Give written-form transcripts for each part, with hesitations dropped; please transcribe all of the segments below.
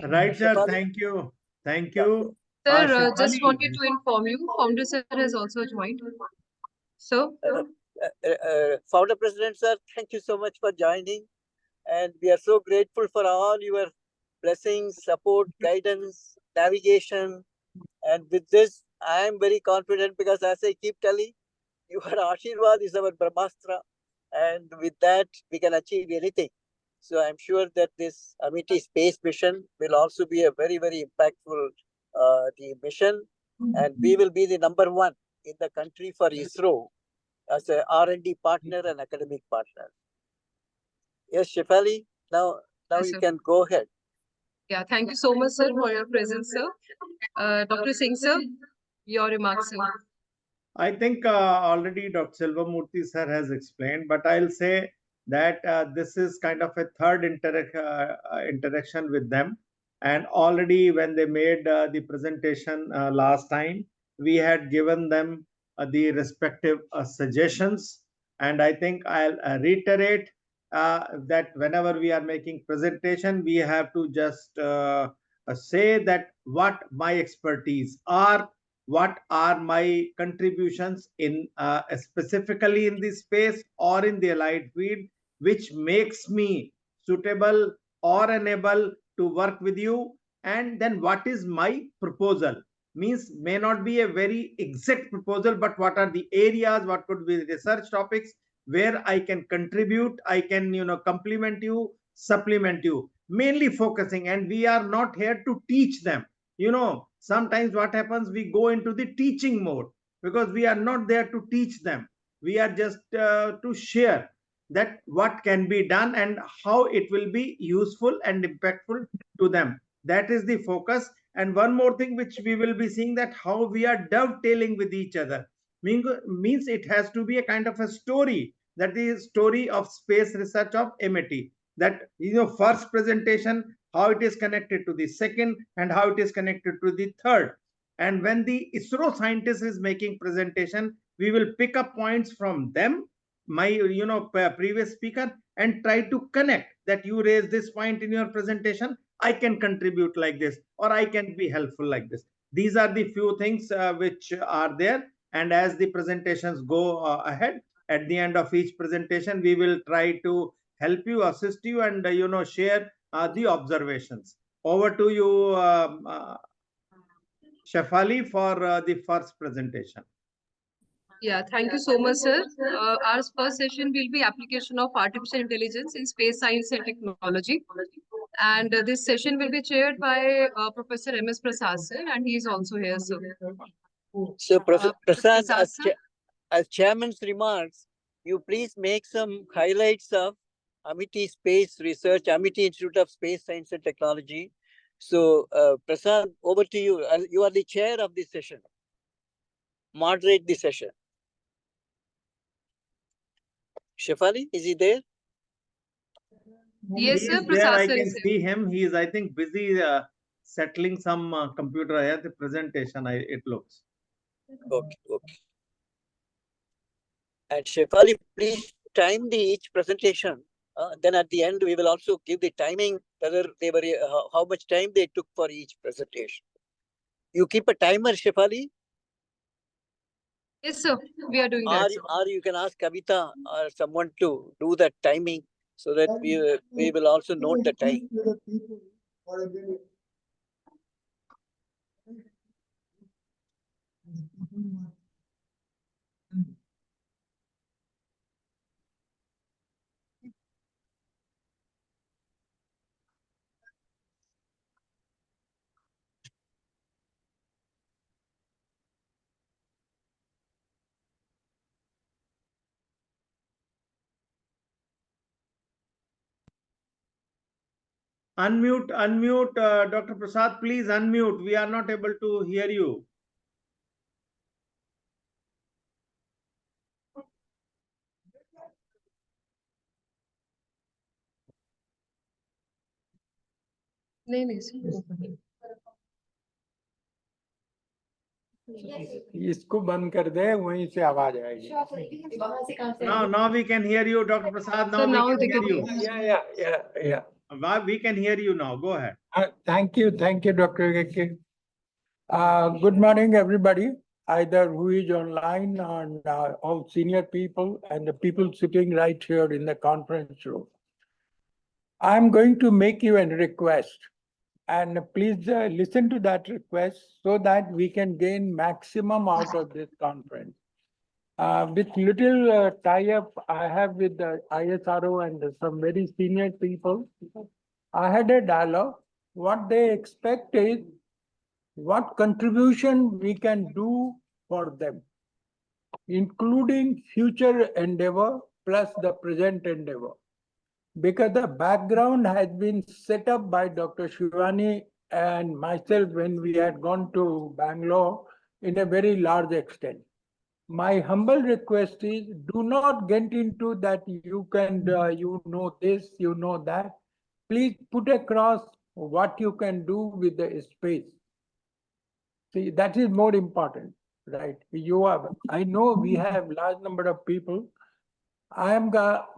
Right, sir. Shefali? Thank you. Thank Yeah. you. Sir, just Shefali. wanted to inform you, Founder Sir has also joined. So, Founder President, sir, thank you so much for joining. And we are so grateful for all your blessings, support, guidance, navigation. And with this, I am very confident because as I keep telling, your Ashirwad is our Brahmastra. And with that, we can achieve anything. So I'm sure that this Amity space mission will also be a very, very impactful the mission. And we will be the number one in the country for ISRO as a R&D partner and academic partner. Yes, Shefali, now yes, you sir. can go ahead. Yeah, thank you so much, sir, for your presence, sir. Dr. Singh, sir, your remarks, sir. I think already Dr. Silvamurthy sir has explained, but I'll say that this is kind of a third interaction with them. And already when they made the presentation last time, we had given them the respective suggestions. And I think I'll reiterate that whenever we are making presentation, we have to just say that what my expertise are, what are my contributions in specifically in this space or in the allied field, which makes me suitable or unable to work with you, and then what is my proposal. Means may not be a very exact proposal, but what are the areas, what could be the research topics where I can contribute, I can complement you, supplement you, mainly focusing. And we are not here to teach them. Sometimes what happens, we go into the teaching mode because we are not there to teach them. We are just to share that what can be done and how it will be useful and impactful to them. That is the focus. And one more thing which we will be seeing, that how we are dovetailing with each other. Means it has to be a kind of a story, that is story of space research of Amity. That first presentation, how it is connected to the second, and how it is connected to the third. And when the ISRO scientist is making presentation, we will pick up points from them, my previous speaker, and try to connect that you raise this point in your presentation, I can contribute like this, or I can be helpful like this. These are the few things which are there. And as the presentations go ahead, at the end of each presentation, we will try to help you, assist you, and share the observations. Over to you, Shefali, for the first presentation. Yeah, thank you so much, sir. Our first session will be application of artificial intelligence in space science and technology. And this session will be chaired by Professor M.S. Prasad, sir, and he is also here, sir. So, Prasad, Prasad, sir? as chairman's remarks, you please make some highlights of Amity Space Research, Amity Institute of Space Science and Technology. So, Prasad, over to you. You are the chair of this session. Moderate the session. Shefali, is he there? Yes, He sir. is there. Prasad I sir can is see him. He is, I think, busy settling some computer here. The presentation, it looks. Okay, okay. And Shefali, please time each presentation. Then at the end, we will also give the timing, whether they were how much time they took for each presentation. You keep a timer, Shefali? Yes, sir. We are doing that. Or you can ask Kavita or someone to do that timing so that we will also note the time. Unmute, Dr. Prasad, please unmute. We are not able to hear you. नहीं इसको बंद कर दे, वहीं से आवाज आएगी. Now we can hear you, Dr. Prasad. So now we they can can hear you. Yeah. We can hear you now. Go ahead. Thank you, Dr. Geke. Good morning, everybody, either who is online and all senior people and the people sitting right here in the conference room. I'm going to make you a request, and please listen to that request so that we can gain maximum out of this conference. With little tie-up I have with the ISRO and some very senior people, I had a dialogue. What they expect is what contribution we can do for them, including future endeavor plus the present endeavor. Because the background has been set up by Dr. Shivani and myself when we had gone to Bangalore in a very large extent. My humble request is do not get into that you can, you know this, you know that. Please put across what you can do with the space. See, that is more important, right? You have, I know we have large number of people. I am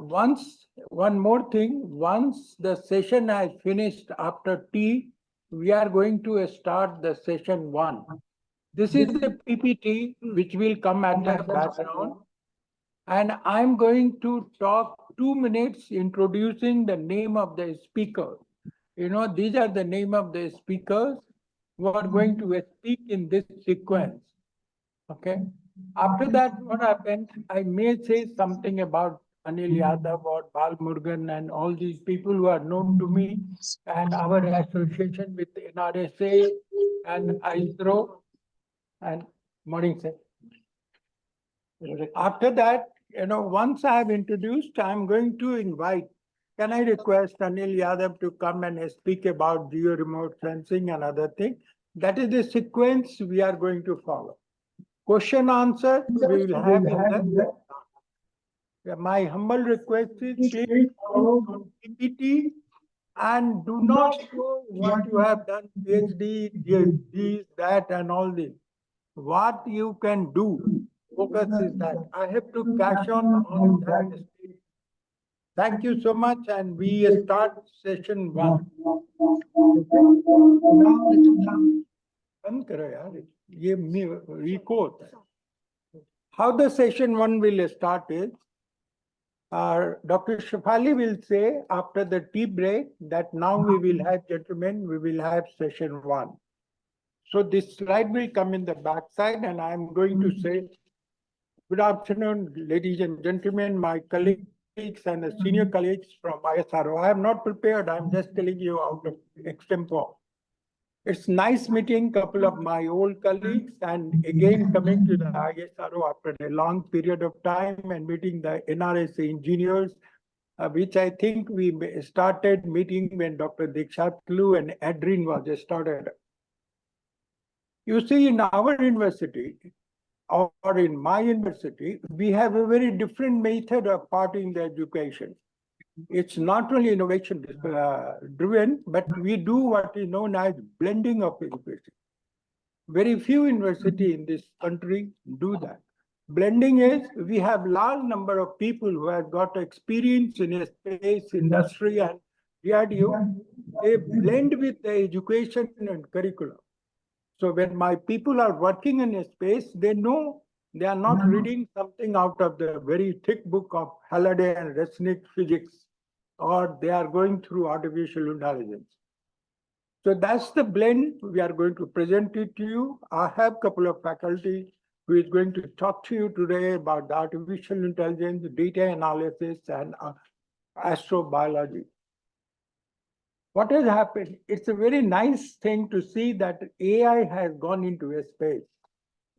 one more thing, once the session has finished after tea, we are going to start the session 1. This is the PPT which will come at the background. And I'm going to talk 2 minutes introducing the name of the speaker. You know, these are the name of the speakers who are going to speak in this sequence. Okay. After that, what happens? I may say something about Anil Yadav or Bal Murugan and all these people who are known to me and our association with NRSA and ISRO and morning, sir. After that, you know, once I have introduced, I'm going to invite. Can I request Anil Yadav to come and speak about geo remote sensing and other things? That is the sequence we are going to follow. Question answer we will have in the. My humble request is please follow PPT and do not show what you have done, PhD, this, that, and all this. What you can do, focus is that. I have to cash on that stage. Thank you so much, and we start session 1. How the session 1 will start is, Dr. Shafali will say after the tea break that now we will have, gentlemen, we will have session 1. So this slide will come in the backside, and I'm going to say, good afternoon, ladies and gentlemen, my colleagues and the senior colleagues from ISRO. I am not prepared, I'm just telling you out of extempore. It's nice meeting a couple of my old colleagues and again coming to the ISRO after a long period of time and meeting the NRSA engineers, which I think we started meeting when Dr. Dikshatlu and Adrin was started. You see, in our university, or in my university, we have a very different method of parting the education. It's not only innovation driven, but we do what is known as blending of education. Very few universities in this country do that. Blending is we have large number of people who have got experience in a space, industry, and DRDO. They blend with the education and curriculum. So when my people are working in a space, they know they are not reading something out of the very thick book of Halliday and Resnick physics, or they are going through artificial intelligence. So that's the blend. We are going to present it to you. I have a couple of faculty who is going to talk to you today about the artificial intelligence, data analysis, and astrobiology. What has happened? It's a very nice thing to see that AI has gone into a space.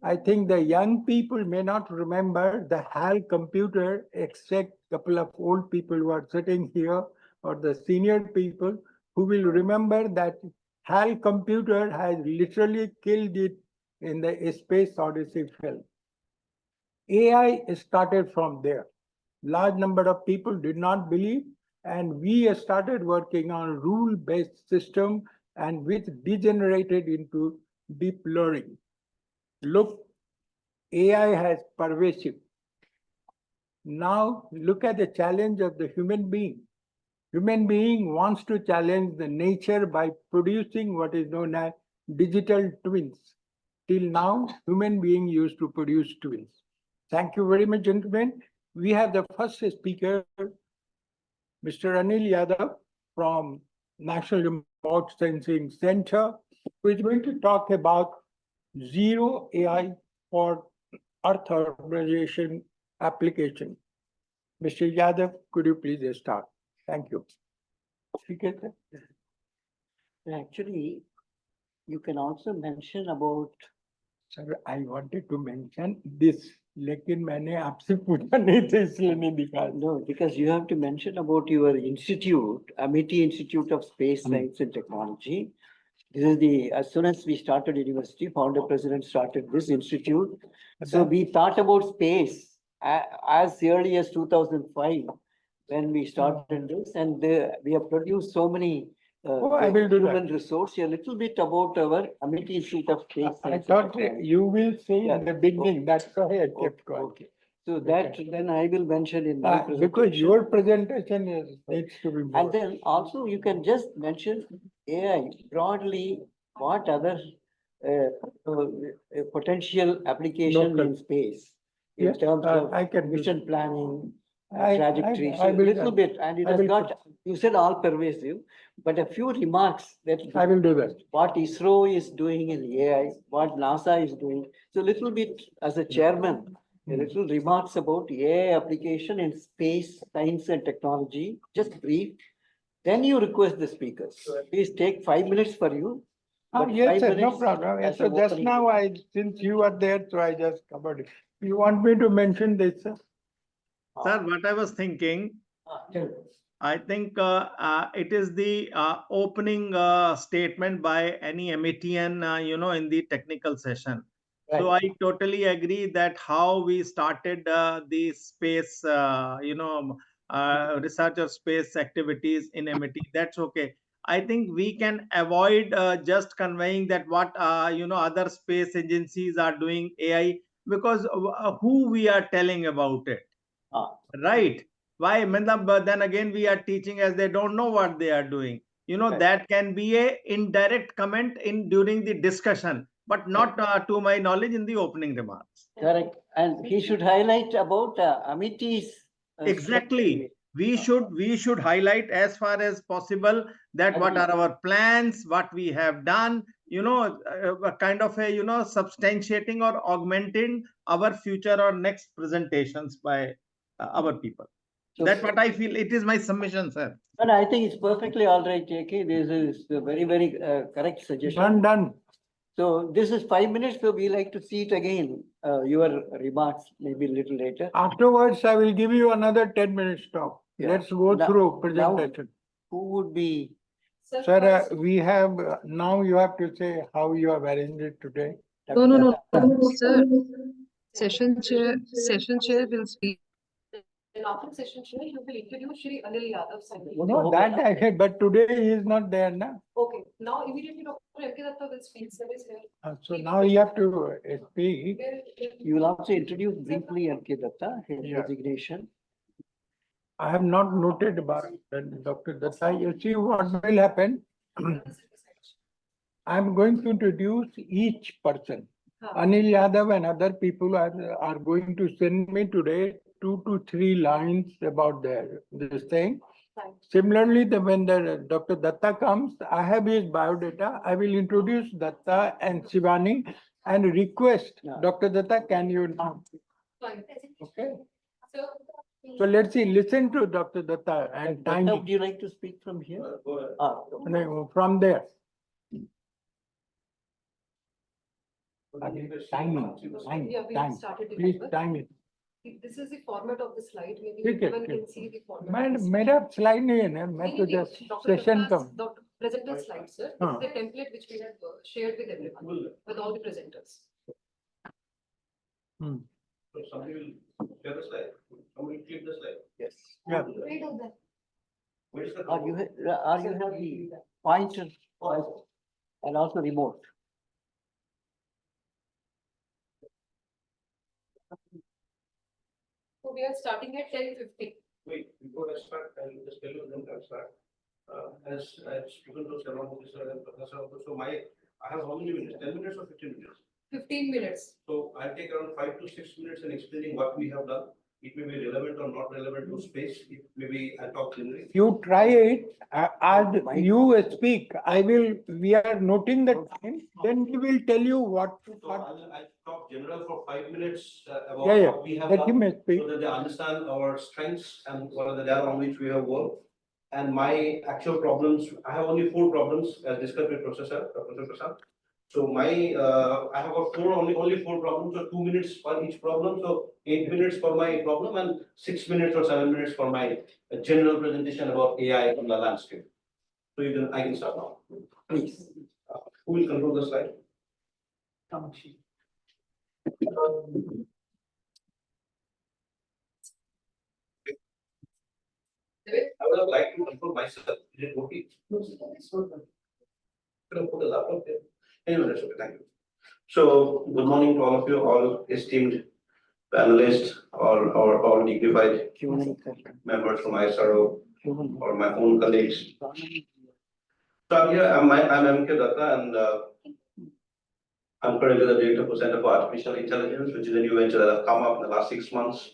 I think the young people may not remember the HAL computer, except a couple of old people who are sitting here, or the senior people who will remember that HAL computer has literally killed it in the Space Odyssey film. AI started from there. Large number of people did not believe, and we started working on rule-based system, and which degenerated into deep learning. Look, AI has pervasive. Now look at the challenge of the human being. Human being wants to challenge the nature by producing what is known as digital twins. Till now, human being used to produce twins. Thank you very much, gentlemen. We have the first speaker, Mr. Anil Yadav from National Remote Sensing Center, who is going to talk about zero AI for Earth urbanization application. Mr. Yadav, could you please start? Thank you. Speaker, sir. Actually, you can also mention about. Sir, I wanted to mention this, लेकिन मैंने आपसे पूछा नहीं था इसलिए नहीं दिखा. No, because you have to mention about your institute, Amity Institute of Space Science and Technology. This is the, as soon as we started university, founder president started this institute. So we thought about space as early as 2005 when we started this, and we have produced so many I will do human that. resource. A little bit about our Amity Institute of Space I Science and thought Technology. you will say Yeah. in the beginning, that's why I kept quiet. Okay. So that then I will mention in my presentation. Because your presentation needs to be more. And then also you can just mention AI broadly, what other potential application Local. in space in Yes, terms of I can do mission planning, I- trajectory, I so will- little bit, and it I has will got, you said all pervasive, but a few remarks that I will do that. what ISRO is doing in AI, what NASA is doing. So little bit as a chairman, a little remarks about AI application in space, science and technology, just brief. Then you request the speakers. Please take 5 minutes for you. Oh, but yes, 5 sir, no minutes problem. as So an just opening. now since you are there, so I just covered it. You want me to mention this, sir? Sir, what I was thinking, Tell. I think it is the opening statement by any Amitian, in the technical session. So I totally agree that how we started the space, research or space activities in Amity, that's okay. I think we can avoid just conveying that what, other space agencies are doing AI, because who we are telling about it, Ah. right? Why? Matlab, then again, we are teaching as they don't know what they are doing. Right. That can be a indirect comment in during the discussion, but not to my knowledge in the opening remarks. Correct. And he should highlight about Amity's. Exactly. We should highlight as far as possible that what are our plans, what we have done, kind of a, substantiating or augmenting our future or next presentations by our people. So- That's what I feel. It is my submission, sir. But I think it's perfectly all right, JK. This is a very, very correct suggestion. Done. So this is 5 minutes, so we like to see it again, your remarks, maybe a little later. Afterwards, I will give you another 10 minutes talk. Yeah. Let's go Now- through presentation. Who would be, Sir, we have, now you have to say how you have arranged it today. No, sir. Session chair will speak. And after session chair, you will introduce Shri Anil Yadav. No, that I said, but today he is not there, na? Okay, now immediately Dr. M.K. Datta will speak. Sir is here. So now you have to speak. you will also introduce briefly M.K. Datta, his Yeah. designation. I have not noted about Dr. Datta. You see what will happen? I am going to introduce each person. Anil Yadav and other people are going to send me today 2 to 3 lines about this thing. Similarly, when Dr. Datta comes, I have his biodata. I will introduce Datta and Shivani and request Dr. Datta, can you now? Okay. So let's see, listen to Dr. Datta and Datta, time would you like to speak from here? from there. Timing, Yeah, we time. started it. Please time it. This is the format of the slide. Maybe ठीक है, everyone ठीक। can see the format. of the slide. मेरा slide नहीं है ना, मैं तो just Dr. Session Datta's- का Dr. Presenter slide, sir. हाँ। It's the template which we have shared with everyone, with all the presenters. Hmm, So somebody will share the slide, somebody will click the slide. Yes. yeah. Where's the? Are you have the pointer and also remote? So we are starting at 10:50. Wait, before I start, I will just tell you then I'll start. As I've spoken to several officers and professor also, so I have how many minutes? 10 minutes or 15 minutes? 15 minutes. So I'll take around 5 to 6 minutes in explaining what we have done. It may be relevant or not relevant to space. It maybe I'll talk generally. You try it, as you speak, we are noting the time, then we will tell you what. So I'll talk general for 5 minutes about Yeah, what we have let him done, speak. so that they understand our strengths and what are the data on which we have worked. And my actual problems, I have only 4 problems as discussed with Professor Prasad. So I have got only 4 problems, so 2 minutes for each problem, so 8 minutes for my problem and 6 minutes or 7 minutes for my general presentation about AI on the landscape. So I can start now. Please. Who will control the slide? I would have liked to control myself. Is it okay? Could have put a laptop there. Anyway, that's okay. Thank you. So, good morning to all of you, all esteemed panelists, all dignified Q&A. members from ISRO Q&A. or my own colleagues. So I'm here. I'm M.K. Datta, and I'm currently the Director for Center for Artificial Intelligence, which is a new venture that has come up in the last 6 months.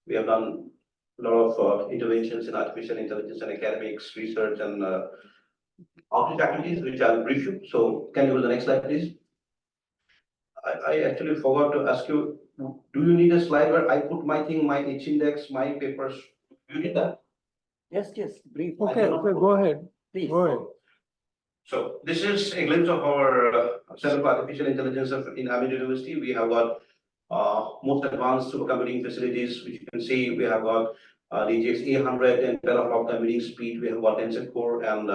We have done a lot of interventions in artificial intelligence and academics, research, and outreach activities, which I'll brief you. So, can you go to the next slide, please? I actually forgot to ask you, do you need a slide where I put my thing, my H index, my papers? Do you need that? Yes, brief. Okay, go ahead. Please. Go ahead. So this is a glimpse of our Center for Artificial Intelligence in Amity University. We have got most advanced supercomputing facilities, which you can see. We have got DGX 800 and teraflop computing speed. We have got tensor core, and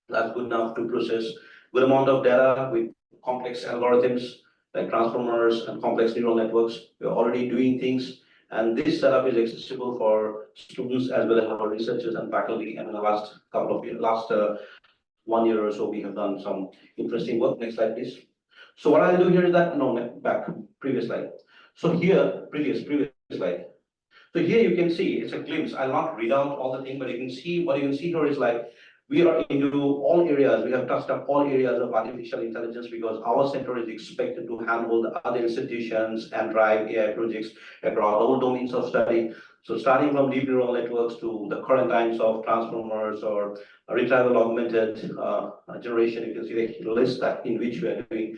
that's good enough to process good amount of data with complex algorithms like transformers and complex neural networks. We're already doing things, and this setup is accessible for students as well as our researchers and faculty. And in the last couple of years, 1 year or so, we have done some interesting work. Next slide, please. So what I'll do here is that, no, back, previous slide. So here, previous slide. So here you can see, it's a glimpse. I'll not read out all the thing, but you can see, what you can see here is like, we are into all areas. We have touched up all areas of artificial intelligence because our center is expected to handle the other institutions and drive AI projects across all domains of study. So starting from deep neural networks to the current times of transformers or retrieval augmented generation, you can see the list that in which we are doing.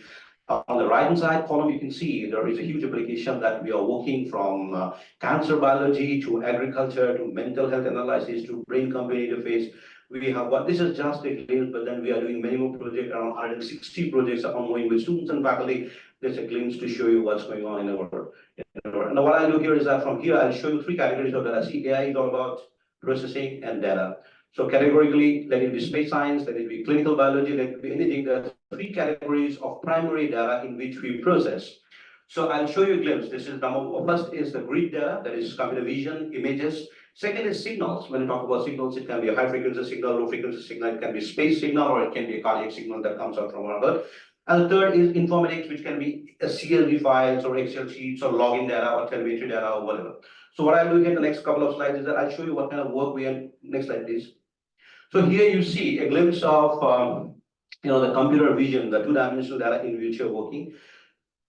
On the right hand side column, you can see there is a huge application that we are working from cancer biology to agriculture to mental health analysis to brain computer interface. We have what this is just a glimpse, but then we are doing many more projects, around 160 projects ongoing with students and faculty. There's a glimpse to show you what's going on in our. Now, what I'll do here is that from here, I'll show you 3 categories of data. See, AI is all about processing and data. So categorically, let it be space science, let it be clinical biology, let it be anything. There are 3 categories of primary data in which we process. So I'll show you a glimpse. This is number first is the grid data, that is computer vision, images. Second is signals. When you talk about signals, it can be a high frequency signal, low frequency signal, it can be space signal, or it can be a cardiac signal that comes out from our heart. And the third is informatics, which can be CSV files or Excel sheets or login data or telemetry data or whatever. So what I'll do here in the next couple of slides is that I'll show you what kind of work we have. Next slide, please. So here you see a glimpse of the computer vision, the 2-dimensional data in which you're working.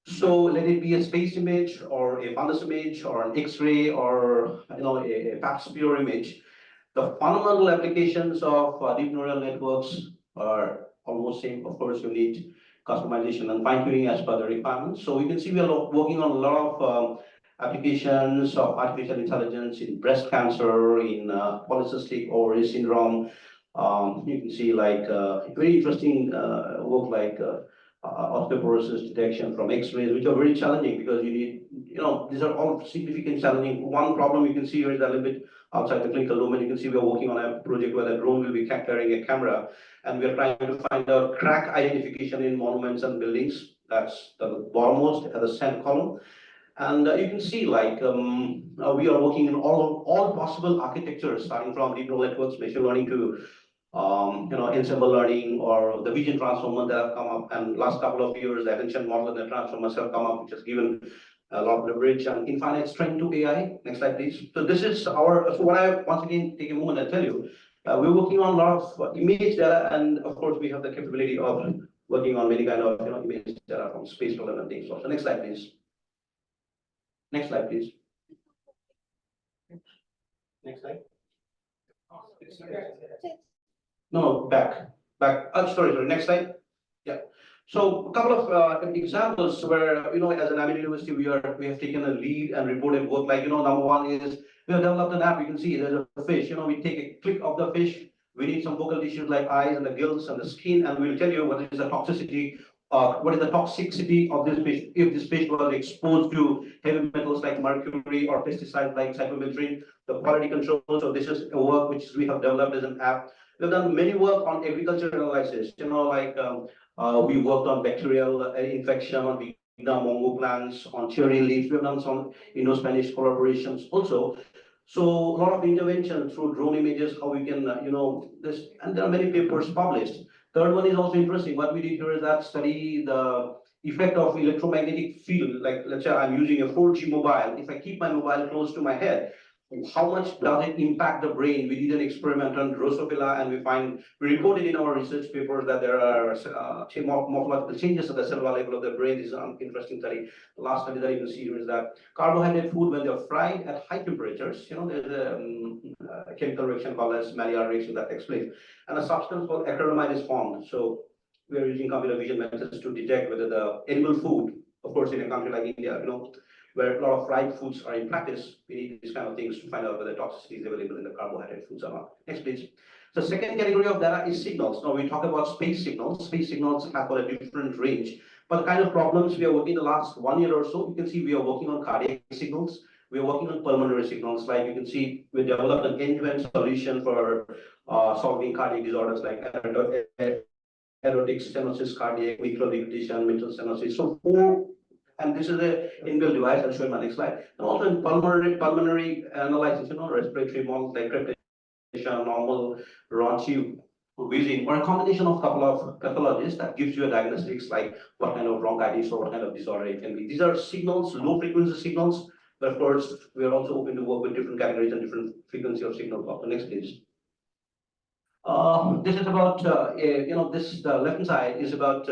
So let it be a space image or a fundus image or an X-ray or a pap smear image. The fundamental applications of deep neural networks are almost same. Of course, you need customization and fine-tuning as per the requirements. So you can see we are working on a lot of applications of artificial intelligence in breast cancer, in polycystic ovary syndrome. You can see like very interesting work like osteoporosis detection from X-rays, which are very challenging because you need, these are all significant challenging. One problem you can see here is a little bit outside the clinical domain. You can see we are working on a project where the drone will be carrying a camera, and we are trying to find out crack identification in monuments and buildings. That's the bottommost at the center column. And you can see like we are working in all possible architectures, starting from deep neural networks, machine learning to ensemble learning or the vision transformer that have come up. And last couple of years, the attention model and the transformers have come up, which has given a lot of leverage and infinite strength to AI. Next slide, please. So this is our, so what I once again take a moment and tell you, we're working on a lot of image data, and of course we have the capability of working on many kind of image data from space relevant things. So next slide, please. Next slide, please. Next slide. No, back. Oh, sorry. Next slide. Yeah. So a couple of examples where, as an Amity University, we have taken a lead and reported work. Like, number one is we have developed an app. You can see there's a fish. We take a click of the fish. We need some focal tissues like eyes and the gills and the skin, and we'll tell you what is the toxicity. What is the toxicity of this fish if this fish was exposed to heavy metals like mercury or pesticides like cypermethrin, the quality control. So this is a work which we have developed as an app. We've done many work on agricultural analysis, like we worked on bacterial infection on Vietnam mongo plants, on cherry leaves. We've done some Indo-Spanish collaborations also. So a lot of intervention through drone images, how we can, this, and there are many papers published. Third one is also interesting. What we did here is that study the effect of electromagnetic field. Like, let's say I'm using a 4G mobile. If I keep my mobile close to my head, how much does it impact the brain? We did an experiment on Drosophila, and we reported in our research papers that there are morphological changes at the cellular level of the brain. This is an interesting study. The last study that you can see here is that carbohydrate food, when they're fried at high temperatures, there's a chemical reaction called as Maillard reaction that takes place, and a substance called acrylamide is formed. So we are using computer vision methods to detect whether the animal food, of course, in a country like India, where a lot of fried foods are in practice, we need these kind of things to find out whether toxicity is available in the carbohydrate foods or not. Next, please. The second category of data is signals. Now we talk about space signals. Space signals have got a different range, but the kind of problems we are working the last 1 year or so, you can see we are working on cardiac signals. We are working on pulmonary signals. Like you can see, we developed an end-to-end solution for solving cardiac disorders like aortic stenosis, cardiac, mitral regurgitation, mitral stenosis. So and this is a inbuilt device. I'll show you my next slide. And also in pulmonary analysis, respiratory models like crepitation, normal, raunchy, wheezing, or a combination of couple of pathologies that gives you a diagnostics like what kind of bronchitis or what kind of disorder it can be. These are signals, low frequency signals, but of course we are also open to work with different categories and different frequency of signal. The next page. This is about, the left-hand side is about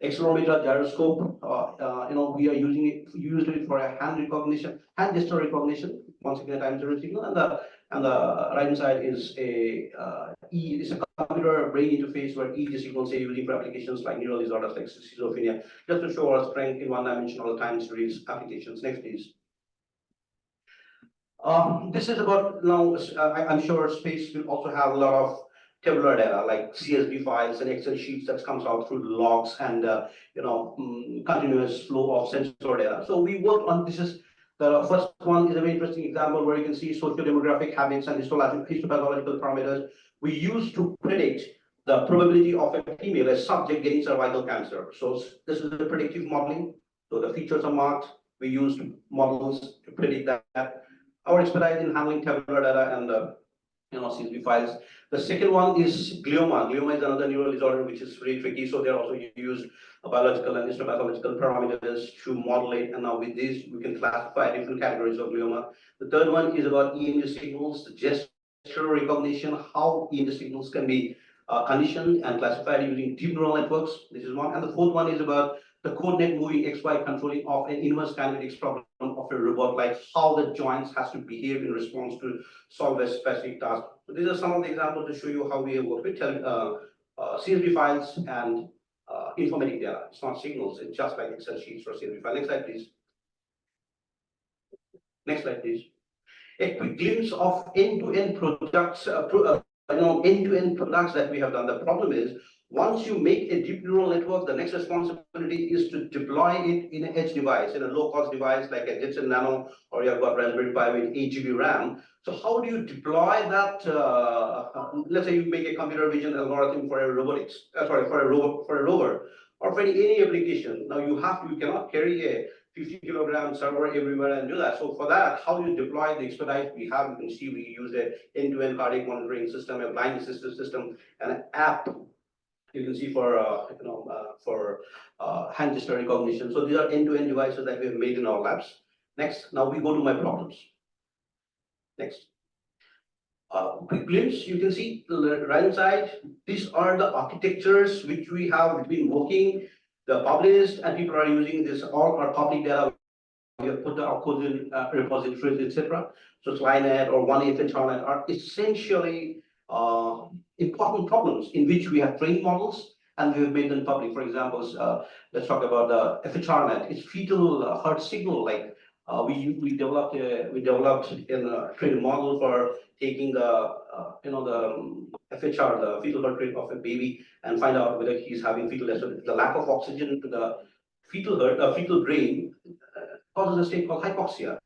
accelerometer gyroscope. We are using it usually for a hand gesture recognition, 1 second time zero signal, and the right-hand side is it's a computer brain interface where EEG signals are using for applications like neural disorders like schizophrenia, just to show our strength in one-dimensional time series applications. Next, please. This is about now. I'm sure space will also have a lot of tabular data like CSV files and Excel sheets that comes out through logs and continuous flow of sensor data. So we worked on this. Is the first one is a very interesting example where you can see socio-demographic habits and histopathological parameters we use to predict the probability of a female, a subject getting cervical cancer. So this is the predictive modeling. So the features are marked. We used models to predict that. Our expertise in handling tabular data and CSV files. The second one is glioma. Glioma is another neural disorder which is very tricky. So they also use biological and histopathological parameters to model it. And now with this, we can classify different categories of glioma. The third one is about EMG signals, the gesture recognition, how EMG signals can be conditioned and classified using deep neural networks. This is one. And the fourth one is about the coordinate moving XY controlling of an inverse kinetics problem of a robot, like how the joints has to behave in response to solve a specific task. So these are some of the examples to show you how we work with CSV files and informatic data. It's not signals, it's just like Excel sheets for CSV file. Next slide, please. Next slide, please. A quick glimpse of end-to-end products, end-to-end products that we have done. The problem is, once you make a deep neural network, the next responsibility is to deploy it in an edge device, in a low-cost device like a Jetson Nano, or you've got Raspberry Pi with 8 GB RAM. So how do you deploy that? Let's say you make a computer vision algorithm for a robotics, for a rover, or for any application. Now you cannot carry a 50-kilogram server everywhere and do that. So for that, how do you deploy the expertise we have? You can see we use an end-to-end cardiac monitoring system, a blind assistive system, and an app. You can see for or hand gesture recognition. So these are end-to-end devices that we have made in our labs. Next, now we go to my problems. Next. Quick glimpse, you can see the right side, these are the architectures which we have been working, the published, and people are using this, all our public data. We have put our code in repositories, etc. So SlideNet or 1FHRNet are essentially important problems in which we have trained models and we have made them public. For example, let's talk about the FHRNet. It's fetal heart signal. Like we developed in a trained model for taking the FHR, the fetal heart rate of a baby, and find out whether he's having fetal death. So the lack of oxygen to the fetal brain causes a state called hypoxia.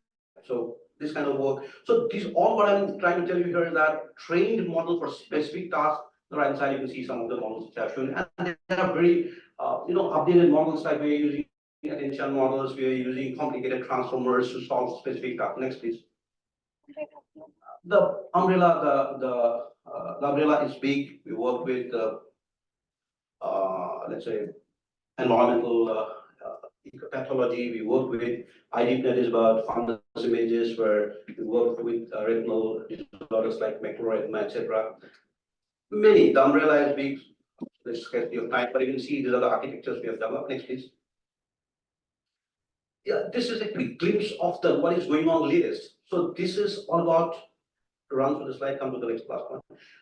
So this kind of work. So this all what I'm trying to tell you here is that trained model for specific tasks. On the right side, you can see some of the models which I've shown, and they are very updated models. Like we're using attention models, we are using complicated transformers to solve specific tasks. Next, please. The umbrella, the umbrella is big. We work with let's say environmental pathology. We work with IDP, that is about fundus images, where we work with retinal disorders like macular edema, etc. Many, the umbrella is big. Let's get your time, but you can see these are the architectures we have developed. Next, please. Yeah, this is a quick glimpse of what is going on latest. So this is all about, run through the slide, come to the next last one.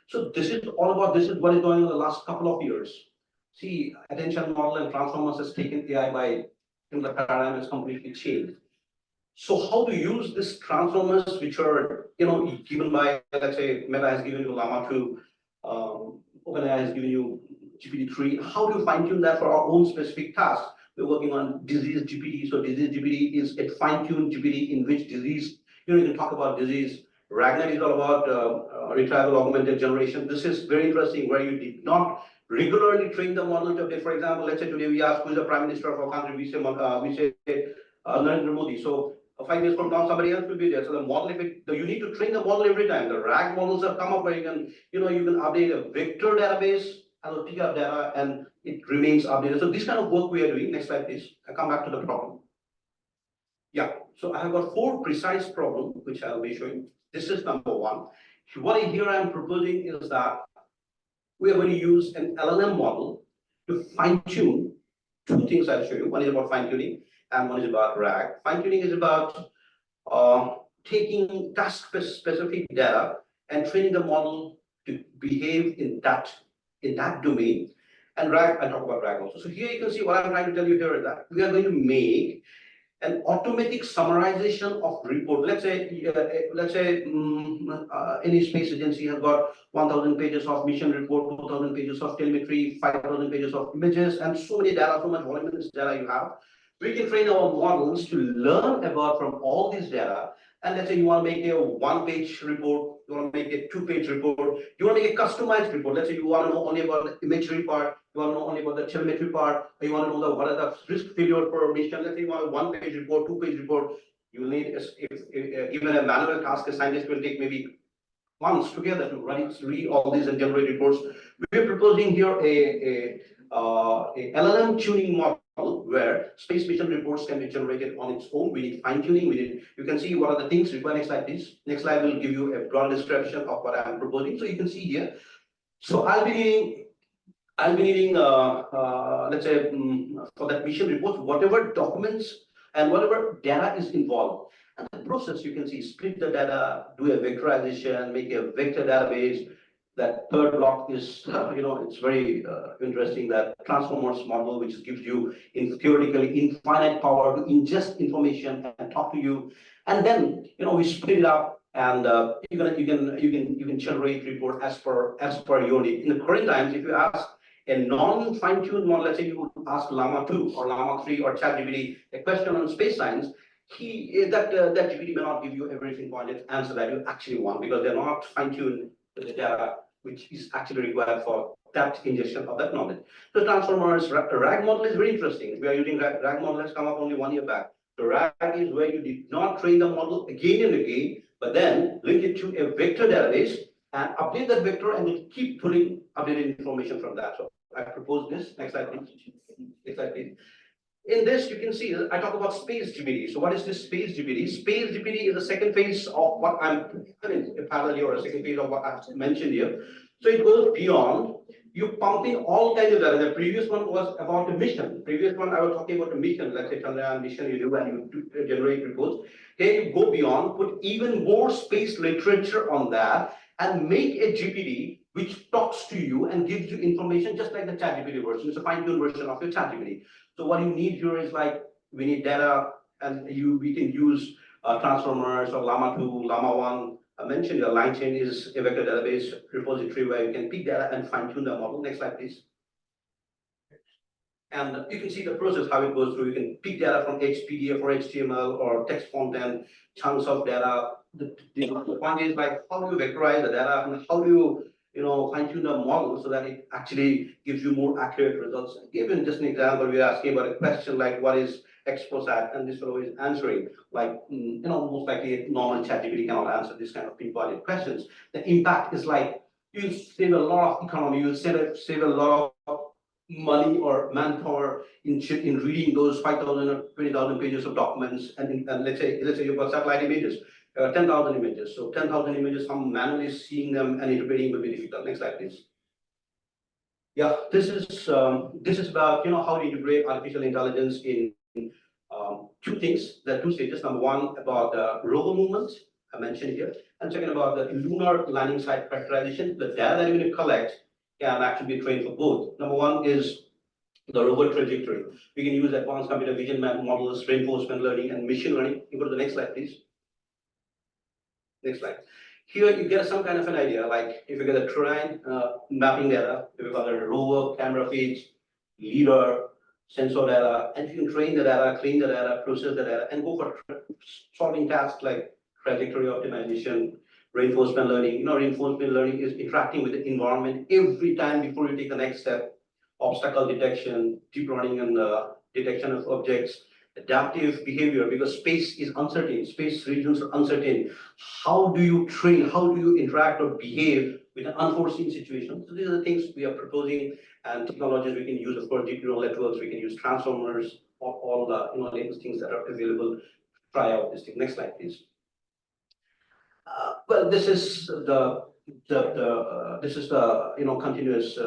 So this is all about, this is what is going on in the last couple of years. See, attention model and transformers has taken AI by, the paradigm has completely changed. So how to use these transformers, which are given by, let's say, Meta has given you Llama 2, OpenAI has given you GPT-3. How do you fine tune that for our own specific tasks? We're working on disease GPT. So disease GPT is a fine-tuned GPT in which disease, you can talk about disease. RAGNet is all about retrieval augmented generation. This is very interesting, where you did not regularly train the model to update. For example, let's say today we ask who is the prime minister of our country, we say Narendra Modi. So 5 years from now, somebody else will be there. So the model, you need to train the model every time. The RAG models have come up where you can update a vector database and will pick up data and it remains updated. So this kind of work we are doing. Next slide, please. I come back to the problem. Yeah. So I have got 4 precise problems which I'll be showing. This is number 1. What here I'm proposing is that we are going to use an LLM model to fine-tune 2 things I'll show you. One is about fine-tuning and one is about RAG. Fine-tuning is about taking task-specific data and training the model to behave in that domain. And RAG, I'll talk about RAG also. So here you can see what I'm trying to tell you here is that we are going to make an automatic summarization of report. Let's say any space agency has got 1,000 pages of mission report, 2,000 pages of telemetry, 5,000 pages of images, and so many data, so much voluminous data you have. We can train our models to learn about from all this data. And let's say you want to make a 1-page report, you want to make a 2-page report, you want to make a customized report. Let's say you want to know only about the imagery part, you want to know only about the telemetry part, or you want to know what are the risk failure per mission. Let's say you want a 1-page report, 2-page report. You will need, if given a manual task, a scientist will take maybe months together to read all these and generate reports. We're proposing here a LLM tuning model where space mission reports can be generated on its own. We need fine tuning. You can see what are the things required. Next slide, please. Next slide will give you a broad description of what I'm proposing. So you can see here. So I'll be needing, let's say, for that mission report, whatever documents and whatever data is involved. And the process, you can see, split the data, do a vectorization, make a vector database. That third block is, it's very interesting, that transformers model, which gives you theoretically infinite power to ingest information and talk to you. And then, we split it up, and you can generate report as per your need. In the current times, if you ask a non-fine-tuned model, let's say you would ask Llama 2 or Llama 3 or ChatGPT a question on space science, that GPT may not give you every pinpointed answer that you actually want, because they're not fine-tuned with the data which is actually required for that ingestion of that knowledge. So transformers, RAG model is very interesting. We are using RAG model, has come up only 1 year back. So RAG is where you did not train the model again and again, but then link it to a vector database and update that vector, and then keep pulling updated information from that. So I propose this. Next slide, please. slide, please. In this, you can see I talk about space GPT. So what is this space GPT? Space GPT is the second phase of what I mean, a parallel or a second phase of what I've mentioned here. So it goes beyond. You pump in all kinds of data. The previous one was about a mission. Previous one I was talking about a mission. Let's say Chandrayaan mission you do and you generate reports. Then you go beyond, put even more space literature on that, and make a GPT which talks to you and gives you information just like the ChatGPT version. It's a fine-tuned version of your ChatGPT. So what you need here is like, we need data, and we can use transformers or Llama 2, Llama 1. I mentioned the LangChain is a vector database repository where you can pick data and fine-tune the model. Next slide, please. And you can see the process, how it goes through. You can pick data from HPDF or HTML or text content, chunks of data. The point is like, how do you vectorize the data and how do you fine-tune the model so that it actually gives you more accurate results. Given just an example, we're asking about a question like, what is XPOSAT? And this fellow is answering like, most likely a normal ChatGPT cannot answer this kind of pinpointed questions. The impact is like, you save a lot of economy, you save a lot of money or manpower in reading those 5,000 or 20,000 pages of documents, and let's say you've got satellite images, 10,000 images. So 10,000 images, some manually seeing them and interpreting will be difficult. Next slide, please. Yeah, this is about how to integrate artificial intelligence in two things. There are two stages. Number one, about rover movements I mentioned here, and second about the lunar landing site characterization. The data that you're going to collect can actually be trained for both. Number one is the rover trajectory. We can use advanced computer vision models, reinforcement learning, and machine learning. You go to the next slide, please. Next slide. Here you get some kind of an idea, like if you get a terrain mapping data, if you've got a rover, camera feeds, lidar, sensor data, and you can train the data, clean the data, process the data, and go for solving tasks like trajectory optimization, reinforcement learning. Reinforcement learning is interacting with the environment every time before you take the next step. Obstacle detection, deep learning and detection of objects, adaptive behavior, because space is uncertain, space regions are uncertain. How do you train, how do you interact or behave with an unforeseen situation? So these are the things we are proposing, and technologies we can use, of course, deep neural networks, we can use transformers, all the latest things that are available. Try out this thing. Next slide, please. Well, this is the continuous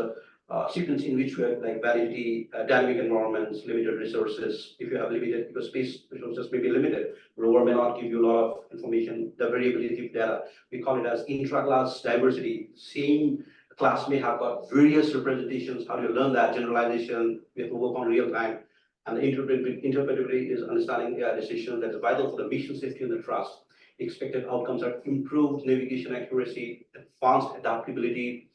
sequence in which we have like validity, dynamic environments, limited resources. If you have limited, because space resources may be limited, rover may not give you a lot of information. The variability of data, we call it as intra-class diversity. Same class may have got various representations. How do you learn that generalization? We have to work on real time. And the interpretability is understanding AI decisions that is vital for the mission safety and the trust. Expected outcomes are improved navigation accuracy, advanced adaptability.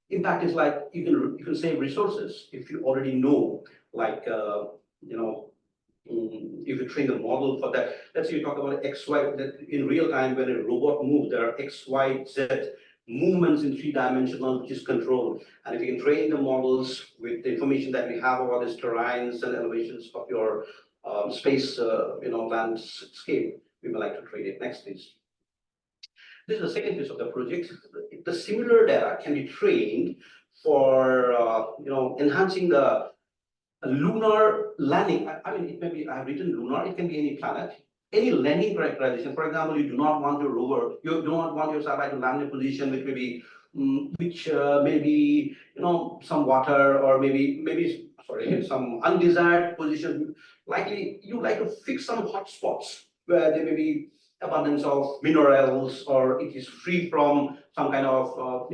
Impact is like you can save resources if you already know, like if you train the model for that. Let's say you talk about X, Y, that in real time when a robot moves, there are X, Y, Z movements in 3-dimensional, which is controlled. And if you can train the models with the information that we have about these terrains and elevations of your space, landscape, we would like to train it. Next, please. This is the second phase of the project. The similar data can be trained for enhancing the lunar landing. I mean, it may be, I have written lunar, it can be any planet. Any landing characterization. For example, you do not want your rover, you do not want your satellite to land in a position which may be, some water, or maybe some undesired position. Likely, you like to fix some hotspots where there may be abundance of minerals, or it is free from some kind of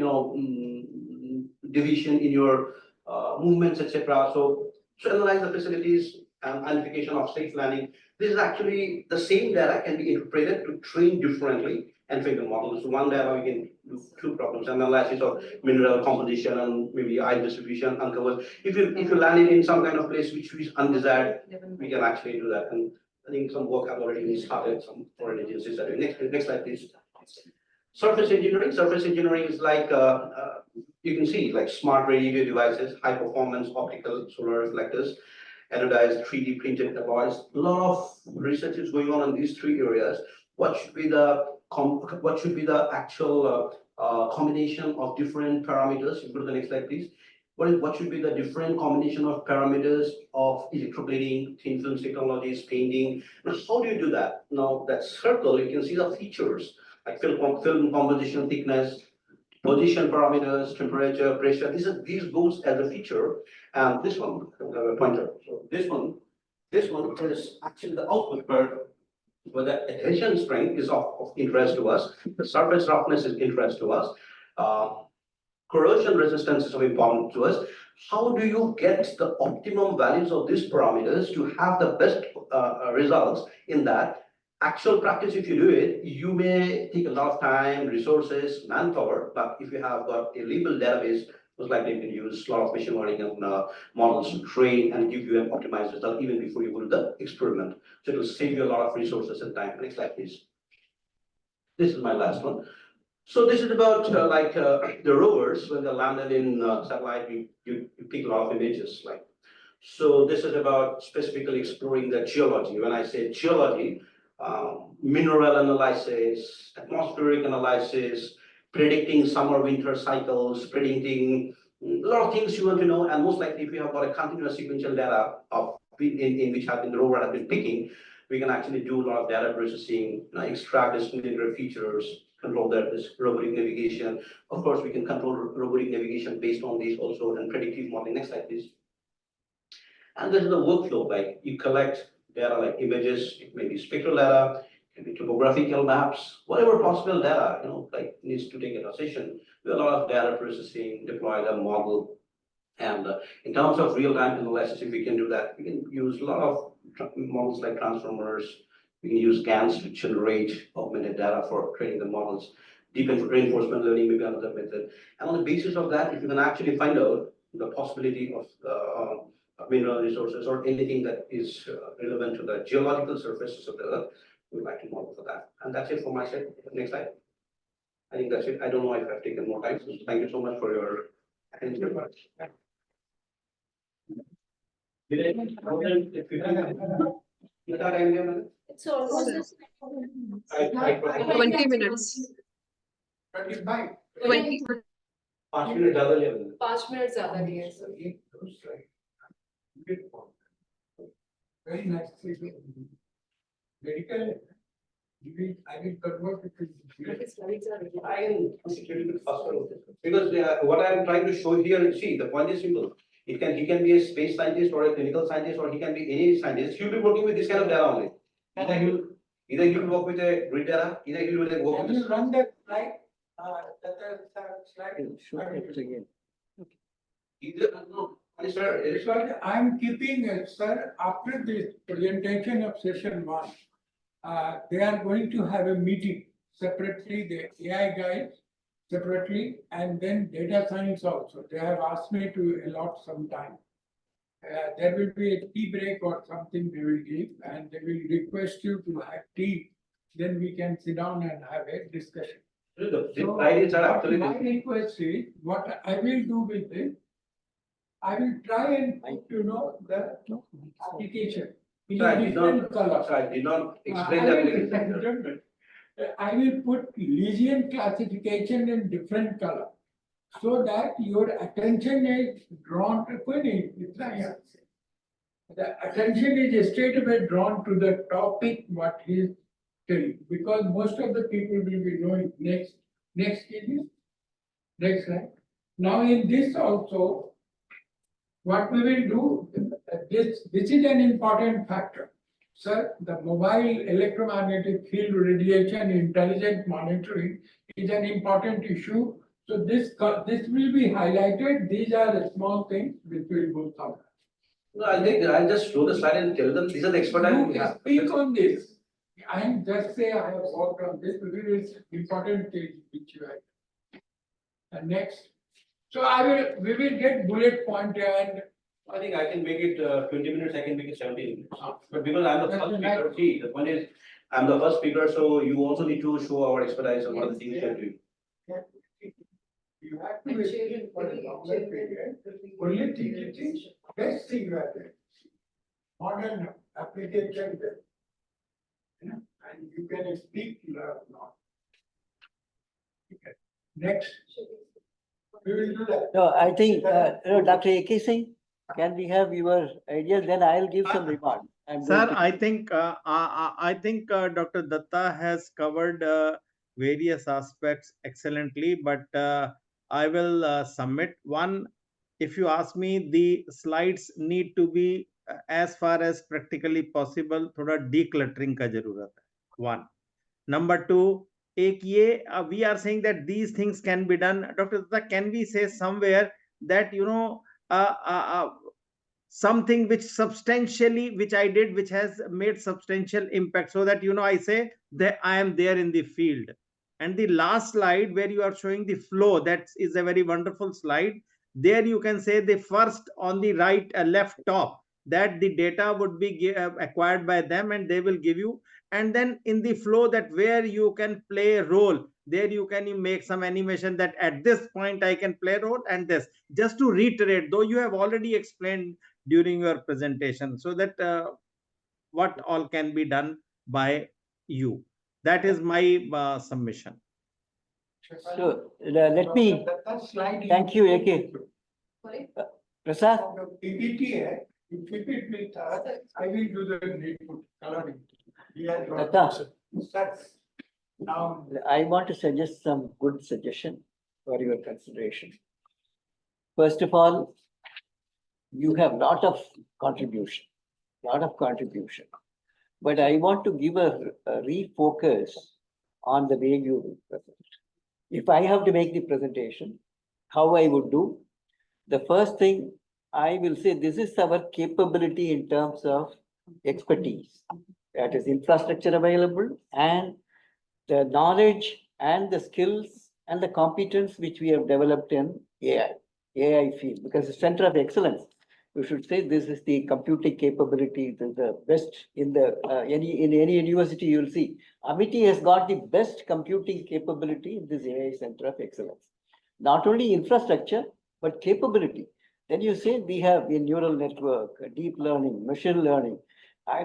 division in your movements, etc. So analyze the facilities and identification of safe landing. This is actually the same data can be interpreted to train differently and train the models. So one data we can do two problems: analysis of mineral composition and maybe ice distribution, uncover. If you land it in some kind of place which is undesired, we can actually do that. And I think some work have already been started. Some foreign agencies are doing. Next slide, please. Surface engineering. Surface engineering is like you can see like smart radio devices, high performance optical solar reflectors, anodized 3D printed alloys. A lot of research is going on in these three areas. What should be the actual combination of different parameters? You go to the next slide, please. what should be the different combination of parameters of electroplating, thin films technologies, painting. Now, how do you do that? Now, that circle, you can see the features like film composition, thickness, position parameters, temperature, pressure. These goes as a feature, and this one, a pointer. So this one is actually the output curve, where the adhesion strength is of interest to us. The surface roughness is interest to us. Uh, Corrosion resistance is so important to us. How do you get the optimum values of these parameters to have the best results in that? Actual practice, if you do it, you may take a lot of time, resources, manpower, but if you have got a labeled database, most likely you can use a lot of machine learning and models to train and give you an optimized result even before you go to the experiment. So it will save you a lot of resources and time. Next slide, please. This is my last one. So this is about the rovers. When they landed in satellite, you pick a lot of images. So this is about specifically exploring the geology. When I say geology, mineral analysis, atmospheric analysis, predicting summer winter cycles, predicting a lot of things you want to know. And most likely, if you have got a continuous sequential data in which the rover has been picking, we can actually do a lot of data processing, extract discriminator features, control this robotic navigation. Of course, we can control robotic navigation based on these also and predictive modeling. Next slide, please. And this is the workflow, like you collect data like images, it may be spectral data, it can be topographical maps, whatever possible data, like needs to take a session. We have a lot of data processing, deploy the model. And in terms of real-time analysis, if we can do that, we can use a lot of models like transformers. We can use GANs to generate augmented data for training the models. Deep reinforcement learning may be another method. And on the basis of that, if you can actually find out the possibility of mineral resources or anything that is relevant to the geological surfaces of the Earth, we'd like to model for that. And that's it for my side. Next slide. I think that's it. I don't know if I've taken more time. So thank you so much for your attention. It's almost 20 minutes. 25. 20. 5 minutes ज़्यादा लिया मैंने। 5 minutes ज़्यादा लिए sir. Very nice. Medical. I will convert it to. I can push it a little bit faster because what I am trying to show here, see, the point is simple. He can be a space scientist or a clinical scientist, or he can be any scientist. He'll be working with this kind of data only. Either he will work with a grid data, either he will work Can with. you run that slide? Slide. Show it again. Either no, sir. Because I'm keeping it, sir, after this presentation of session 1, they are going to have a meeting separately, the AI guys separately, and then data science also. They have asked me to allot some time. There will be a tea break or something they will give, and they will request you to have tea. Then we can sit down and have a discussion. The ideas are what my absolutely. request is, what I will do with it, I will try and put, the application in a different color. So I did not explain I that. will- I will put lesion classification in different color, so that your attention is drawn to the attention is straight away drawn to the topic what he is telling, because most of the people will be knowing. Next slide. Now in this also, what we will do, this is an important factor. Sir, the mobile electromagnetic field radiation intelligent monitoring is an important issue. So this will be highlighted. These are the small things which will go somewhere. No, I think I'll just show the slide and tell them these are the expertise we You have. speak on this. I just say I have worked on this because it's important thing which you have. And next. So we will get bullet point and. I think I can make it 20 minutes, I can make it 17 minutes. But because I'm the first speaker, see, the point is, I'm the first speaker, so you also need to show our expertise on what are the things you're doing. You have to wait for a longer period. Only thing is, best thing you have there. Modern application there. And you can speak not. Okay. Next. We will do that. No, I think, Dr. A.K. Singh, can we have your ideas? Then I'll give some remarks. I'm going Sir, to. I think Dr. Datta has covered various aspects excellently, but I will submit one. If you ask me, the slides need to be as far as practically possible. थोड़ा decluttering का जरूरत है. One. Number two, एक ये we are saying that these things can be done. Dr. Datta, can we say somewhere that uh, uh, uh, something which substantially which I did which has made substantial impact, so that I say that I am there in the field. And the last slide where you are showing the flow, that is a very wonderful slide. There you can say the first on the right left top, that the data would be acquired by them and they will give you. And then in the flow, that where you can play a role, there you can make some animation that at this point I can play a role. And this, just to reiterate, though you have already explained during your presentation, so that what all can be done by you. That is my submission. So, let me, thank you, A.K. Sorry? Prasad, PPT, you keep it with us, I will do the input coloring. He has got- Datta. That's now. I want to suggest some good suggestion for your consideration. First of all, you have lot of contribution. But I want to give a refocus on the way you present. If I have to make the presentation, how I would do, the first thing I will say, this is our capability in terms of expertise. That is infrastructure available and the knowledge and the skills and the competence which we have developed in AI field, because the center of excellence, you should say this is the computing capability, the best in the in any university you'll see. Amity has got the best computing capability in this AI center of excellence. Not only infrastructure, but capability. Then you say we have a neural network, deep learning, machine learning.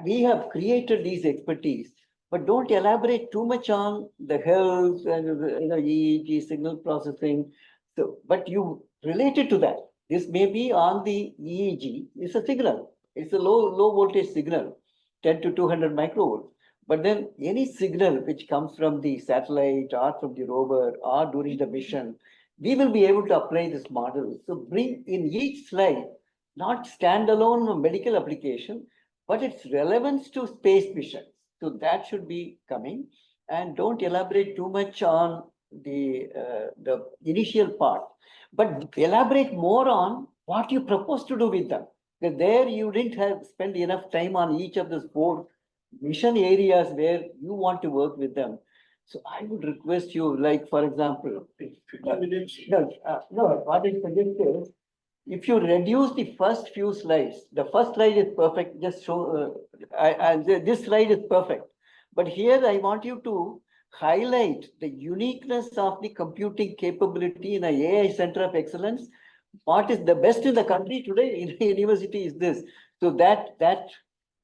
We have created these expertise, but don't elaborate too much on the health and EEG signal processing. So, but you related to that. This may be on the EEG. It's a signal. It's a low voltage signal, 10 to 200 microvolts. But then any signal which comes from the satellite or from the rover or during the mission, we will be able to apply this model. So bring in each slide, not standalone medical application, but its relevance to space missions. So that should be coming, and don't elaborate too much on the initial part, but elaborate more on what you propose to do with them. Because there you didn't have spend enough time on each of those 4 mission areas where you want to work with them. So I would request you, like, for example, no, what I suggest is, if you reduce the first few slides, the first slide is perfect, just show, this slide is perfect. But here I want you to highlight the uniqueness of the computing capability in an AI center of excellence. What is the best in the country today in a university is this. So that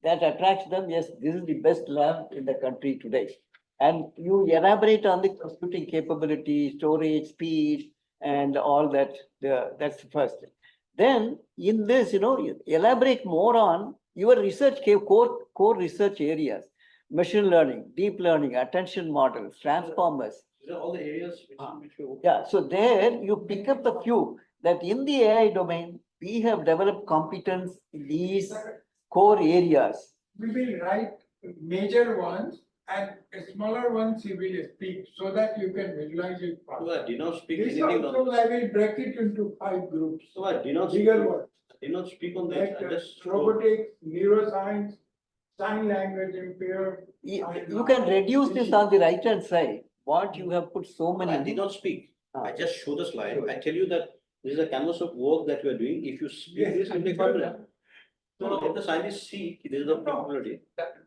attracts them. Yes, this is the best lab in the country today. And you elaborate on the computing capability, storage, speed, and all that. That's the first thing. Then in this, elaborate more on your research core research areas, machine learning, deep learning, attention models, transformers. These are all the areas which we. Yeah, so there you pick up the few that in the AI domain, we have developed competence in these core areas. We will write major ones and smaller ones he will speak so that you can visualize it. So I did not speak This anything also on I will break it into 5 groups. So I did not speak, Bigger ones, did not speak on this. like I just robotics, neuroscience, sign language impaired. You can reduce this on the right hand side. What you have put so I did many. not speak. I just show the slide. I tell you that this is a canvas of work that we are doing. If you speak this, it will take 5 minutes. So let the scientists see this is the capability.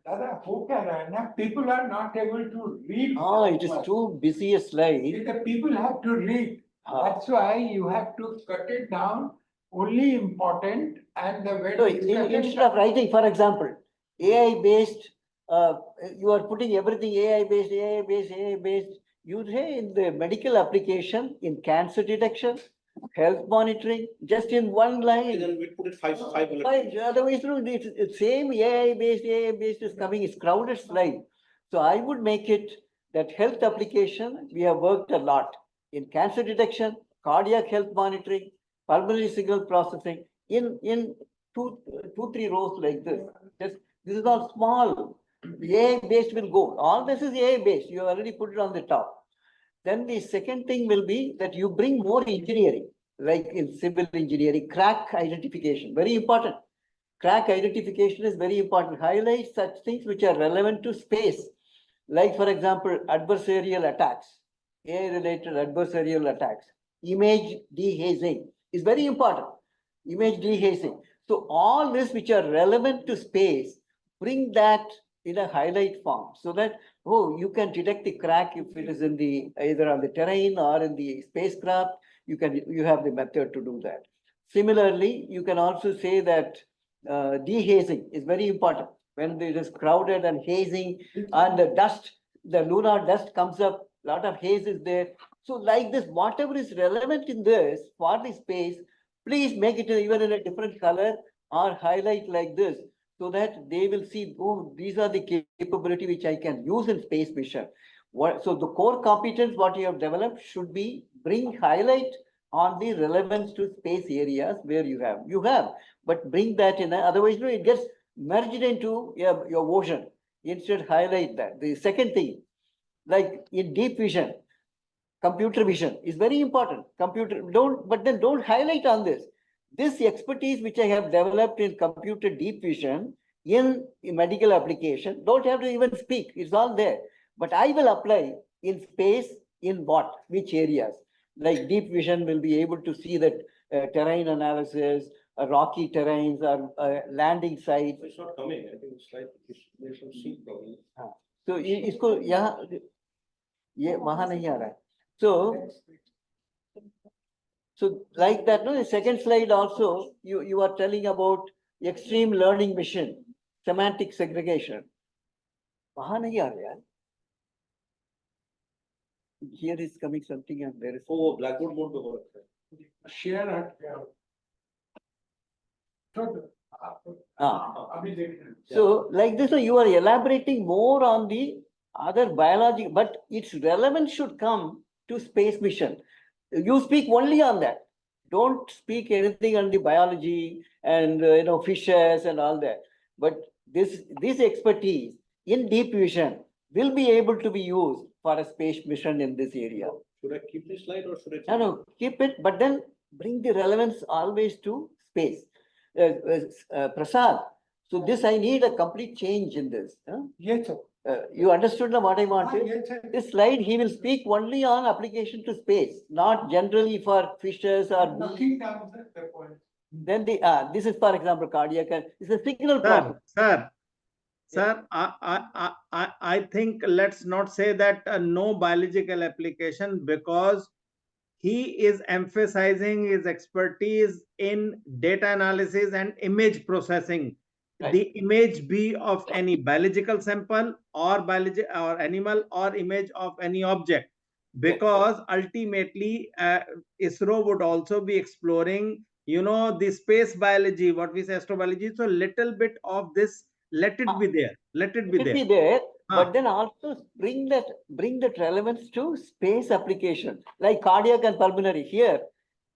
Dada, who can, people are not able to read. It is too busy a slide. The people have to read. That's why you have to cut it down, only important and the way. So instead of writing, for example, AI based, you are putting everything AI based. You say in the medical application, in cancer detection, health monitoring, just in one line. Then we put it five bullet Fine, points. otherwise, no, it's same AI based is coming, it's crowded slide. So I would make it that health application, we have worked a lot in cancer detection, cardiac health monitoring, pulmonary signal processing, in two, 3 rows like this. Just, this is all small. AI based will go. All this is AI based. You already put it on the top. Then the second thing will be that you bring more engineering, like in civil engineering, crack identification, very important. Crack identification is very important. Highlight such things which are relevant to space. Like, for example, adversarial attacks, AI-related adversarial attacks. Image dehazing is very important. Image dehazing. So all this which are relevant to space, bring that in a highlight form so that, oh, you can detect the crack if it is in the either on the terrain or in the spacecraft. You have the method to do that. Similarly, you can also say that dehazing is very important. When it is crowded and hazing and the dust, the lunar dust comes up, a lot of haze is there. So like this, whatever is relevant in this for the space, please make it even in a different color or highlight like this so that they will see, oh, these are the capability which I can use in space mission. So the core competence what you have developed should be bring highlight on the relevance to space areas where you have, but bring that in. Otherwise, no, it gets merged into your ocean. Instead, highlight that. The second thing, like in deep vision, computer vision is very important. But then don't highlight on this. This expertise which I have developed in computer deep vision in medical application, don't have to even speak. It's all there. But I will apply in space in what, which areas. Like deep vision will be able to see that terrain analysis, rocky terrains or landing sites. It's not coming. I think it's like there's some sync problem. So इसको यहाँ ये वहाँ नहीं आ रहा है. So like that, no, the second slide also, you are telling about extreme learning mission, semantic segregation. वहाँ नहीं आ रहा है. Here is coming something and there is. Oh, blackboard mode पे हो रखा है. Share हट गया. So like this, you are elaborating more on the other biology, but its relevance should come to space mission. You speak only on that. Don't speak anything on the biology and fishes and all that. But this expertise in deep vision will be able to be used for a space mission in this area. Should I keep this slide or should I? No, keep it, but then bring the relevance always to space. Prasad, so this I need a complete change in this. Yes, sir. You understood what I wanted? Yes, sir. This slide, he will speak only on application to space, not generally for fishes or. Nothing comes at the point. Then this is, for example, cardiac. It's a signal problem. Sir, I think let's not say that no biological application, because he is emphasizing his expertise in data analysis and image processing. Right. The image be of any biological sample or biology or animal or image of any object, because ultimately ISRO would also be exploring, the space biology, what we say astrobiology. So little bit of this, let it be there. Let it be there. But then also bring that relevance to space application, like cardiac and pulmonary. Here,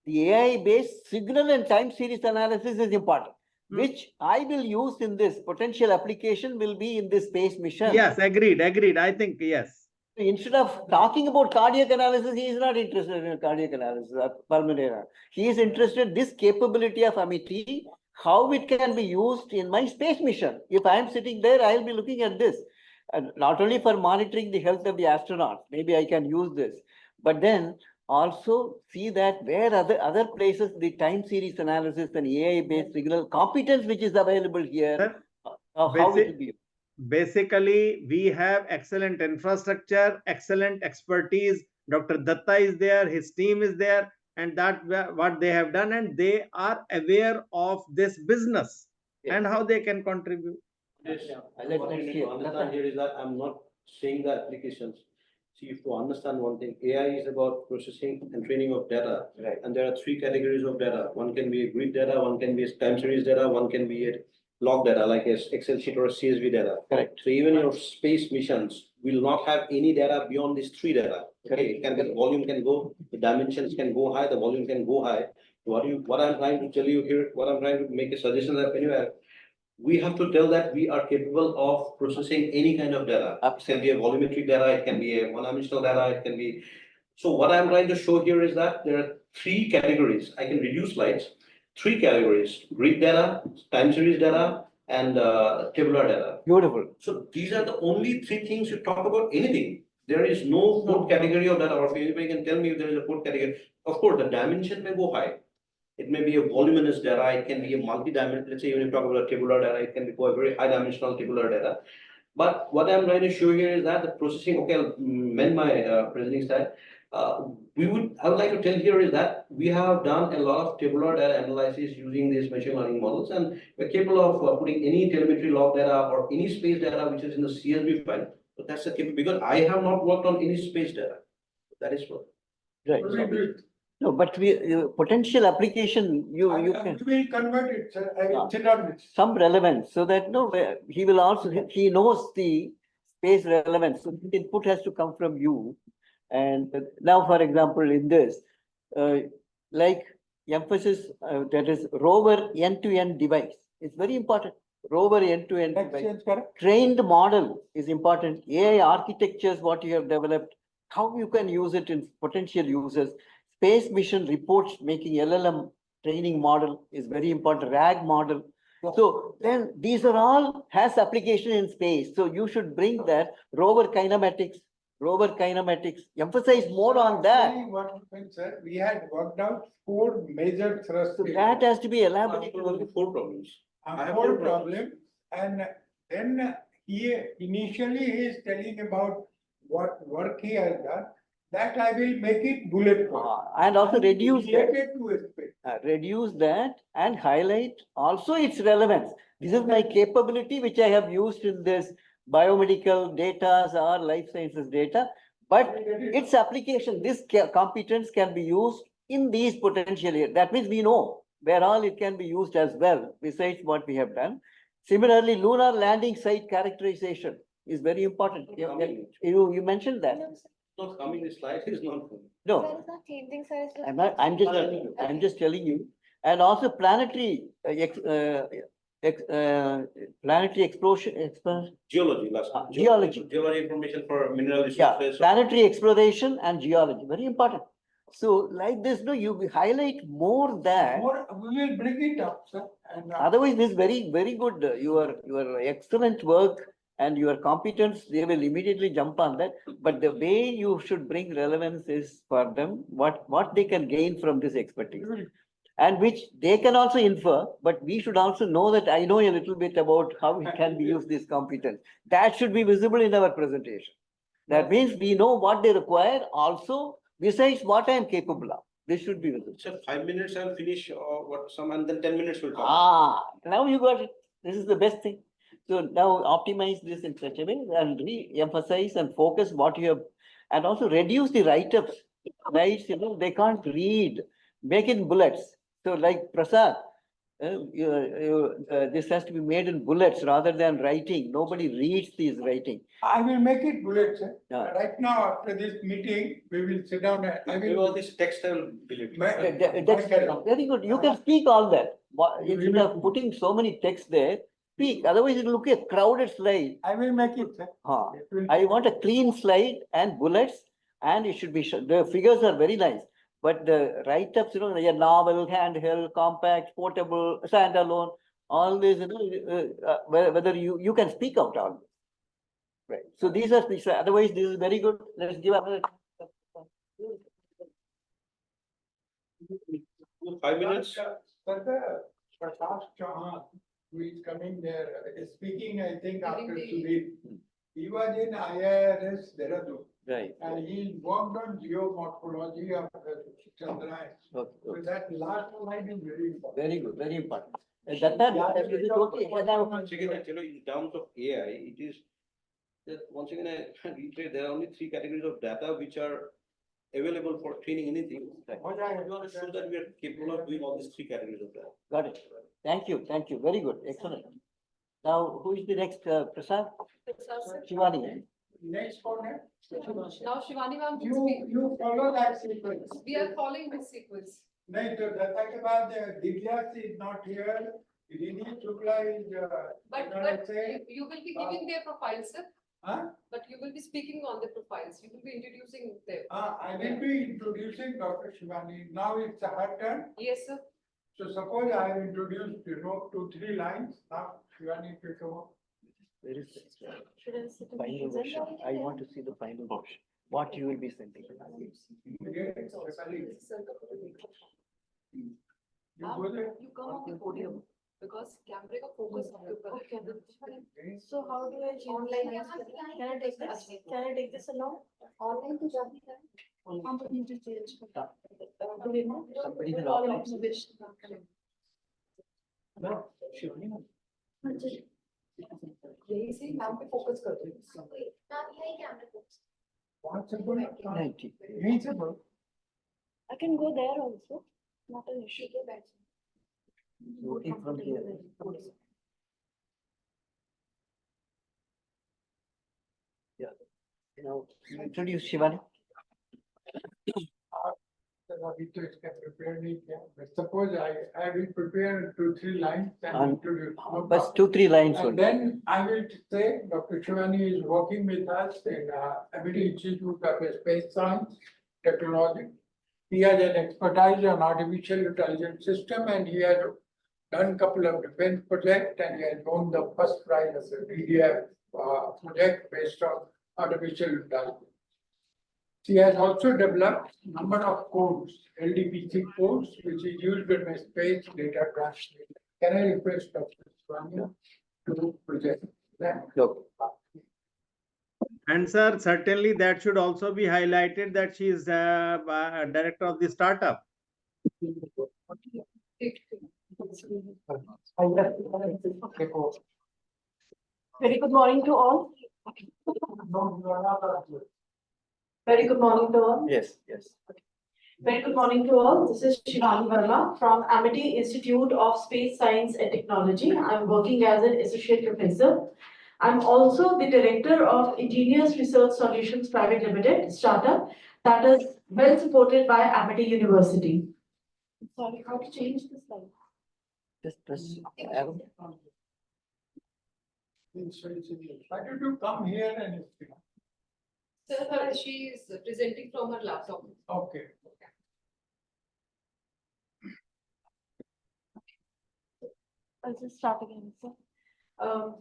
the AI-based signal and time series analysis is important, which I will use in this potential application will be in this space mission. Yes, agreed. I think yes. Instead of talking about cardiac analysis, he is not interested in cardiac analysis or pulmonary. He is interested in this capability of Amity, how it can be used in my space mission. If I am sitting there, I will be looking at this. And not only for monitoring the health of the astronauts, maybe I can use this, but then also see that where other places the time series analysis and AI-based signal competence which is available here, how it will be. Basically, we have excellent infrastructure, excellent expertise. Dr. Datta is there, his team is there, and that what they have done, and they are aware of this business and how they can contribute. Yes. What you need to understand here is that I'm not saying the applications. See, if to understand one thing, AI is about processing and training of data. Right. And there are three categories of data. One can be a grid data, one can be a time series data, one can be a log data, like a Excel sheet or a CSV data. Correct. So even your space missions will not have any data beyond these three data. Okay, it can be, the volume can go, the dimensions can go high, the volume can go high. What I'm trying to tell you here, what I'm trying to make a suggestion that anywhere, we have to tell that we are capable of processing any kind of data. It can be a volumetric data, it can be a one-dimensional data, it can be. So what I'm trying to show here is that there are three categories. I can reduce slides. Three categories: grid data, time series data, and tabular data. Beautiful. So these are the only three things you talk about anything. There is no fourth category of data, or if anybody can tell me if there is a fourth category. Of course, the dimension may go high. It may be a voluminous data, it can be a multi-dimensional, let's say when you talk about tabular data, it can be a very high dimensional tabular data. But what I'm trying to show here is that the processing, okay, I'll mend my presenting style. I would like to tell here is that we have done a lot of tabular data analysis using these machine learning models, and we're capable of putting any telemetry log data or any space data which is in the CSV file. So that's the capability, because I have not worked on any space data. That is what. Right. No, but potential application, you can. We will convert it, sir. I will sit on this. Some relevance, so that he will also, he knows the space relevance, so the input has to come from you. And now, for example, in this, like emphasis, that is rover end-to-end device, it's very important. Rover end-to-end device. Trained model is important. AI architectures, what you have developed, how you can use it in potential users. Space mission reports, making LLM training model is very important. RAG model. So then these are all has application in space. So you should bring that rover kinematics, emphasize more on that. What happened, sir? We had worked out 4 major thrusts. So that has to be elaborated. Only 4 problems. I have 4 4 problems, and then initially he is telling about what work he has done. That I will make it bullet point. And also reduce that. Related to space. Reduce that and highlight also its relevance. This is my capability which I have used in this biomedical data or life sciences data, but its application, this competence can be used in these potential areas. That means we know where all it can be used as well, besides what we have done. Similarly, lunar landing site characterization is very important. You mentioned that. Not coming, the slide is not coming. No. That is not changing, sir. I'm just telling you. I'm just telling you. And also planetary planetary exploration. Geology, last time. Geology. Geology information for mineral Yeah, resources. planetary exploration and geology, very important. So like this, no, you highlight more that. More, we will bring it up, sir. And, Otherwise, this very, very good. Your excellent work and your competence, they will immediately jump on that. But the way you should bring relevance is for them, what they can gain from this expertise. And which they can also infer, but we should also know that I know a little bit about how it can be used, this competence. That should be visible in our presentation. That means we know what they require also, besides what I am capable of. This should be visible. So 5 minutes I'll finish and then 10 minutes will talk. Now you got it. This is the best thing. So now optimize this in such a way and re-emphasize and focus what you have, and also reduce the write-ups. Right? They can't read. Make it bullets. So like Prasad, this has to be made in bullets rather than writing. Nobody reads these writing. I will make it bullet, sir. Yeah. Right now, after this meeting, we will sit down and I will. All this text I will delete. That's very good. You can speak all that. Instead of putting so many texts there, speak. Otherwise, it will look a crowded slide. I will make it, sir. I want a clean slide and bullets, and it should be, the figures are very nice. But the write-ups, a novel, handheld, compact, portable, standalone, all this, whether you can speak out all this. Right. So these are, otherwise this is very good. Let's give another. 5 minutes. Prakash Chauhan, who is coming there, is speaking, I think, after Sudhir. He was in IIRS Dehradun. Right. And he worked on geomorphology of Chandrayaan. Okay. So that last slide is very important. Very good, very important. That time, is it okay? In terms of AI, it is that once again, I reiterate, there are only three categories of data which are available for training anything. You want to show that we are capable of doing all these three categories of data. Got it. Thank you, very good, excellent. Now, who is the next, Prasad? Shivani. Next one. Now Shivani ma'am will You, speak. you follow that sequence. We are following this sequence. नहीं तो दत्ता के बाद Divya is not here. Rini Shukla is. But you will be giving their profiles, sir. Huh? But you will be speaking on the profiles. You will be introducing them. I will be introducing Dr. Shivani. Now it's her turn. Yes, sir. So suppose I have introduced, 2-3 lines. Now Shivani take over. Where is the final version? I want to see the final version. What you will be sending. You go there. You come on the podium because camera का focus आपके ऊपर है. So how do I change online? Can I take this? Can I take this along? Online to जाने का. हम लोग need to change. Somebody will operate. No, Shivani. यही से मैम पे focus करते हैं. What's a good? 90. Reachable. I can go there also. Not an issue. Working from here. Yeah. Now, introduce Shivani. अभी तो इसका prepare नहीं किया. But suppose I will prepare 2-3 lines and And- introduce. No But problem. 2-3 lines And only. then I will say Dr. Shivani is working with us in Amity Institute of Space Science Technology. He has an expertise on artificial intelligence system and he has done a couple of defense projects and he has won the first prize as a DDF project based on artificial intelligence. She has also developed a number of codes, LDPC codes, which is used in space data transmission. Can I request Dr. Shivani to present that? Look, And sir, certainly that should also be highlighted that she is director of the startup. Very good morning to all. No, you are not allowed. Very good morning to all. yes. Very good morning to all. This is Shivani Verma from Amity Institute of Space Science and Technology. I'm working as an associate professor. I'm also the director of Ingenious Research Solutions Private Limited startup that is well supported by Amity University. Sorry, how to change the slide? Just press arrow. Why did you come here and speak? Sir, she is presenting from her laptop. Okay. I'll just start again, sir.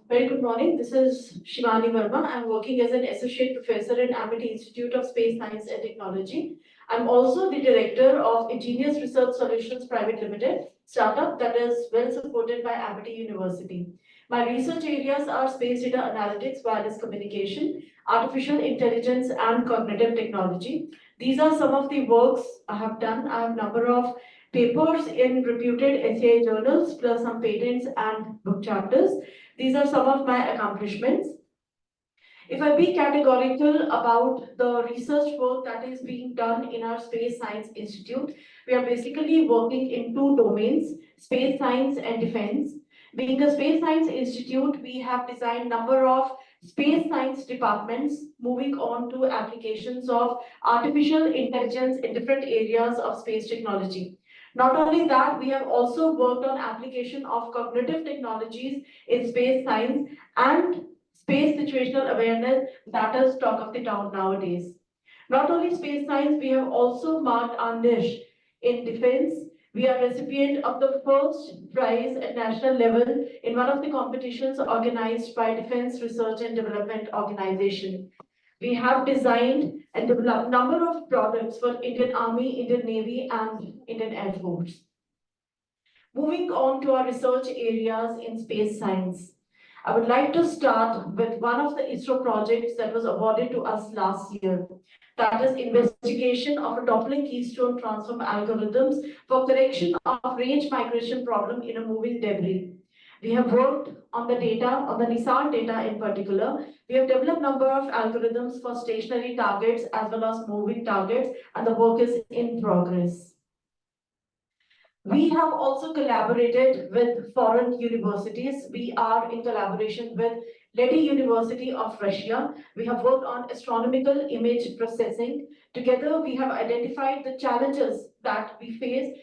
Very good morning. This is Shivani Verma. I'm working as an associate professor in Amity Institute of Space Science and Technology. I'm also the director of Ingenious Research Solutions Private Limited startup that is well supported by Amity University. My research areas are space data analytics, wireless communication, artificial intelligence, and cognitive technology. These are some of the works I have done. I have a number of papers in reputed SCI journals, plus some patents and book chapters. These are some of my accomplishments. If I be categorical about the research work that is being done in our Space Science Institute, we are basically working in two domains, space science and defense. Being a Space Science Institute, we have designed a number of space science departments moving on to applications of artificial intelligence in different areas of space technology. Not only that, we have also worked on application of cognitive technologies in space science and space situational awareness that is talk of the town nowadays. Not only space science, we have also marked our niche in defense. We are recipient of the first prize at national level in one of the competitions organized by Defense Research and Development Organization. We have designed and developed a number of products for Indian Army, Indian Navy, and Indian Air Force. Moving on to our research areas in space science. I would like to start with one of the ISRO projects that was awarded to us last year. That is investigation of a Doppler keystone transform algorithms for correction of range migration problem in a moving debris. We have worked on the data, on the Nissan data in particular. We have developed number of algorithms for stationary targets as well as moving targets, and the work is in progress. We have also collaborated with foreign universities. We are in collaboration with Lety University of Russia. We have worked on astronomical image processing. Together, we have identified the challenges that we face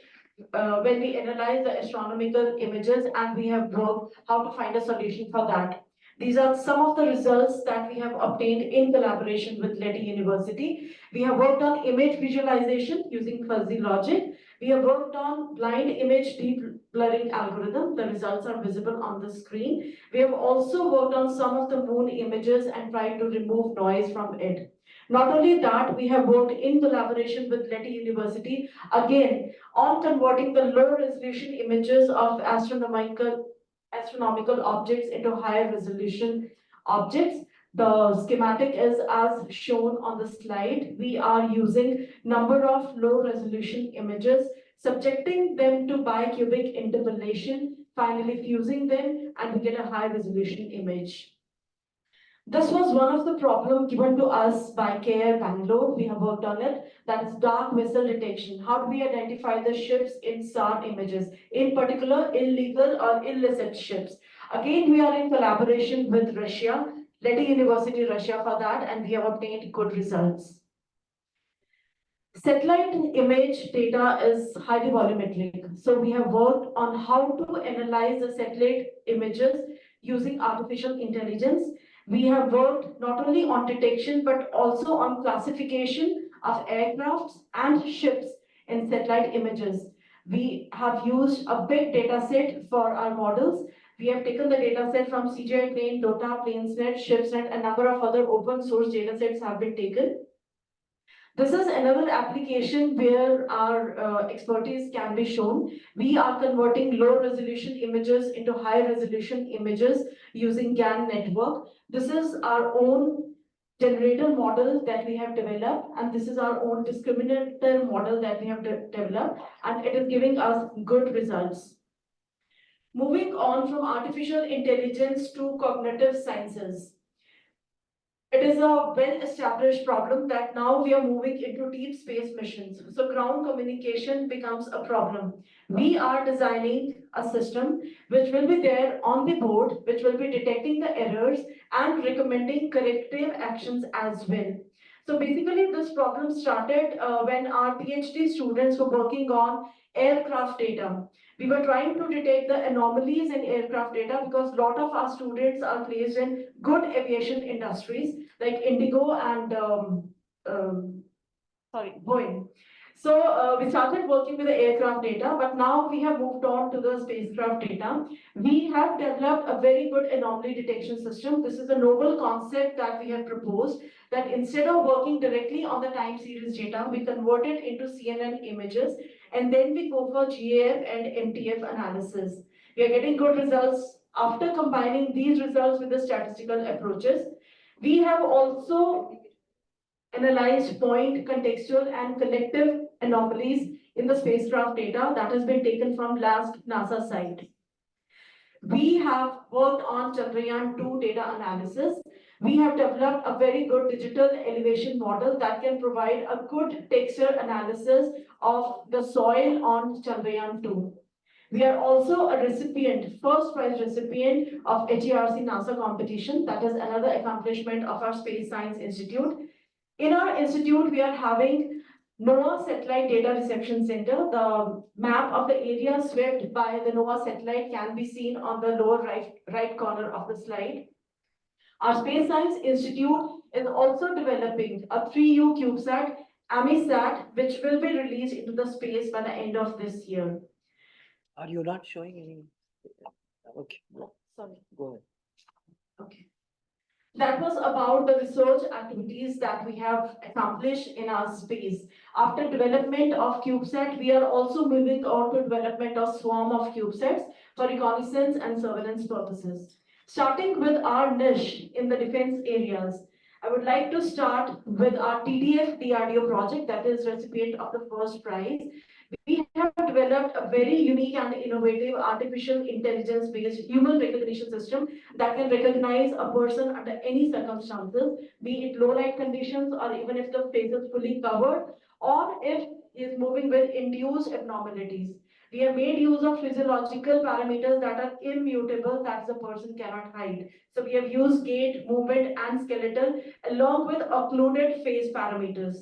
when we analyze the astronomical images, and we have worked how to find a solution for that. These are some of the results that we have obtained in collaboration with Lety University. We have worked on image visualization using fuzzy logic. We have worked on blind image deep blurring algorithm. The results are visible on the screen. We have also worked on some of the moon images and tried to remove noise from it. Not only that, we have worked in collaboration with Lety University, again, on converting the low resolution images of astronomical objects into higher resolution objects. The schematic is as shown on the slide. We are using number of low resolution images, subjecting them to bicubic interpolation, finally fusing them, and we get a high resolution image. This was one of the problems given to us by CARE Bangalore. We have worked on it. That is dark vessel detection. How do we identify the ships in SAR images, in particular illegal or illicit ships? Again, we are in collaboration with Russia, Lety University Russia for that, and we have obtained good results. Satellite image data is highly volumetric. So we have worked on how to analyze the satellite images using artificial intelligence. We have worked not only on detection, but also on classification of aircrafts and ships in satellite images. We have used a big data set for our models. We have taken the data set from CGI Plane, DOTA, PlanesNet, ShipsNet, a number of other open source data sets have been taken. This is another application where our expertise can be shown. We are converting low resolution images into high resolution images using GAN network. This is our own generator model that we have developed, and this is our own discriminator model that we have developed, and it is giving us good results. Moving on from artificial intelligence to cognitive sciences. It is a well-established problem that now we are moving into deep space missions. So ground communication becomes a problem. We are designing a system which will be there on the board, which will be detecting the errors and recommending corrective actions as well. So basically this problem started when our PhD students were working on aircraft data. We were trying to detect the anomalies in aircraft data because a lot of our students are placed in good aviation industries like Indigo and Boeing. So we started working with the aircraft data, but now we have moved on to the spacecraft data. We have developed a very good anomaly detection system. This is a novel concept that we have proposed, that instead of working directly on the time series data, we convert it into CNN images, and then we go for GAF and MTF analysis. We are getting good results after combining these results with the statistical approaches. We have also analyzed point, contextual, and collective anomalies in the spacecraft data that has been taken from last NASA site. We have worked on Chandrayaan-2 data analysis. We have developed a very good digital elevation model that can provide a good texture analysis of the soil on Chandrayaan-2. We are also a recipient, first prize recipient of HERC NASA competition. That is another accomplishment of our Space Science Institute. In our institute, we are having NOAA Satellite Data Reception Center. The map of the area swept by the NOAA satellite can be seen on the lower right corner of the slide. Our Space Science Institute is also developing a 3U CubeSat, AMISat, which will be released into the space by the end of this year. Are you not showing any? Okay, Sorry. go ahead. Okay. That was about the research activities that we have accomplished in our space. After development of CubeSat, we are also moving on to development of swarm of CubeSats for reconnaissance and surveillance purposes. Starting with our niche in the defense areas, I would like to start with our TDF DRDO project that is recipient of the first prize. We have developed a very unique and innovative artificial intelligence-based human recognition system that can recognize a person under any circumstances, be it low light conditions or even if the face is fully covered or if he is moving with induced abnormalities. We have made use of physiological parameters that are immutable, that the person cannot hide. So we have used gait, movement, and skeletal along with occluded face parameters.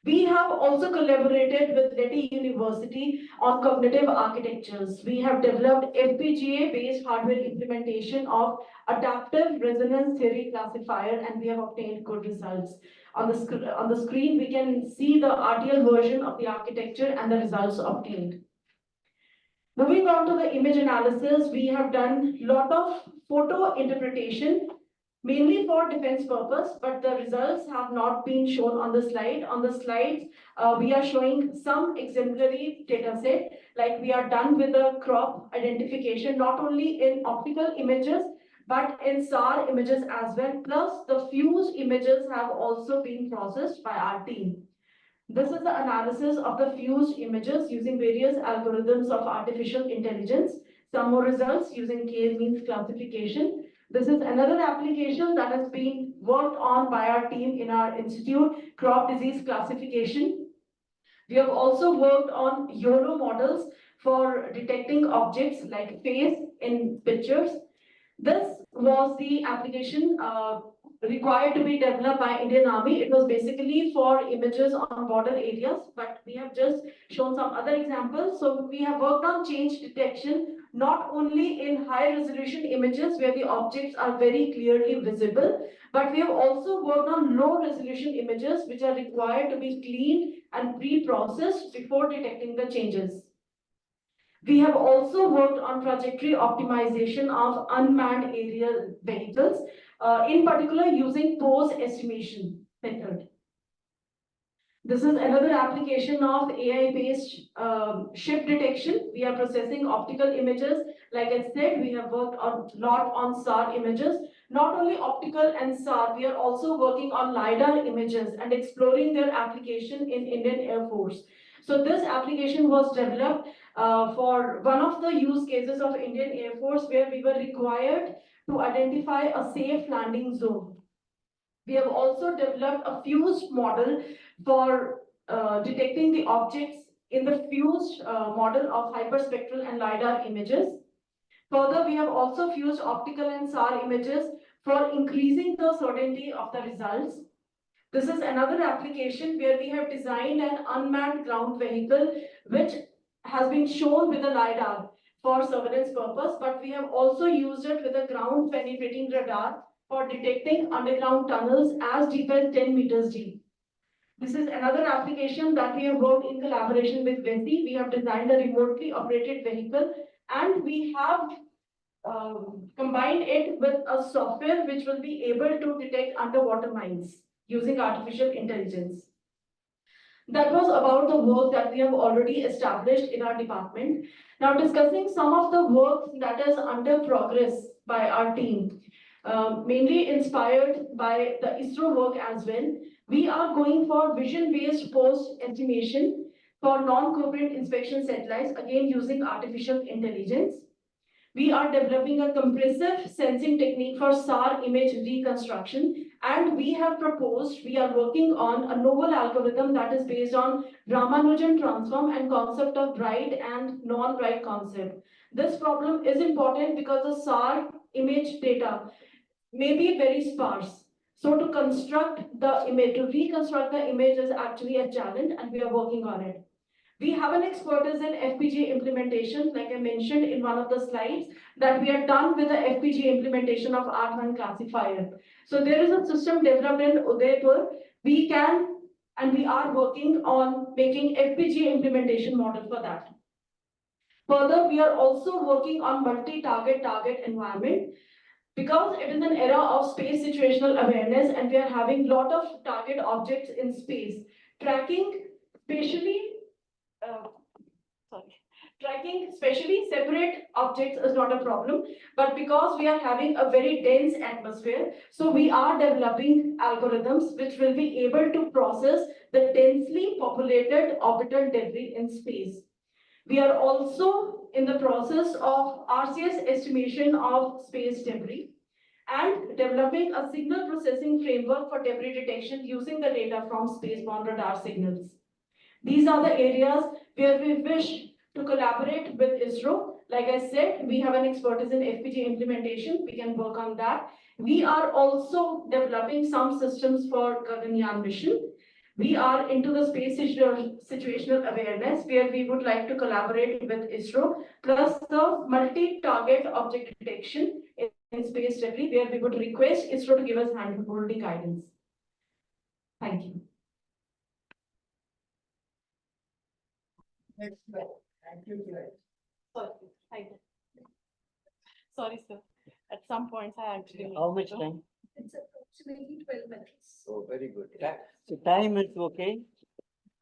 We have also collaborated with Reddy University on cognitive architectures. We have developed FPGA-based hardware implementation of adaptive resonance theory classifier, and we have obtained good results. On the screen, we can see the RTL version of the architecture and the results obtained. Moving on to the image analysis, we have done a lot of photo interpretation mainly for defense purpose, but the results have not been shown on the slide. On the slides, we are showing some exemplary data set, like we are done with the crop identification, not only in optical images, but in SAR images as well, plus the fused images have also been processed by our team. This is the analysis of the fused images using various algorithms of artificial intelligence. Some more results using k-means classification. This is another application that has been worked on by our team in our institute, crop disease classification. We have also worked on YOLO models for detecting objects like face in pictures. This was the application required to be developed by Indian Army. It was basically for images on border areas, but we have just shown some other examples. So we have worked on change detection, not only in high resolution images where the objects are very clearly visible, but we have also worked on low resolution images which are required to be cleaned and pre-processed before detecting the changes. We have also worked on trajectory optimization of unmanned aerial vehicles, in particular using pose estimation method. This is another application of AI-based ship detection. We are processing optical images. Like I said, we have worked a lot on SAR images. Not only optical and SAR, we are also working on LiDAR images and exploring their application in Indian Air Force. So this application was developed for one of the use cases of Indian Air Force where we were required to identify a safe landing zone. We have also developed a fused model for detecting the objects in the fused model of hyperspectral and LiDAR images. Further, we have also fused optical and SAR images for increasing the certainty of the results. This is another application where we have designed an unmanned ground vehicle which has been shown with a LiDAR for surveillance purpose, but we have also used it with a ground penetrating radar for detecting underground tunnels as deep as 10 meters deep. This is another application that we have worked in collaboration with VESI. We have designed a remotely operated vehicle and we have combined it with a software which will be able to detect underwater mines using artificial intelligence. That was about the work that we have already established in our department. Now discussing some of the work that is under progress by our team, mainly inspired by the ISRO work as well. We are going for vision-based post estimation for non-corporate inspection satellites, again using artificial intelligence. We are developing a compressive sensing technique for SAR image reconstruction, and we have proposed, we are working on a novel algorithm that is based on Ramanujan transform and concept of bright and non-bright concept. This problem is important because the SAR image data may be very sparse. So to construct the image, to reconstruct the image is actually a challenge, and we are working on it. We have an expertise in FPGA implementation, like I mentioned in one of the slides, that we are done with the FPGA implementation of R1 classifier. So there is a system developed in Udaipur. We can and we are working on making FPGA implementation model for that. Further, we are also working on multi-target target environment. Because it is an era of space situational awareness and we are having a lot of target objects in space, tracking spatially tracking, especially separate objects, is not a problem. But because we are having a very dense atmosphere, so we are developing algorithms which will be able to process the densely populated orbital debris in space. We are also in the process of RCS estimation of space debris and developing a signal processing framework for debris detection using the data from spaceborne radar signals. These are the areas where we wish to collaborate with ISRO. Like I said, we have an expertise in FPG implementation. We can work on that. We are also developing some systems for Gaganyaan mission. We are into the space situational awareness where we would like to collaborate with ISRO, plus the multi-target object detection in space debris where we would request ISRO to give us hand-holding guidance. Thank you. Next slide. Thank you, Claire. Sorry, thank you. Sorry, sir. At some points, I actually. How much time? It's approximately 12 minutes. Oh, very good. So time is okay.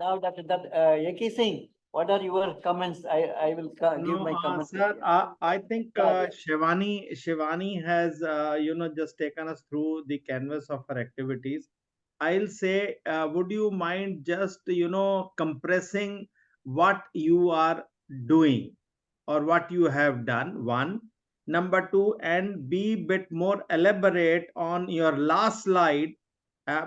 Now, Yaki Singh, what are your comments? I will give my comments. Sir, I think Shivani has just taken us through the canvas of her activities. I'll say, would you mind just compressing what you are doing or what you have done? One. Number two, and be bit more elaborate on your last slide,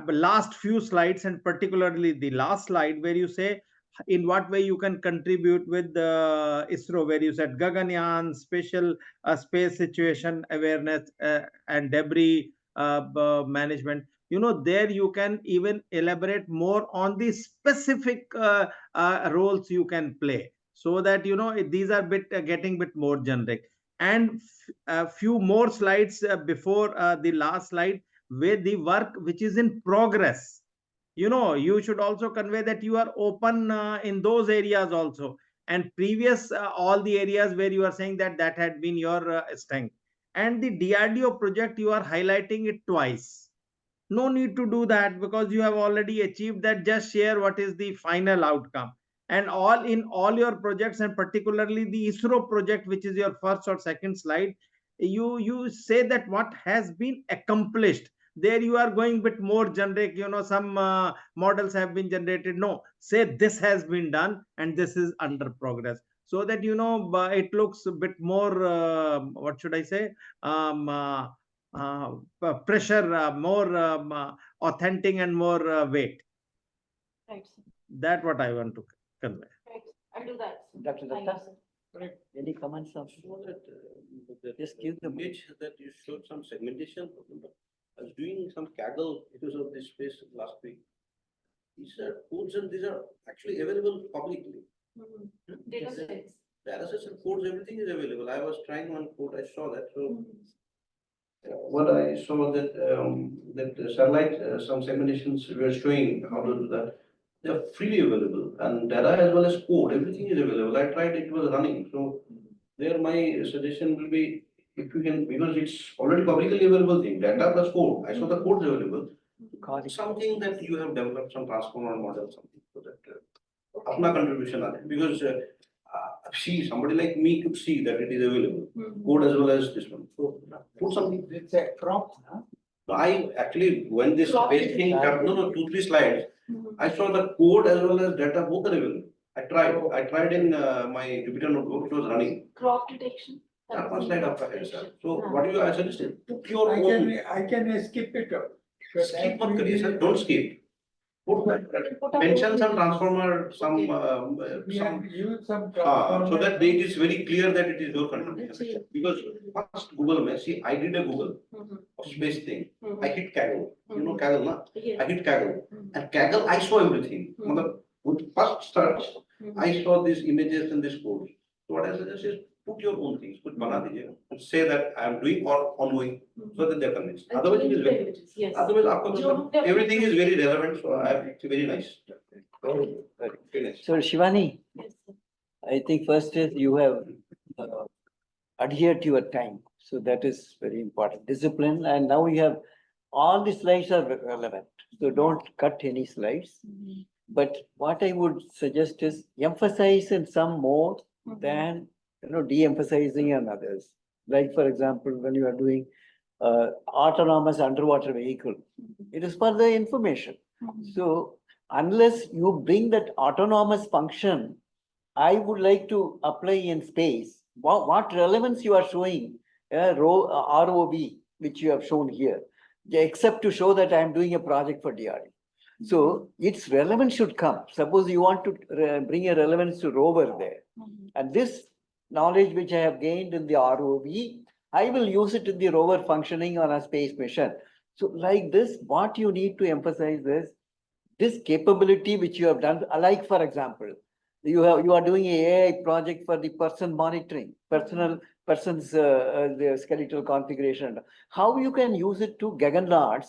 last few slides, and particularly the last slide where you say in what way you can contribute with the ISRO, where you said Gaganyaan, special space situation awareness and debris management. There you can even elaborate more on the specific roles you can play, so that these are getting bit more generic. And a few more slides before the last slide, with the work which is in progress. You should also convey that you are open in those areas also, and previous all the areas where you are saying that had been your strength. And the DRDO project, you are highlighting it twice. No need to do that, because you have already achieved that. Just share what is the final outcome. And all your projects, and particularly the ISRO project, which is your first or second slide, you say that what has been accomplished. There you are going bit more generic. Some models have been generated. No, say this has been done and this is under progress, so that it looks a bit more what should I say, pressure, more authentic and more weight. Right, sir. That what I want to convey. Right. I'll do that. Dr. Thank Datta, you, sir. any comments of? Just give the image that you showed some segmentation. I was doing some Kaggle because of this space last week. These are codes, and these are actually available publicly. Data sets. The RSS codes, everything is available. I was trying one code, I saw that. So what I saw that that satellite some segmentations we are showing how to do that. They are freely available, and data as well as code, everything is available. I tried, it was running. So there my suggestion will be, if you can, because it's already publicly available thing, data plus code. I saw the codes available. Something that you have developed, some transformer model, something, so that apna contribution on it. Because see, somebody like me could see that it is available, code as well as this one. So put something. It's a crop, huh? I actually, when this space thing happened, no, 2-3 slides, I saw the code as well as data both are available. I tried in my Jupyter notebook, it was running. Crop detection. That one slide after here, sir. So what do you, I suggested, put your own. I can skip it up. Skip what kariye, sir, don't skip. Put mention some transformer, some We have used some. so that it is very clear that it is your contribution. Because first Google mein, see, I did a Google of space thing. I hit Kaggle. You know Kaggle, na? I hit Kaggle. And Kaggle, I saw everything. With first search, I saw these images and this code. So what I suggest is put your own things. Put bana dijiye. Say that I am doing or ongoing, so that they are convinced. Otherwise, it is very. Yes. Otherwise, everything is very relevant. So it's very nice. Very nice. So Shivani, Yes, sir. I think first is you have adhered to your time. So that is very important. Discipline, and now you have all the slides are relevant. So don't cut any slides. But what I would suggest is emphasize in some more than, de-emphasizing on others. Like, for example, when you are doing autonomous underwater vehicle, it is for the information. So unless you bring that autonomous function, I would like to apply in space. What relevance you are showing, ROV, which you have shown here, except to show that I am doing a project for DRDO. So its relevance should come. Suppose you want to bring a relevance to rover there. And this knowledge which I have gained in the ROV, I will use it in the rover functioning on a space mission. So like this, what you need to emphasize is this capability which you have done, like for example, you are doing a AI project for the person monitoring, person's their skeletal configuration. How you can use it to Gagannauts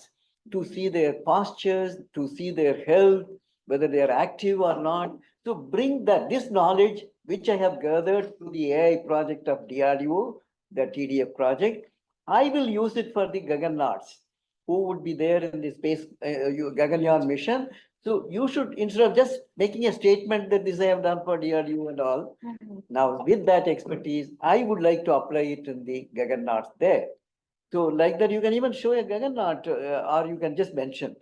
to see their postures, to see their health, whether they are active or not. So bring this knowledge which I have gathered through the AI project of DRDO, the TDF project. I will use it for the Gagannauts who would be there in the space Gaganyaan mission. So you should, instead of just making a statement that this I have done for DRDO and all, now with that expertise, I would like to apply it in the Gagannauts there. So like that, you can even show a Gagannaut, or you can just mention.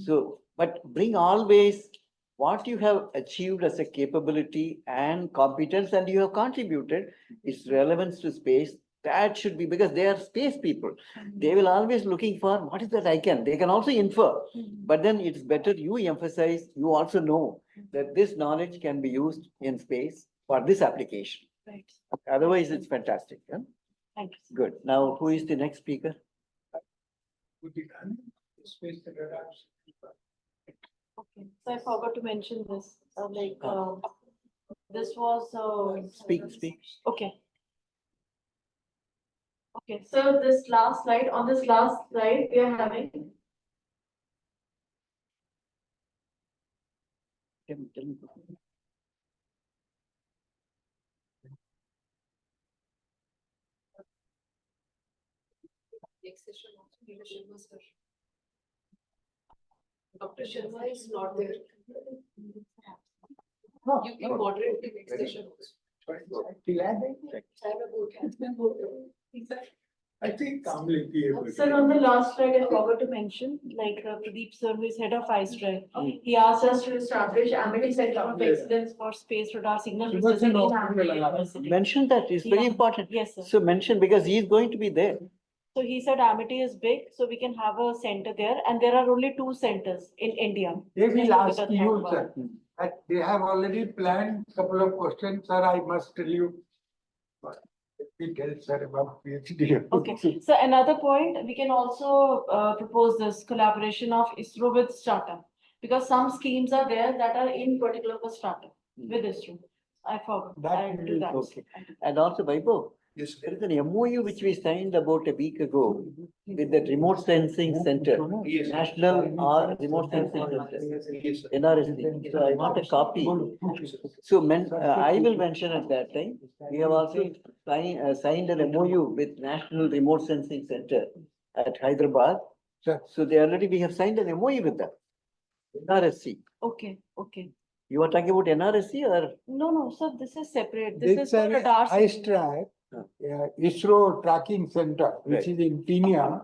So, but bring always what you have achieved as a capability and competence, and you have contributed its relevance to space. That should be, because they are space people. They will always looking for what is that they can also infer, but then it's better you emphasize, you also know that this knowledge can be used in space for this application. Right. Otherwise, it's fantastic. Yeah? Thank you. Good. Now, who is the next speaker? Okay, so I forgot to mention this, this was, Speak. okay. Okay, so this last slide, on this last slide, we are having, Next session also, Dr. Sharma sir. Dr. Sharma is not there. You can moderate the next session also. I think calmly be able to. sir, on the last slide, I forgot to mention, Pradeep sir, who is head of ISRO, he asked us to establish Amity Center of Excellence for Space Radar Signal Processing in Amity University. Mention that, it's very important. Yes, sir. So mention, because he is going to be there. So he said Amity is big, so we can have a center there, and there are only 2 centers in India. They will Just ask look at you, that sir. That they have already planned couple of questions, sir, I must tell you. But let me tell sir about PhD. Okay, so another point, we can also propose this collaboration of ISRO with startup. Because some schemes are there that are in particular for startup with ISRO. I forgot, That I'll do will- that. Okay. And also, Vaibhav, Yes. there is an MOU which we signed about a week ago with the remote sensing center, Yes. National Remote Sensing Center, Yes, sir. NRSC. So I want a copy. So I will mention at that time, we have also signed an MOU with National Remote Sensing Center at Hyderabad. Sir. So we have signed an MOU with them. NRSC. Okay, okay. You are talking about NRSC or? No, sir, this is separate. This This is for radar. ISTRAC, ISRO Tracking Center, which Right. is in Kenya.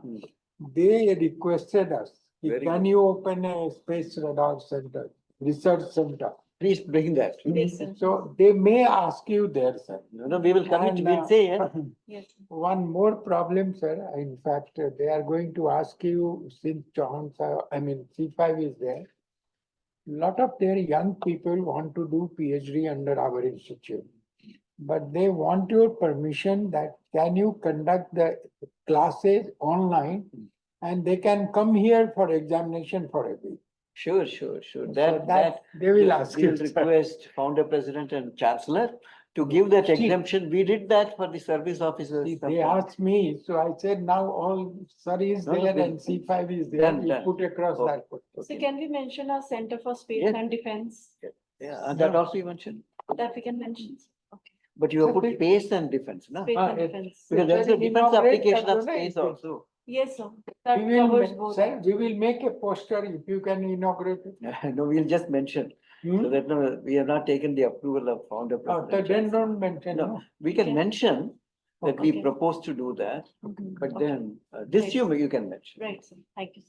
They requested us, Very can good. you open a space radar center, research center? Please bring that. Yes, sir. So they may ask you there, sir. No, we will commit, And, we'll say, yeah. Yes. One more problem, sir. In fact, they are going to ask you, since C5 is there. Lot of their young people want to do PhD under our institute. But they want your permission that can you conduct the classes online and they can come here for examination for a week. Sure. So That they will ask we you. will sir. request founder, president and chancellor to give that exemption. We did that for the service officers. See, they asked me, so I said now all sir is No, no, there we'll- and C5 is there, Done, you done. put across Okay. that. So can we mention our Center for Space Yes. and Defense Yeah, and that also you mentioned, that we can mention? Okay, but you have put space and defense, no? Space and it- Defense. Because there is a defense Inaugurate application of that, no, space it- also. Yes, sir. That We will, covers both. sir, we will make a poster if you can inaugurate it. No, we'll just mention. So that no, we have not taken the approval of founder Then president. don't mention. No, we can Okay. mention that Okay. we propose to do that, but Okay. then this Right. you can mention. Right, sir. Thank you.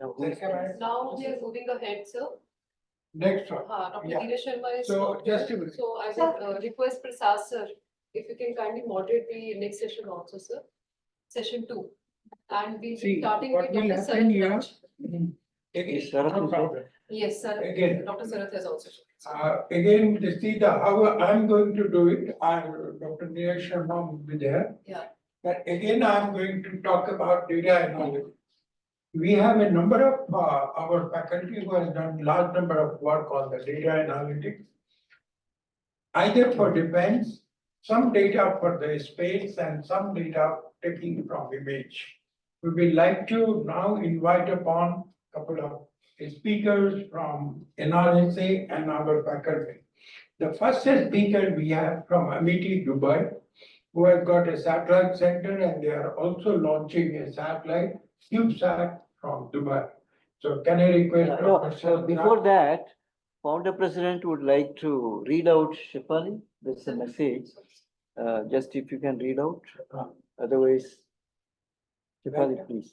Now, who is- Now we are moving ahead, sir. Next one. Dr. Yeah. Dheeraj Sharma is. So, not just here. a minute. So I would request Prasad sir, if you can kindly moderate the next session also, sir. Session 2. And we'll be See, starting what with will Dr. happen Sarath here? Raj. Is Sarath No is there? problem. Yes, sir. Again. Dr. Sarath has also. Again, this is the, how I'm going to do it, Dr. Neil Sharma will be there. Yeah. But again, I'm going to talk about data analytics. We have a number of, our faculty who has done large number of work on the data analytics. Either for defense, some data for the space and some data taking from image. We would like to now invite upon a couple of speakers from NRSA and our faculty. The first speaker we have from Amity, Dubai, who has got a satellite center and they are also launching a satellite, CubeSat from Dubai. So can I request No, Dr. so Sharma? before that, founder president would like to read out Shefali, there's a message. Just if you can read out, otherwise. Shefali, please.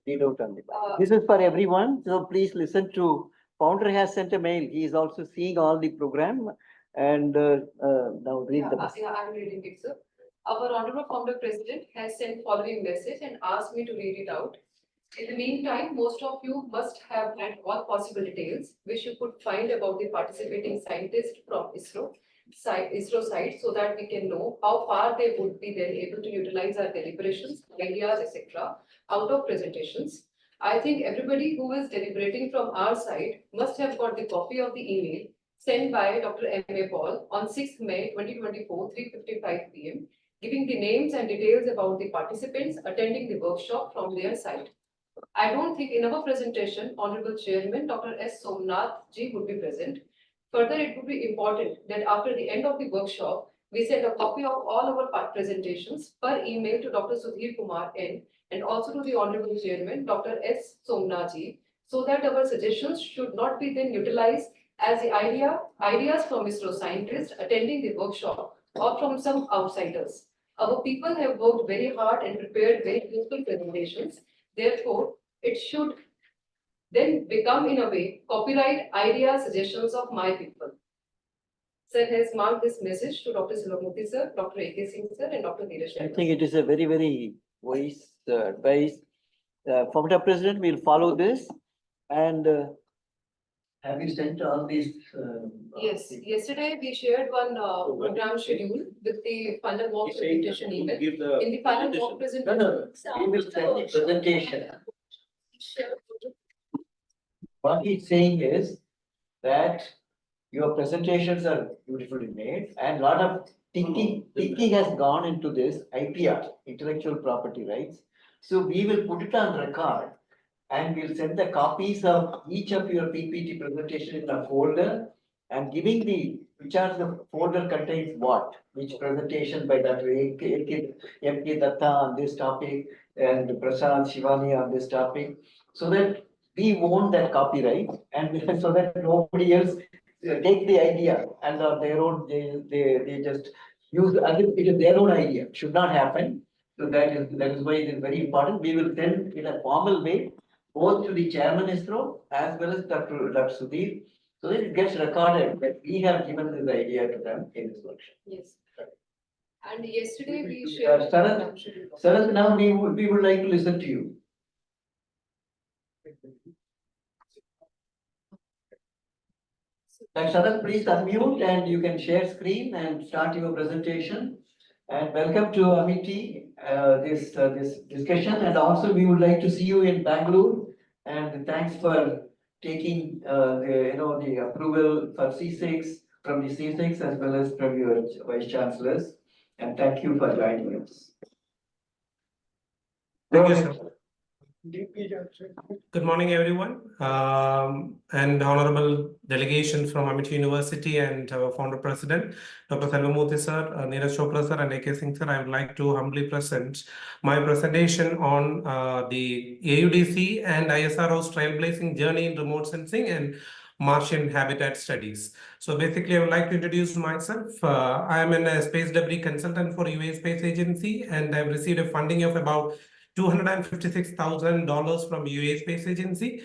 Read out on the back. This is for everyone, so please listen to, founder has sent a mail, he is also seeing all the program. And now read the message. Yeah, I'm reading it, sir. Our honorable founder president has sent following message and asked me to read it out. In the meantime, most of you must have read all possible details which you could find about the participating scientists from ISRO site, so that we can know how far they would be then able to utilize our deliberations, ideas, etc. out of presentations. I think everybody who is deliberating from our side must have got the copy of the email sent by Dr. M.A. Paul on 6th May 2024, 3:55 p.m., giving the names and details about the participants attending the workshop from their side. I don't think in our presentation, Honorable Chairman Dr. S. Somnath ji would be present. Further, it would be important that after the end of the workshop, we send a copy of all our presentations per email to Dr. Sudhir Kumar N. and also to the Honorable Chairman Dr. S. Somnath ji, so that our suggestions should not be then utilized as the ideas from ISRO scientists attending the workshop or from some outsiders. Our people have worked very hard and prepared very useful presentations. Therefore, it should then become in a way copyright idea suggestions of my people. Sir has marked this message to Dr. Silvamurthy sir, Dr. A.K. Singh sir, and Dr. Dheeraj I Sharma. think it is a very, very wise advice. Founder president will follow this and have you sent all these? Yes, yesterday we shared one program schedule with the final mock presentation email. In the final mock No, presentation. no, we will send the presentation. What he's saying is that your presentations are beautifully made and lot of thinking has gone into this IPR, intellectual property rights. So we will put it on record and we'll send the copies of each of your PPT presentation in a folder and giving the, which are the folder contains what, which presentation by Dr. M.K. Datta on this topic and Prasad Shivani on this topic, so that we own that copyright and so that nobody else take the idea and their own, they just use, it is their own idea, should not happen. So that is why it is very important. We will send in a formal way both to the chairman ISRO as well as Dr. Sudhir, so that it gets recorded that we have given this idea to them in this workshop. Yes. And yesterday we shared. Sarath, now we would like to listen to you. Sarath, please unmute and you can share screen and start your presentation. And welcome to Amity, this discussion, and also we would like to see you in Bangalore. And thanks for taking the approval for C6 from the C6 as well as from your vice chancellors. And thank you for joining us. Thank you, sir. DP Johnson. Good morning, everyone, and honorable delegations from Amity University and our founder president, Dr. Selvamurthy sir, Neeraj Chopra sir, and AK Singh sir. I would like to humbly present my presentation on the AUDC and ISRO's trailblazing journey in remote sensing and Martian habitat studies. So basically, I would like to introduce myself. I am a space debris consultant for UAE Space Agency, and I've received a funding of about $256,000 from UAE Space Agency.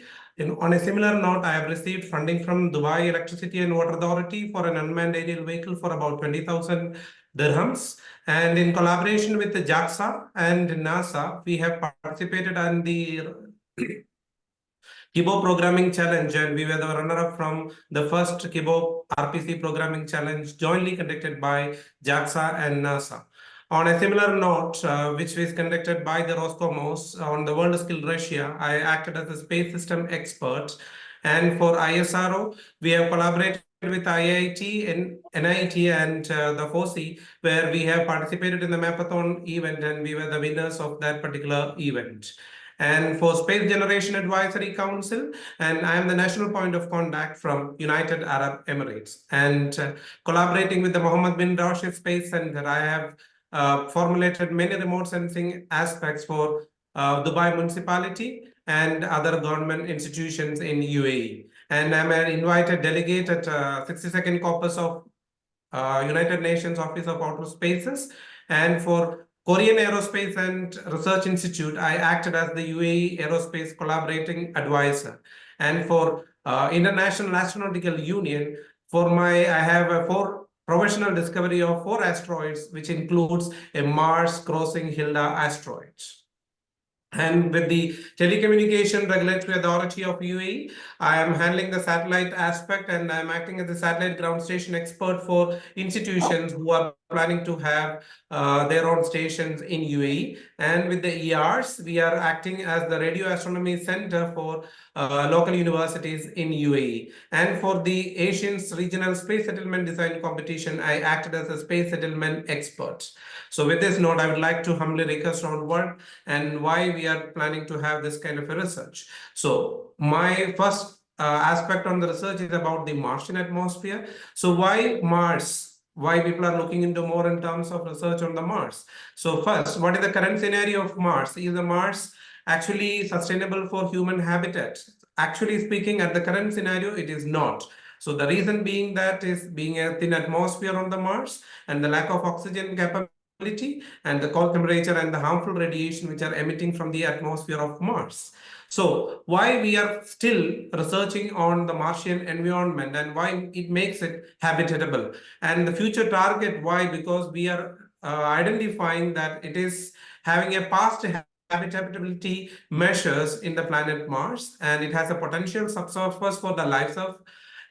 On a similar note, I have received funding from Dubai Electricity and Water Authority for an unmanned aerial vehicle for about 20,000 dirhams. And in collaboration with the JAXA and NASA, we have participated in the Kibo Programming Challenge, and we were the runner-up from the first Kibo RPC Programming Challenge jointly conducted by JAXA and NASA. On a similar note, which was conducted by the Roscosmos on the World Skill Russia, I acted as a space system expert. And for ISRO, we have collaborated with IIT and NIT and the FOSI, where we have participated in the Mapathon event, and we were the winners of that particular event. And for Space Generation Advisory Council, and I am the national point of contact from United Arab Emirates. And collaborating with the Mohammed bin Rashid Space Center, I have formulated many remote sensing aspects for Dubai Municipality and other government institutions in UAE. And I'm an invited delegate at 62nd Corpus of United Nations Office of Outer Spaces. And for Korean Aerospace and Research Institute, I acted as the UAE Aerospace Collaborating Advisor. And for International Astronautical Union, I have a professional discovery of 4 asteroids, which includes a Mars crossing Hilda asteroid. And with the Telecommunication Regulatory Authority of UAE, I am handling the satellite aspect, and I'm acting as a satellite ground station expert for institutions who are planning to have their own stations in UAE. And with the ERs, we are acting as the Radio Astronomy Center for local universities in UAE. And for the Asians Regional Space Settlement Design Competition, I acted as a space settlement expert. So with this note, I would like to humbly request on what and why we are planning to have this kind of a research. So my first aspect on the research is about the Martian atmosphere. So why Mars? Why people are looking into more in terms of research on the Mars? So first, what is the current scenario of Mars? Is the Mars actually sustainable for human habitat? Actually speaking, at the current scenario, it is not. So the reason being that is being a thin atmosphere on the Mars and the lack of oxygen capability and the cold temperature and the harmful radiation which are emitting from the atmosphere of Mars. So why we are still researching on the Martian environment and why it makes it habitable, and the future target, why? Because we are identifying that it is having a past habitability measures in the planet Mars, and it has a potential subsurface for the life of,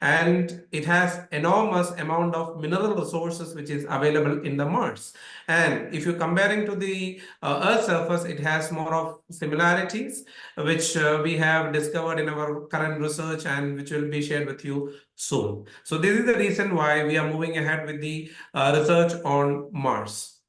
and it has enormous amount of mineral resources which is available in the Mars. And if you're comparing to the Earth surface, it has more of similarities which we have discovered in our current research and which will be shared with you soon. So this is the reason why we are moving ahead with the research on Mars.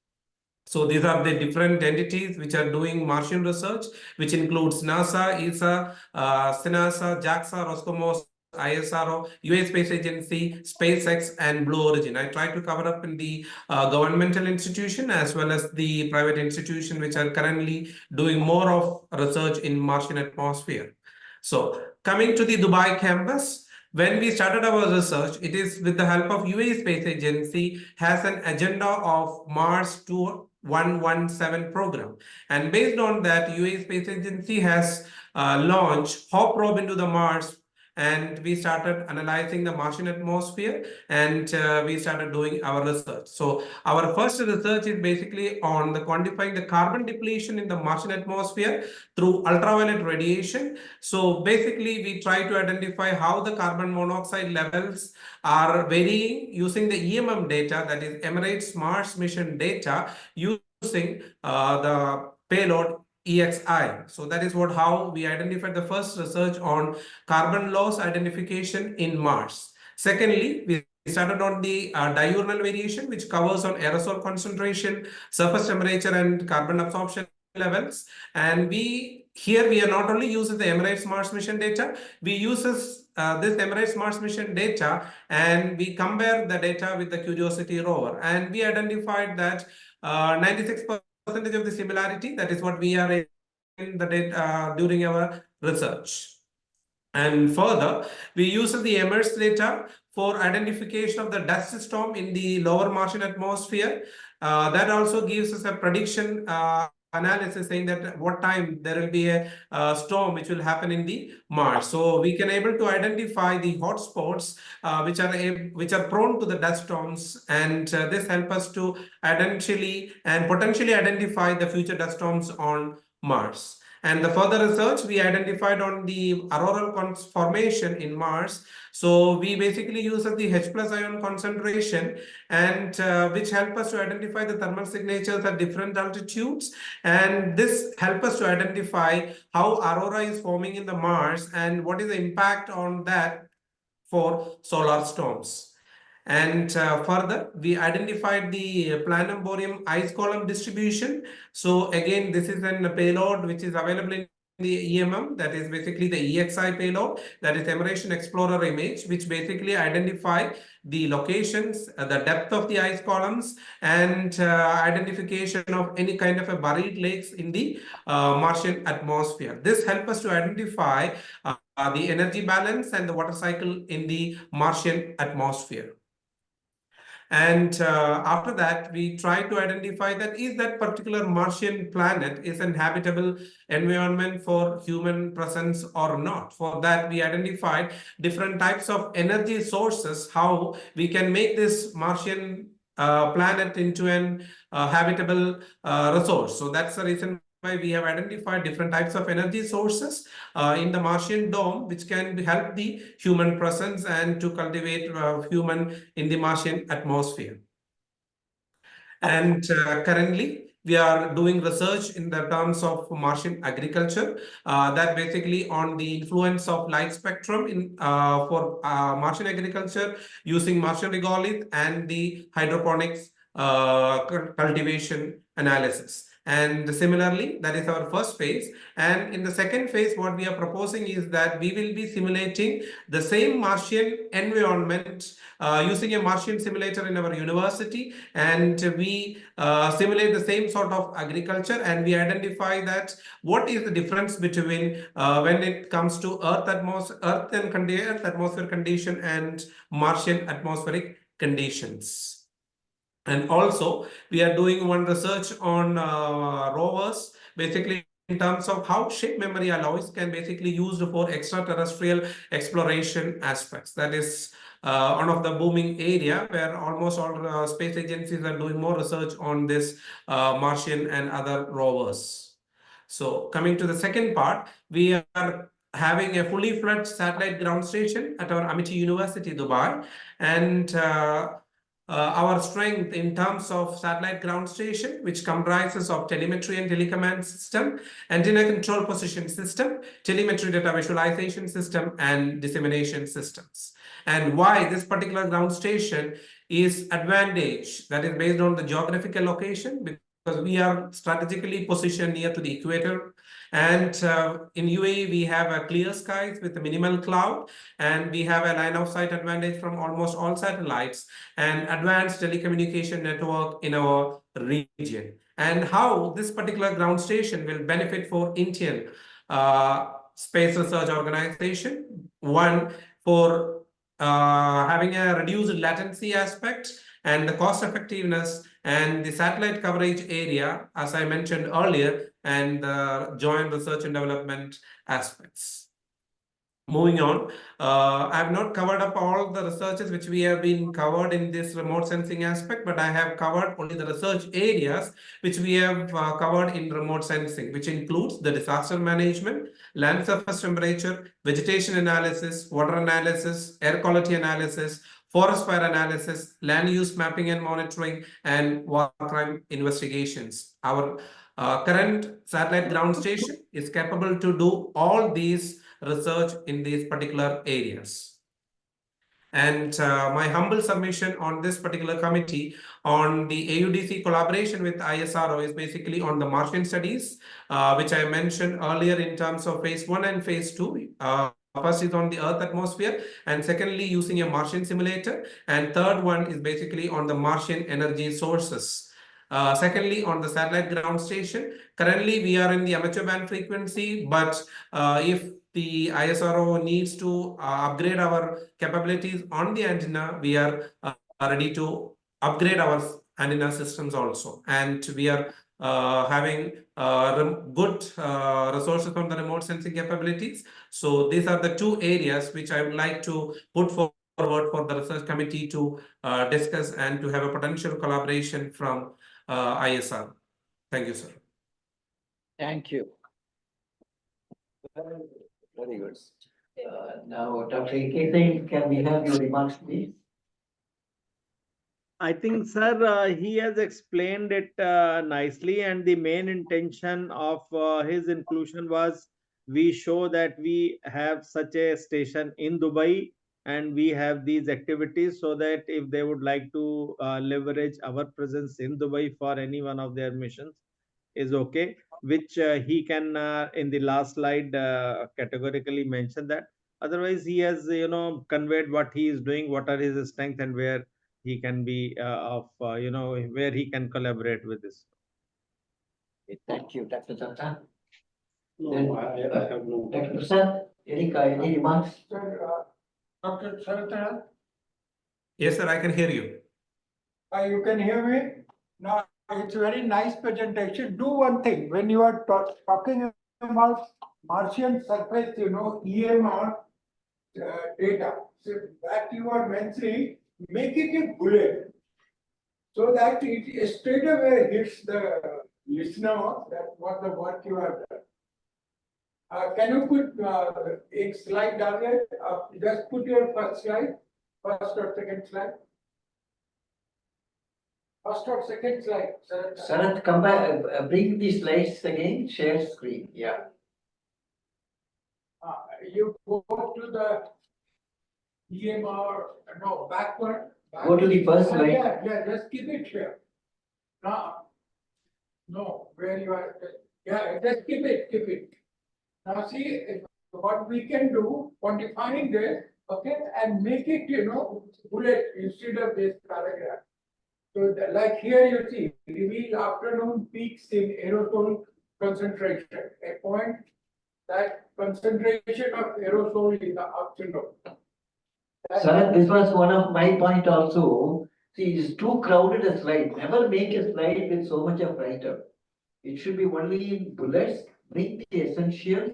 So these are the different entities which are doing Martian research, which includes NASA, ESA, CNASA, JAXA, Roscosmos, ISRO, US Space Agency, SpaceX, and Blue Origin. I try to cover up in the governmental institution as well as the private institution, which are currently doing more of research in Martian atmosphere. So coming to the Dubai campus, when we started our research, it is with the help of UAE Space Agency has an agenda of Mars 2117 program. And based on that, UAE Space Agency has launched HOP probe into the Mars, and we started analyzing the Martian atmosphere, and we started doing our research. So our first research is basically on the quantifying the carbon depletion in the Martian atmosphere through ultraviolet radiation. So basically we try to identify how the carbon monoxide levels are varying using the EMM data, that is Emirates Mars mission data, using the payload EXI. So that is how we identified the first research on carbon loss identification in Mars. Secondly, we started on the diurnal variation, which covers on aerosol concentration, surface temperature, and carbon absorption levels. And here we are not only using the Emirates Mars mission data, we use this Emirates Mars mission data, and we compare the data with the Curiosity rover, and we identified that 96% of the similarity. That is what we are in the data during our research. And further, we use the EMERS data for identification of the dust storm in the lower Martian atmosphere. That also gives us a prediction analysis saying that what time there will be a storm which will happen in the Mars. So we can able to identify the hotspots which are prone to the dust storms, and this help us to potentially identify the future dust storms on Mars. And the further research we identified on the auroral formation in Mars. So we basically use the H+ ion concentration, and which help us to identify the thermal signatures at different altitudes. And this help us to identify how aurora is forming in the Mars and what is the impact on that for solar storms. And further, we identified the Planum Boreum ice column distribution. So again, this is a payload which is available in the EMM, that is basically the EXI payload, that is Emerson Explorer image, which basically identify the locations, the depth of the ice columns, and identification of any kind of a buried lakes in the Martian atmosphere. This helps us to identify the energy balance and the water cycle in the Martian atmosphere. And after that, we try to identify that is that particular Martian planet is an habitable environment for human presence or not. For that, we identified different types of energy sources, how we can make this Martian planet into an habitable resource. So that's the reason why we have identified different types of energy sources in the Martian dome, which can help the human presence and to cultivate human in the Martian atmosphere. And currently, we are doing research in the terms of Martian agriculture, that basically on the influence of light spectrum in for Martian agriculture using Martian regolith and the hydroponics cultivation analysis. And similarly, that is our first phase. And in the second phase, what we are proposing is that we will be simulating the same Martian environment using a Martian simulator in our university, and we simulate the same sort of agriculture, and we identify that what is the difference between when it comes to Earth atmosphere condition and Martian atmospheric conditions. And also, we are doing one research on rovers, basically in terms of how shape memory alloys can basically used for extraterrestrial exploration aspects. That is one of the booming area where almost all space agencies are doing more research on this Martian and other rovers. So coming to the second part, we are having a fully fledged satellite ground station at our Amity University, Dubai, and our strength in terms of satellite ground station, which comprises of telemetry and telecommand system, antenna control position system, telemetry data visualization system, and dissemination systems. And why this particular ground station is advantage, that is based on the geographical location, because we are strategically positioned near to the equator. And in UAE, we have a clear skies with a minimal cloud, and we have a line of sight advantage from almost all satellites and advanced telecommunication network in our region. And how this particular ground station will benefit for Indian Space Research Organization. One, for having a reduced latency aspect and the cost effectiveness and the satellite coverage area, as I mentioned earlier, and the joint research and development aspects. Moving on, I have not covered up all the researches which we have been covered in this remote sensing aspect, but I have covered only the research areas which we have covered in remote sensing, which includes the disaster management, land surface temperature, vegetation analysis, water analysis, air quality analysis, forest fire analysis, land use mapping and monitoring, and war crime investigations. Our current satellite ground station is capable to do all these research in these particular areas. And my humble submission on this particular committee on the AUDC collaboration with ISRO is basically on the Martian studies, which I mentioned earlier in terms of phase 1 and phase 2. First is on the Earth atmosphere, and secondly using a Martian simulator, and third one is basically on the Martian energy sources. Secondly, on the satellite ground station, currently we are in the amateur band frequency, but if the ISRO needs to upgrade our capabilities on the antenna, we are ready to upgrade our antenna systems also. And we are having good resources from the remote sensing capabilities. So these are the two areas which I would like to put forward for the research committee to discuss and to have a potential collaboration from ISR. Thank you, sir. Thank you. Very good. Now, Dr. Singh, can we have your remarks, please? I think, sir, he has explained it nicely, and the main intention of his inclusion was we show that we have such a station in Dubai and we have these activities, so that if they would like to leverage our presence in Dubai for any one of their missions, is okay, which he can in the last slide categorically mention that. Otherwise, he has conveyed what he is doing, what are his strengths, and where he can be of where he can collaborate with this. Thank you, Dr. Chanta. No, I have no. Dr. Prasad, any remarks? Dr. Saratara, Yes, sir, I can hear you. you can hear me? Now, it's a very nice presentation. Do one thing, when you are talking about Martian surface, EMR data, so that you are mentioning, make it a bullet, so that it straight away hits the listener that what the work you have done. Can you put a slide down there? Just put your first slide, first or second slide. First or second slide, sir. Sarath, come back, bring the slides again, share screen, yeah. You go to the EMR, no, backward. Go to the first slide. Yeah, just keep it here. No, where you are, yeah, just keep it. Now see, what we can do on defining this, okay, and make it, bullet instead of this paragraph. So like here you see, reveal afternoon peaks in aerosol concentration, a point that concentration of aerosol in the afternoon. Sarath, this was one of my point also. See, it's too crowded a slide. Never make a slide with so much of write-up. It should be only in bullets, bring the essentials,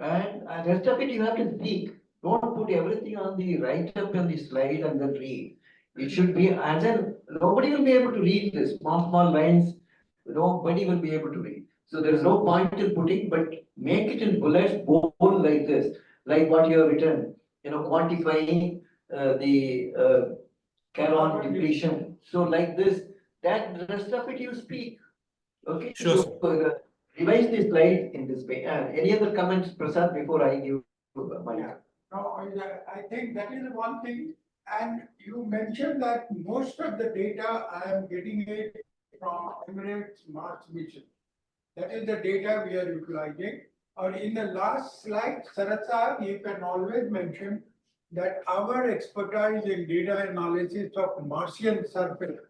and rest of it you have to speak. Don't put everything on the write-up on the slide and then read. It should be, and then nobody will be able to read this, small lines, nobody will be able to read. So there is no point in putting, but make it in bullets, bold like this, like what you have written, quantifying the carbon depletion. So like this, that the rest of it you speak. Okay, Sure, so revise the slide in this way. Any other comments, Prasad, before I give my? No, I think that is one thing. And you mentioned that most of the data I am getting it from Emirates Mars mission. That is the data we are utilizing. Or in the last slide, Sarath Sahab, you can always mention that our expertise in data analysis of Martian surface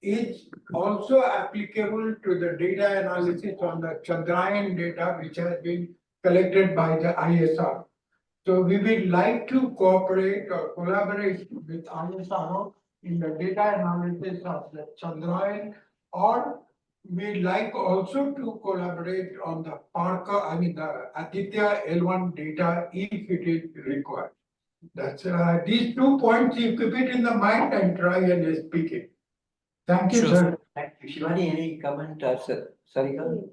is also applicable to the data analysis on the Chandrayaan data, which has been collected by the ISR. So we would like to cooperate or collaborate with ISRO in the data analysis of the Chandrayaan, or we'd like also to collaborate on the the Aditya L1 data if it is required. That's these 2 points, you keep it in the mind and try and speak it. Thank you, Sure, sir. Thank you. Shivani, any comment or Sarika?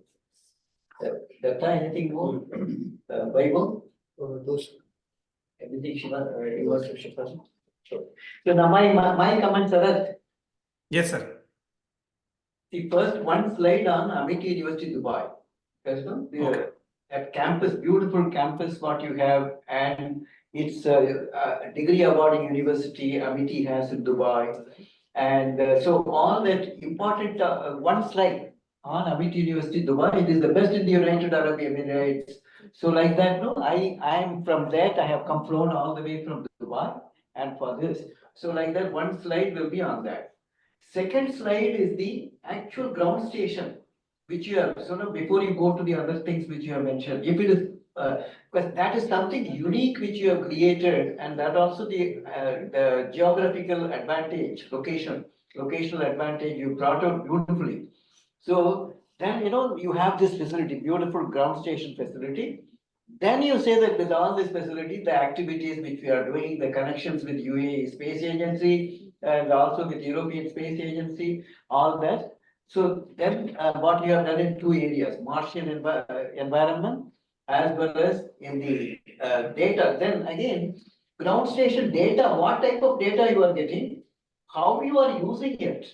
Data, anything more? Bible? Those. Everything Shivani, you want to Shivani? Sure. So now my comments are that Yes, sir. the first one slide on Amity University, Dubai. That campus, beautiful campus, what you have, and It's a degree awarding university Amity has in Dubai. And so all that important, one slide on Amity University, Dubai, it is the best in the United Arab Emirates. So like that, no, I am from that, I have come flown all the way from Dubai and for this. So like that, one slide will be on that. Second slide is the actual ground station, which you have, so now before you go to the other things which you have mentioned, if it is, because that is something unique which you have created, and that also the geographical advantage, locational advantage you brought out beautifully. So then, you have this facility, beautiful ground station facility. Then you say that with all this facility, the activities which we are doing, the connections with UAE Space Agency and also with European Space Agency, all that. So then what you have done in two areas, Martian environment as well as in the data. Then again, ground station data, what type of data you are getting, how you are using it.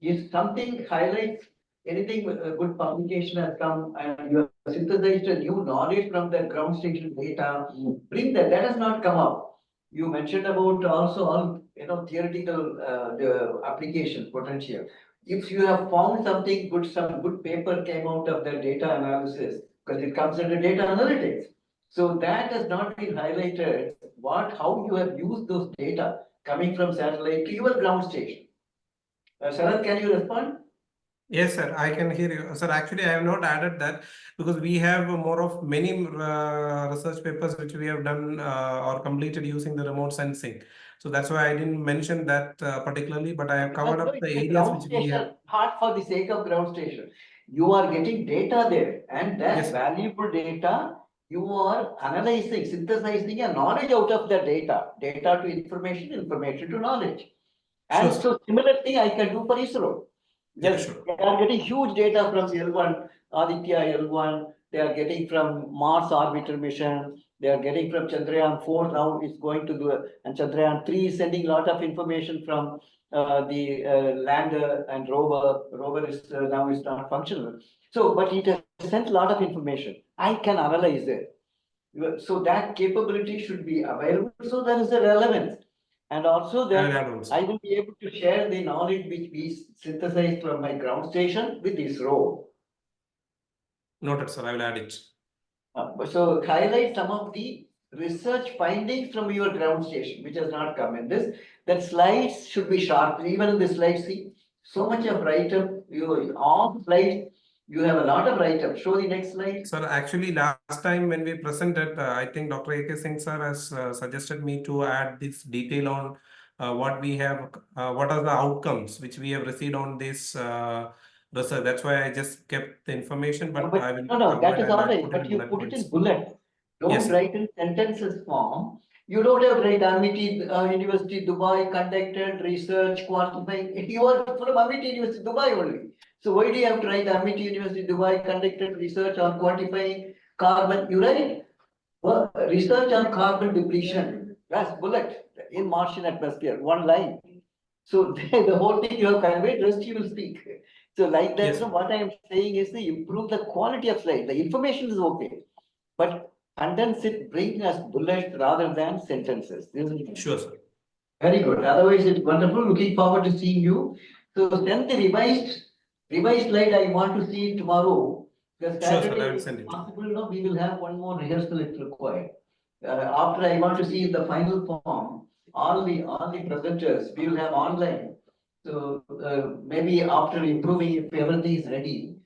If something highlights anything, a good publication has come and you have synthesized a new knowledge from the ground station data, bring that. That has not come up. You mentioned about also all theoretical the application potential. If you have found something good, some good paper came out of the data analysis, because it comes under data analytics. So that has not been highlighted. How you have used those data coming from satellite to your ground station. Sarath, can you respond? Yes, sir, I can hear you. Sir, actually, I have not added that because we have more of many research papers which we have done or completed using the remote sensing. So that's why I didn't mention that particularly, but I have covered up the areas which we have. Not for the sake of ground station. You are getting data there, and that Yes. valuable data, you are analyzing, synthesizing a knowledge out of the data to information, information to knowledge. And Sure, so similar thing I can do for ISRO. Yeah, Yes, sure. they are getting huge data from L1, Aditya L1, they are getting from Mars orbiter mission, they are getting from Chandrayaan 4 now is going to do, and Chandrayaan 3 is sending a lot of information from the lander and rover. Rover is now is not functional. So, but it has sent a lot of information. I can analyze it. So that capability should be available. So there is a relevance. And also that I will be able to share the knowledge which we synthesized from my ground station with ISRO. Noted, sir. I will add it. So highlight some of the research findings from your ground station, which has not come in this. That slides should be sharp. Even in the slides, see, so much of write-up. All slides, you have a lot of write-up. Show the next slide. Sir, actually, last time when we presented, I think Dr. A.K. Singh sir has suggested me to add this detail on what we have, what are the outcomes which we have received on this research. That's why I just kept the information, but I will. No, that is all right. But you put it in bullet. Don't write in sentences form. You don't have to write Amity University Dubai conducted research quantifying. You are from Amity University Dubai only. So why do you have to write Amity University Dubai conducted research on quantifying carbon? You write research on carbon depletion. That's bullet in Martian atmosphere. One line. So the whole thing you have conveyed, rest you will speak. So like that, Yes. what I am saying is to improve the quality of slide. The information is okay, but condense it, bring us bullets rather than sentences. Sure, sir. Very good. Otherwise, it's wonderful. Looking forward to seeing you. So then the revised slide I want to see tomorrow. The Sure, sir. I Saturday, will if send it. possible, no, we will have one more rehearsal if required. After I want to see the final form, all the presenters, we will have online. So maybe after improving, if everything is ready,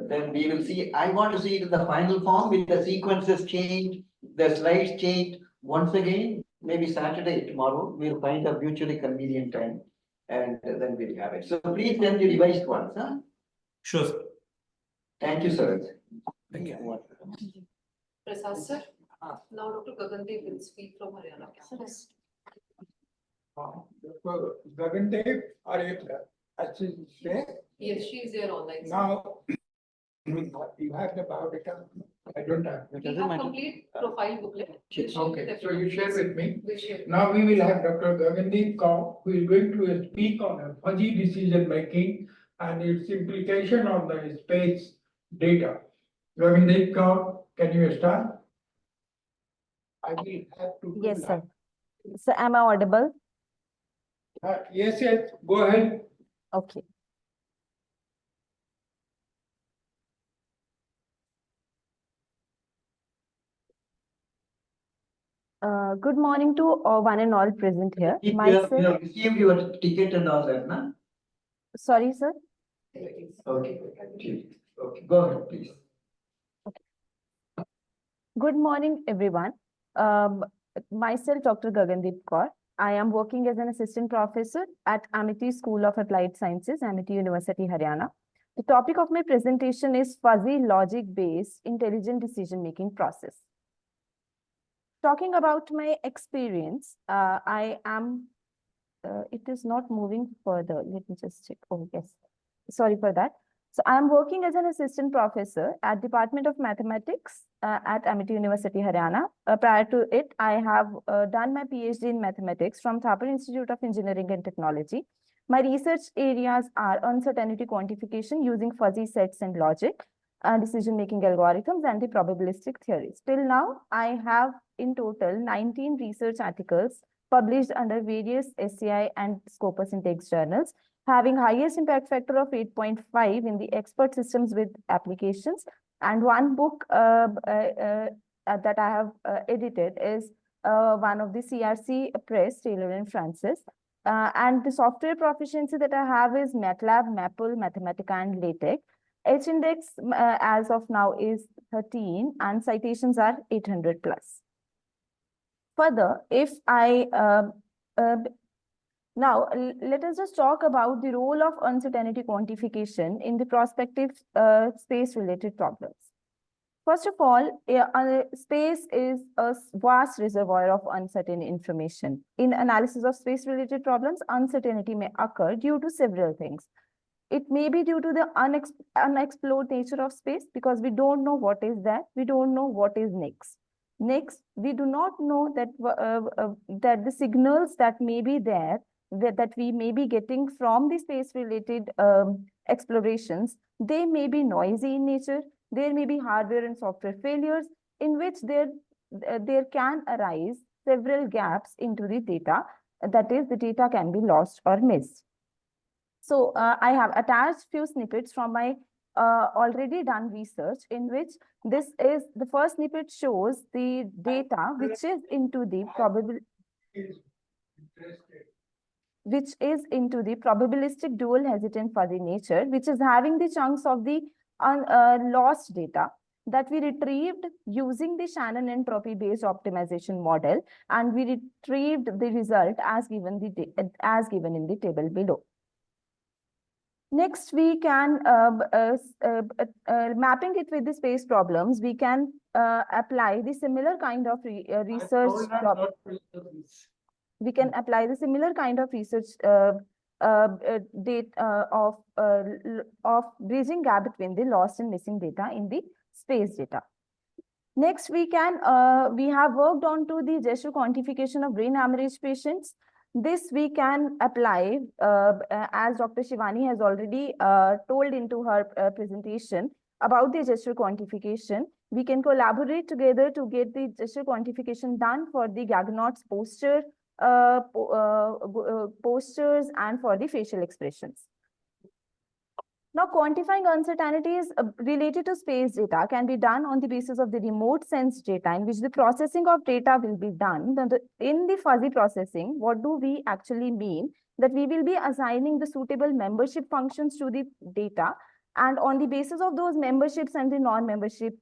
then we will see. I want to see it in the final form with the sequences changed, the slides changed. Once again, maybe Saturday, tomorrow, we'll find a mutually convenient time and then we'll have it. So please send the revised ones. Huh? Sure, sir. Thank you, sir. Thank you. Prasad sir, now Dr. Gagandev will speak from Haryana campus. Gagandev, are you there? Yes, she is there online. Now, you have the biodata. I don't have. We have complete profile booklet. Okay, so you share with me. We'll share. Now we will have Dr. Gagandeep Kaur, who is going to speak on a fuzzy decision making and its implication on the space data. Gagandeep Kaur, can you start? I will have to do Yes, sir. that. So am I audible? Yes, yes, go ahead. Okay. Good morning to one and all present here. You Myself. have received your ticket and all that, na? Sorry, sir. Okay, okay, go ahead, please. Good morning, everyone. Um, Myself, Dr. Gagandeep Kaur. I am working as an assistant professor at Amity School of Applied Sciences, Amity University, Haryana. The topic of my presentation is fuzzy logic-based intelligent decision-making process. Talking about my experience, it is not moving further. Let me just check. Oh, yes. Sorry for that. So I am working as an assistant professor at Department of Mathematics at Amity University, Haryana. Prior to it, I have done my PhD in mathematics from Thapar Institute of Engineering and Technology. My research areas are uncertainty quantification using fuzzy sets and logic, decision-making algorithms, and the probabilistic theories. Till now, I have in total 19 research articles published under various SCI and Scopus Index journals, having highest impact factor of 8.5 in the expert systems with applications. And one book that I have edited is one of the CRC Press, Taylor and Francis. And the software proficiency that I have is MATLAB, Maple, Mathematica, and LaTeX. H-index as of now is 13 and citations are 800 plus. Further, if I now let us just talk about the role of uncertainty quantification in the prospective space-related problems. First of all, space is a vast reservoir of uncertain information. In analysis of space-related problems, uncertainty may occur due to several things. It may be due to the unexplored nature of space because we don't know what is there. We don't know what is next. Next, we do not know that that the signals that may be there, that we may be getting from the space-related explorations, they may be noisy in nature. There may be hardware and software failures in which there can arise several gaps into the data. That is, the data can be lost or missed. So I have attached few snippets from my already done research in which this is the first snippet shows the data which is into the probabilistic dual hesitant fuzzy nature, which is having the chunks of the lost data that we retrieved using the Shannon entropy based optimization model, and we retrieved the result as given in the table below. Next, we can, mapping it with the space problems, we can apply the similar kind of research. We can apply the similar kind of research of bridging gap between the lost and missing data in the space data. Next, we have worked on to the gesture quantification of brain hemorrhage patients. This we can apply, as Dr. Shivani has already told into her presentation about the gesture quantification. We can collaborate together to get the gesture quantification done for the Gaggenaugh's posters and for the facial expressions. Now, quantifying uncertainties related to space data can be done on the basis of the remote sense data in which the processing of data will be done. In the fuzzy processing, what do we actually mean? That we will be assigning the suitable membership functions to the data, and on the basis of those memberships and the non-membership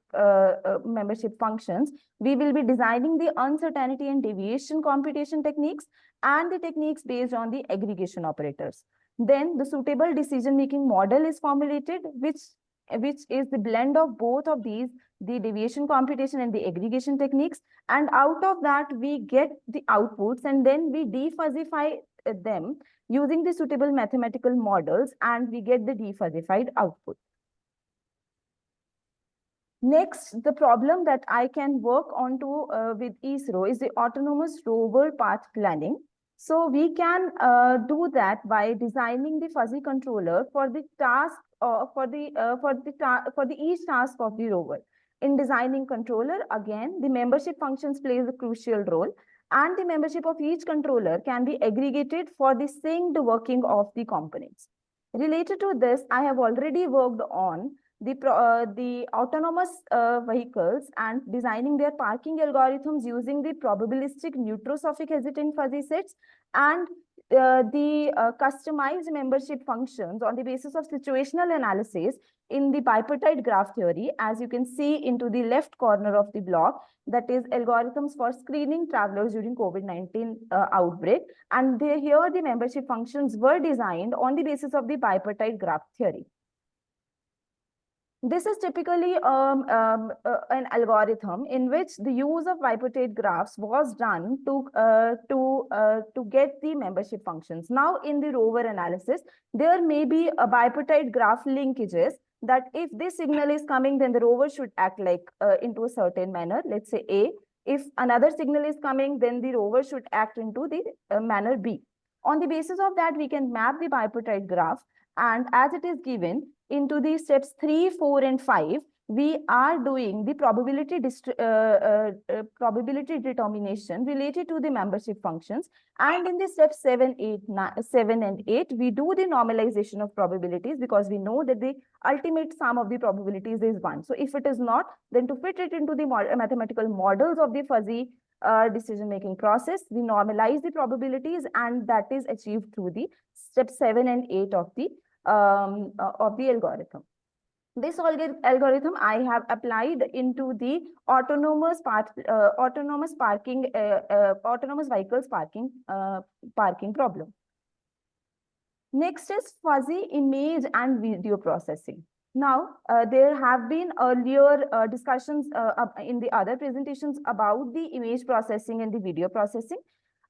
membership functions, we will be designing the uncertainty and deviation computation techniques and the techniques based on the aggregation operators. Then the suitable decision-making model is formulated, which is the blend of both of these, the deviation computation and the aggregation techniques. And out of that, we get the outputs and then we defuzzify them using the suitable mathematical models, and we get the defuzzified output. Next, the problem that I can work on to with ISRO is the autonomous rover path planning. So we can do that by designing the fuzzy controller for the task for each task of the rover. In designing controller, again, the membership functions plays a crucial role, and the membership of each controller can be aggregated for the synced working of the components. Related to this, I have already worked on the autonomous vehicles and designing their parking algorithms using the probabilistic neutrophobic hesitant fuzzy sets and the customized membership functions on the basis of situational analysis in the bipartite graph theory, as you can see into the left corner of the block, that is algorithms for screening travelers during COVID-19 outbreak. And here the membership functions were designed on the basis of the bipartite graph theory. This is typically an algorithm in which the use of bipartite graphs was done to get the membership functions. Now, in the rover analysis, there may be a bipartite graph linkages that if this signal is coming, then the rover should act like into a certain manner, let's say A. If another signal is coming, then the rover should act into the manner B. On the basis of that, we can map the bipartite graph, and as it is given, into the steps 3, 4, and 5, we are doing the probability determination related to the membership functions. And in the steps 7, 7, and 8, we do the normalization of probabilities because we know that the ultimate sum of the probabilities is 1. So if it is not, then to fit it into the mathematical models of the fuzzy decision-making process, we normalize the probabilities, and that is achieved through the step 7 and 8 of the algorithm. This algorithm I have applied into the autonomous vehicles parking problem. Next is fuzzy image and video processing. Now, there have been earlier discussions in the other presentations about the image processing and the video processing.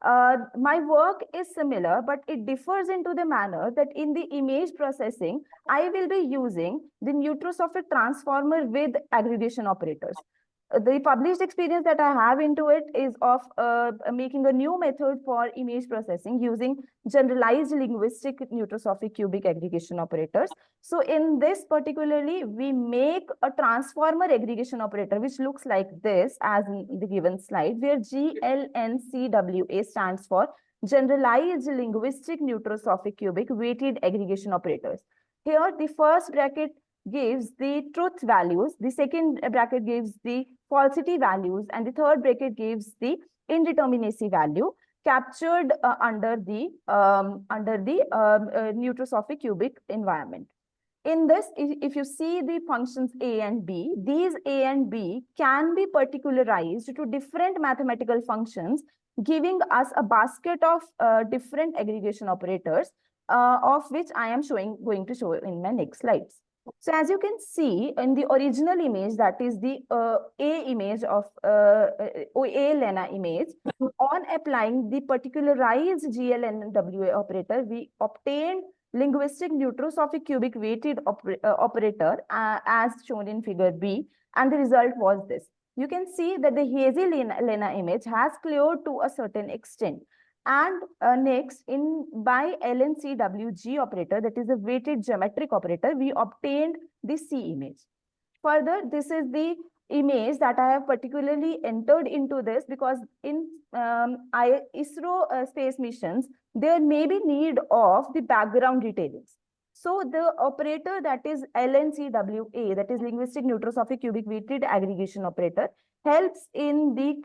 My work is similar, but it differs into the manner that in the image processing, I will be using the neutrophobic transformer with aggregation operators. The published experience that I have into it is of making a new method for image processing using generalized linguistic neutrophobic cubic aggregation operators. So in this particularly, we make a transformer aggregation operator, which looks like this as in the given slide, where GLNCWA stands for generalized linguistic neutrophobic cubic weighted aggregation operators. Here, the first bracket gives the truth values, the second bracket gives the falsity values, and the third bracket gives the indeterminacy value captured under the neutrophobic cubic environment. In this, if you see the functions A and B, these A and B can be particularized to different mathematical functions, giving us a basket of different aggregation operators, of which I am going to show in my next slides. So as you can see in the original image, that is the A image of A-Lena image, on applying the particularized GLNWA operator, we obtained linguistic neutrophobic cubic weighted operator as shown in figure B, and the result was this. You can see that the hazy Lena image has cleared to a certain extent. And next, by LNCWG operator, that is a weighted geometric operator, we obtained the C image. Further, this is the image that I have particularly entered into this because in ISRO space missions, there may be need of the background detailings. So the operator that is LNCWA, that is linguistic neutrophobic cubic weighted aggregation operator, helps in the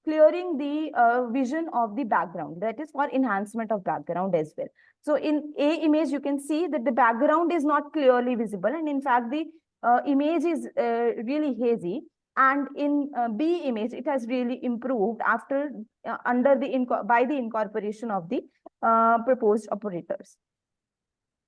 clearing the vision of the background, that is for enhancement of background as well. So in A image, you can see that the background is not clearly visible, and in fact, the image is really hazy. And in B image, it has really improved after by the incorporation of the proposed operators.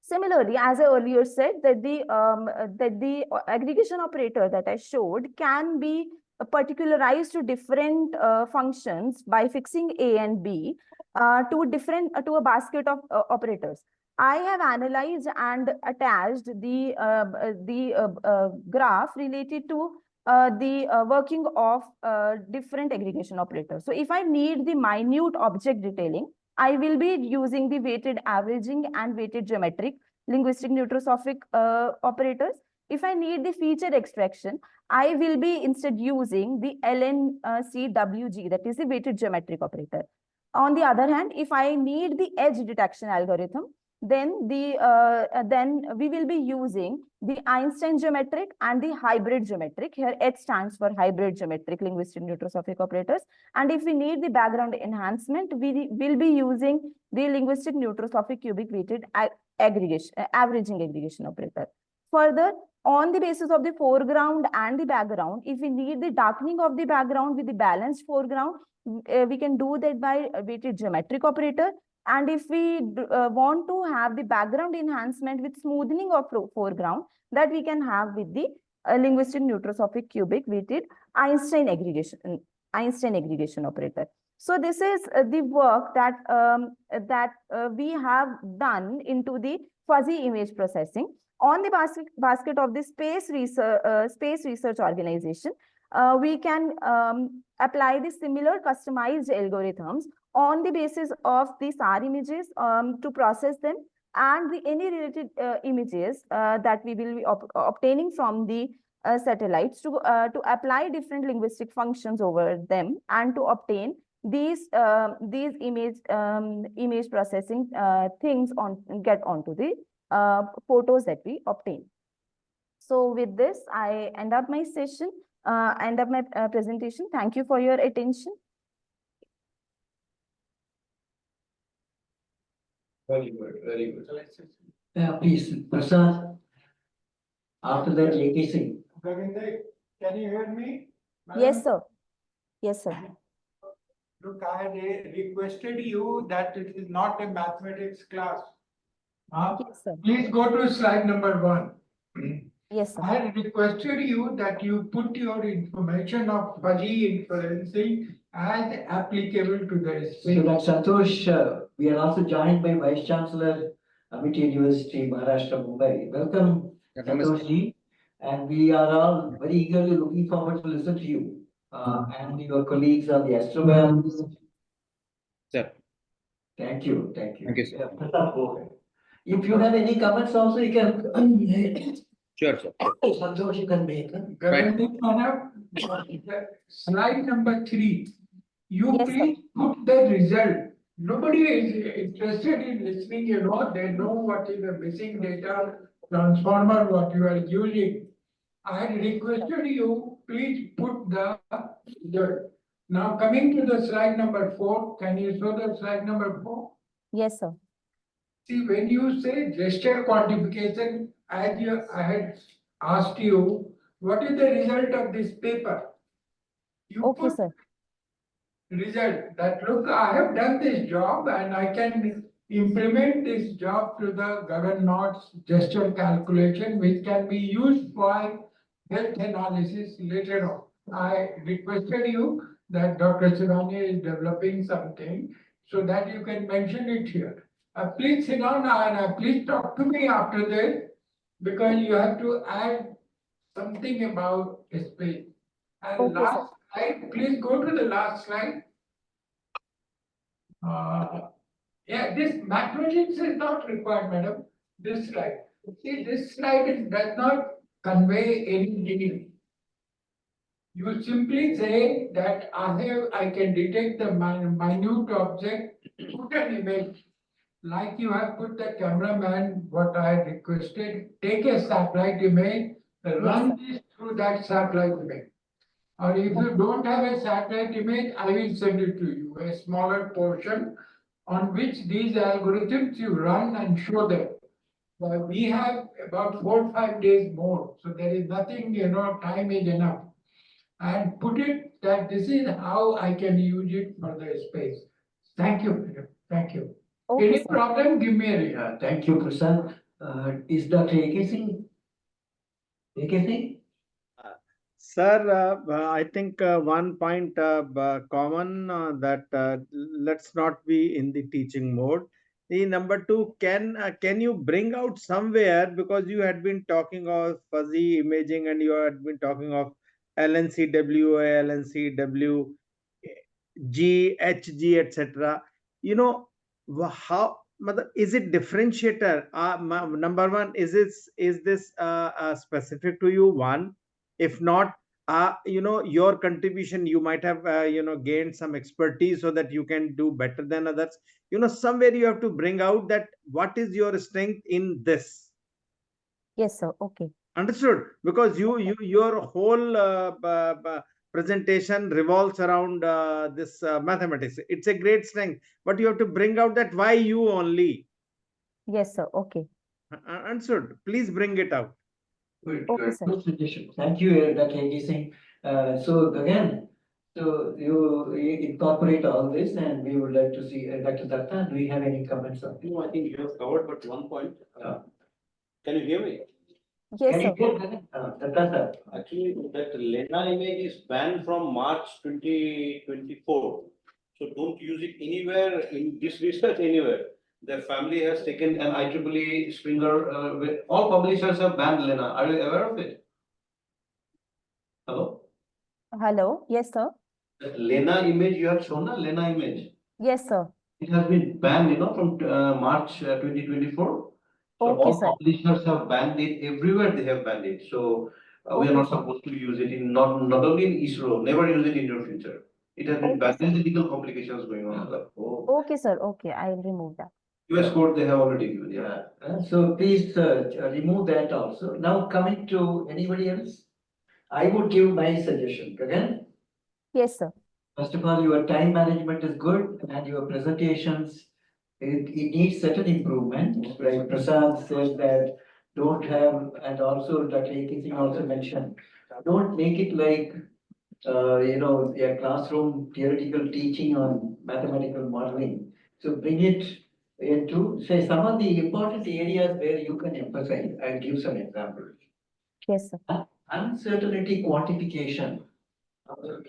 Similarly, as I earlier said, that the aggregation operator that I showed can be particularized to different functions by fixing A and B to a basket of operators. I have analyzed and attached the graph related to the working of different aggregation operators. So if I need the minute object detailing, I will be using the weighted averaging and weighted geometric linguistic neutrophobic operators. If I need the feature extraction, I will be instead using the LNCWG, that is the weighted geometric operator. On the other hand, if I need the edge detection algorithm, then we will be using the Einstein geometric and the hybrid geometric. Here H stands for hybrid geometric linguistic neurosophic operators. And if we need the background enhancement, we will be using the linguistic neurosophic cubic weighted averaging aggregation operator. Further, on the basis of the foreground and the background, if we need the darkening of the background with the balanced foreground, we can do that by weighted geometric operator. And if we want to have the background enhancement with smoothing of foreground, that we can have with the linguistic neurosophic cubic weighted Einstein aggregation operator. So this is the work that we have done into the fuzzy image processing on the basket of the space research organization. We can apply the similar customized algorithms on the basis of the SAR images to process them, and any related images that we will be obtaining from the satellites to apply different linguistic functions over them and to obtain these image processing things get onto the photos that we obtain. So with this, I end up my session, end up my presentation. Thank you for your attention. Very good, very good. Please, Prasad. After that, Lady Singh. Govinda, can you hear me? Yes, sir. Yes, sir. Look, I had requested you that it is not a mathematics class. Yes, sir. Please go to slide number 1. Yes, sir. I had requested you that you put your information of fuzzy inferencing as applicable to the So that Santosh, we are also joined by Vice Chancellor, Amity University, Maharashtra, Mumbai. Welcome, Santosh ji. And we are all very eagerly looking forward to listen to you and your colleagues on the astrobiology. Sir. Thank you, thank you. Thank you, sir. Yeah, Prasad, go ahead. If you have any comments also, you can. Sure, sir. Santosh, you can make. Slide number 3. You Yes, please put the result. Nobody is interested in listening, they know what is the missing data transformer, what you are using. I had requested you, please put the result. Now coming to the slide number 4, can you show the slide number 4? Yes, sir. See, when you say gesture quantification, I had asked you, what is the result of this paper? You Okay, put sir. result that look, I have done this job and I can implement this job to the Gaggannaut's gesture calculation, which can be used for health analysis later on. I requested you that Dr. Shivani is developing something so that you can mention it here. Please sit down and please talk to me after this, because you have to add something about space. And Okay, last slide, please go to the last slide. Yeah, this mathematics is not required, madam. This slide. See, this slide does not convey any meaning. You simply say that I can detect the minute object, put an image. Like you have put the cameraman, what I requested, take a satellite image, run this through that satellite image. Or if you don't have a satellite image, I will send it to you, a smaller portion on which these algorithms you run and show them. We have about 4 or 5 days more, so there is nothing, time is enough. And put it that this is how I can use it for the space. Thank you, madam. Thank you. Okay, Any sir. problem, give me a ring. Thank you, Prasad. Is Dr. AK Singh? AK Singh? Sir, I think one point common that let's not be in the teaching mode. The number 2, can you bring out somewhere, because you had been talking of fuzzy imaging and you had been talking of LNCW, LNCW, GHG, etc. How is it differentiator? Number one, is this specific to you? One, if not, your contribution, you might have gained some expertise so that you can do better than others. Somewhere you have to bring out that what is your strength in this. Yes, sir. Okay. Understood? Because your whole presentation revolves around this mathematics. It's a great strength, but you have to bring out that why you only. Yes, sir. Okay. Understood? Please bring it out. Good, Okay, good. sir. Good suggestion. Thank you, Dr. A.K. Singh. So again, so you incorporate all this and we would like to see, Dr. Datta, do you have any comments on this? No, I think you have covered, but one point. Can you hear me? Yes, Can sir. you hear, Datta, sir? Actually, that Lena image is banned from March 2024. So don't use it anywhere in this research anywhere. Their family has taken an IEEE Springer, all publishers have banned Lena. Are you aware of it? Hello? Hello. Yes, sir. That Lena image you have shown, Lena image. Yes, sir. It has been banned, from March 2024. So Okay, all sir. publishers have banned it. Everywhere they have banned it. So we are Okay, not sir. supposed to use it in not only in ISRO. Never use it in your future. It has been Okay, banned. sir. There's legal complications going on. Okay, sir. Okay. I'll remove that. US court they have already given. Yeah. So please remove that also. Now coming to anybody else, I would give my suggestion. Again, Yes, sir. first of all, your time management is good and your presentations, it needs certain improvement. Like Prasad said that don't have, and also Dr. A.K. Singh also mentioned, don't make it like, a classroom theoretical teaching on mathematical modeling. So bring it into, say, some of the important areas where you can emphasize. I'll give some examples. Yes, sir. Uncertainty quantification.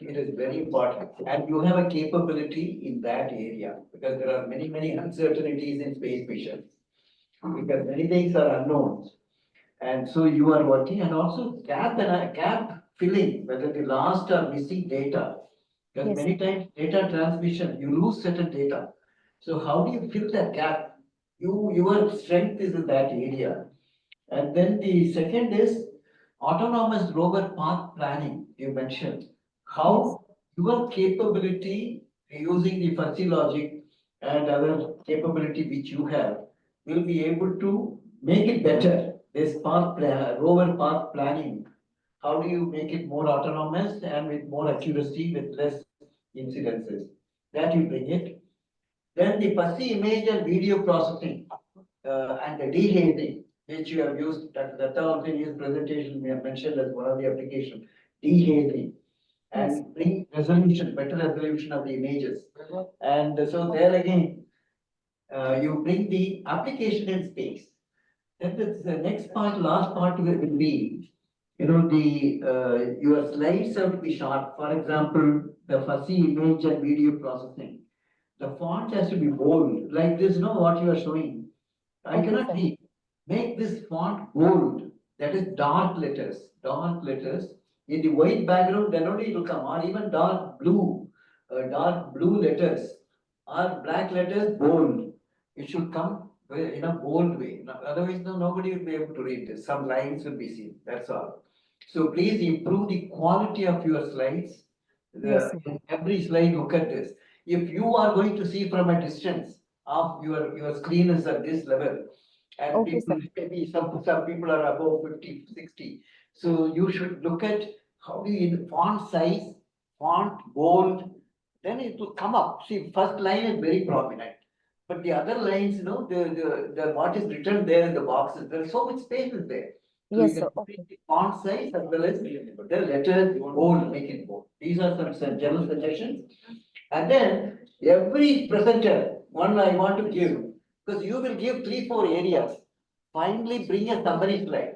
It is very important, and you have a capability in that area, because there are many, many uncertainties in space missions. Because many things are unknowns. And so you are working, and also gap filling, whether the last or missing data. Because Yes, many times data transmission, you lose certain data. So how do you fill that gap? Your strength is in that area. And then the second is autonomous rover path planning, you mentioned. How your capability using the fuzzy logic and other capability which you have will be able to make it better. This rover path planning, how do you make it more autonomous and with more accuracy, with less incidences? That you bring it. Then the fuzzy image and video processing and the dehazing, which you have used, that also in his presentation, we have mentioned as one of the applications, dehazing. And bring resolution, better resolution of the images. And so there again, you bring the application in space. Then the next part, last part will be, your slides have to be sharp. For example, the fuzzy image and video processing. The font has to be bold, like this, what you are showing. I Okay, cannot sir. read. Make this font bold, that is dark letters, dark letters. In the white background, then only it will come, or even dark blue letters, or black letters, bold. It should come in a bold way. Otherwise, nobody will be able to read this. Some lines will be seen, that's all. So please improve the quality of your slides. Yes, sir. In every slide, look at this. If you are going to see from a distance of your screen is at this level, and Okay, people, sir. maybe some people are above 50, 60. So you should look at how do you font size, font bold, then it will come up. See, first line is very prominent. But the other lines, the what is written there in the boxes, there's so much space is there. So you Yes, can sir. increase Okay. the font size as well as the letters bold, make it bold. These are some general suggestions. And then every presenter, one I want to give, because you will give 3, 4 areas. Finally, bring a summary slide.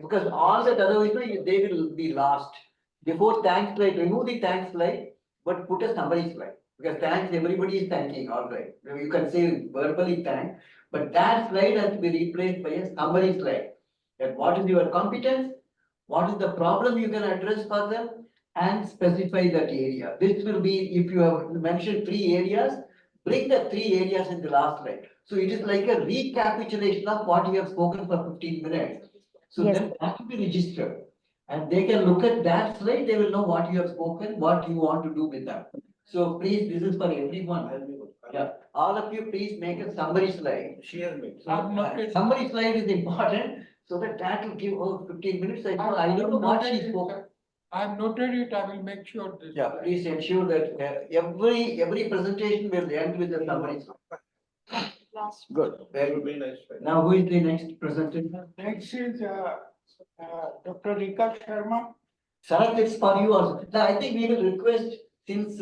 Because all that otherwise, they will be lost. Before thanks slide, remove the thanks slide, but put a summary slide. Because thanks, everybody is thanking, all right. You can say verbally thank, but that slide has to be replaced by a summary slide. That what is your competence, what is the problem you can address for them, and specify that area. This will be, if you have mentioned 3 areas, bring the three areas in the last slide. So it is like a recapitulation of what you have spoken for 15 minutes. So Yes. then that will be registered. And they can look at that slide, they will know what you have spoken, what you want to do with them. So please, this is for everyone. Yeah, all of you, please make a summary slide. She has made. So, summary slide is important, so that will give 15 minutes. I don't know what she spoke. I've noted it, I will make sure this. Yeah, please ensure that every presentation will end with a summary. Good, very good. Very nice. Now, who is the next presenter? Next is, Dr. Rika Sharma. Sarath, it's for you also. Now, I think we will request, since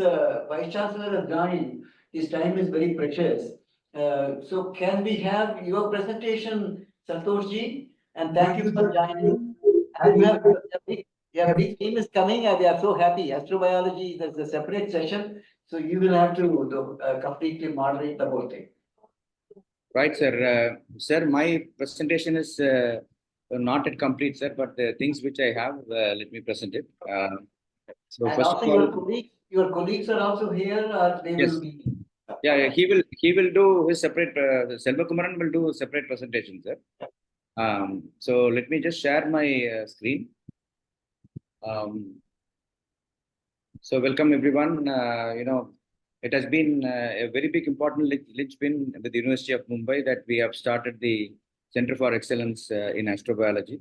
Vice Chancellor has joined, his time is very precious. So can we have your presentation, Santosh ji? And thank you for joining. And you have a big team is coming, and we are so happy. Astrobiology, there's a separate session, so you will have to completely moderate the whole thing. Right, sir. Sir, my presentation is not yet complete, sir, but the things which I have, let me present it. So And first also of all, your colleagues are also here, or they yes. will be? Yeah, he will do his separate. Selva Kumaran will do a separate presentation, sir. So let me just share my screen. So welcome everyone. It has been a very big important linchpin with the University of Mumbai that we have started the Center for Excellence in Astrobiology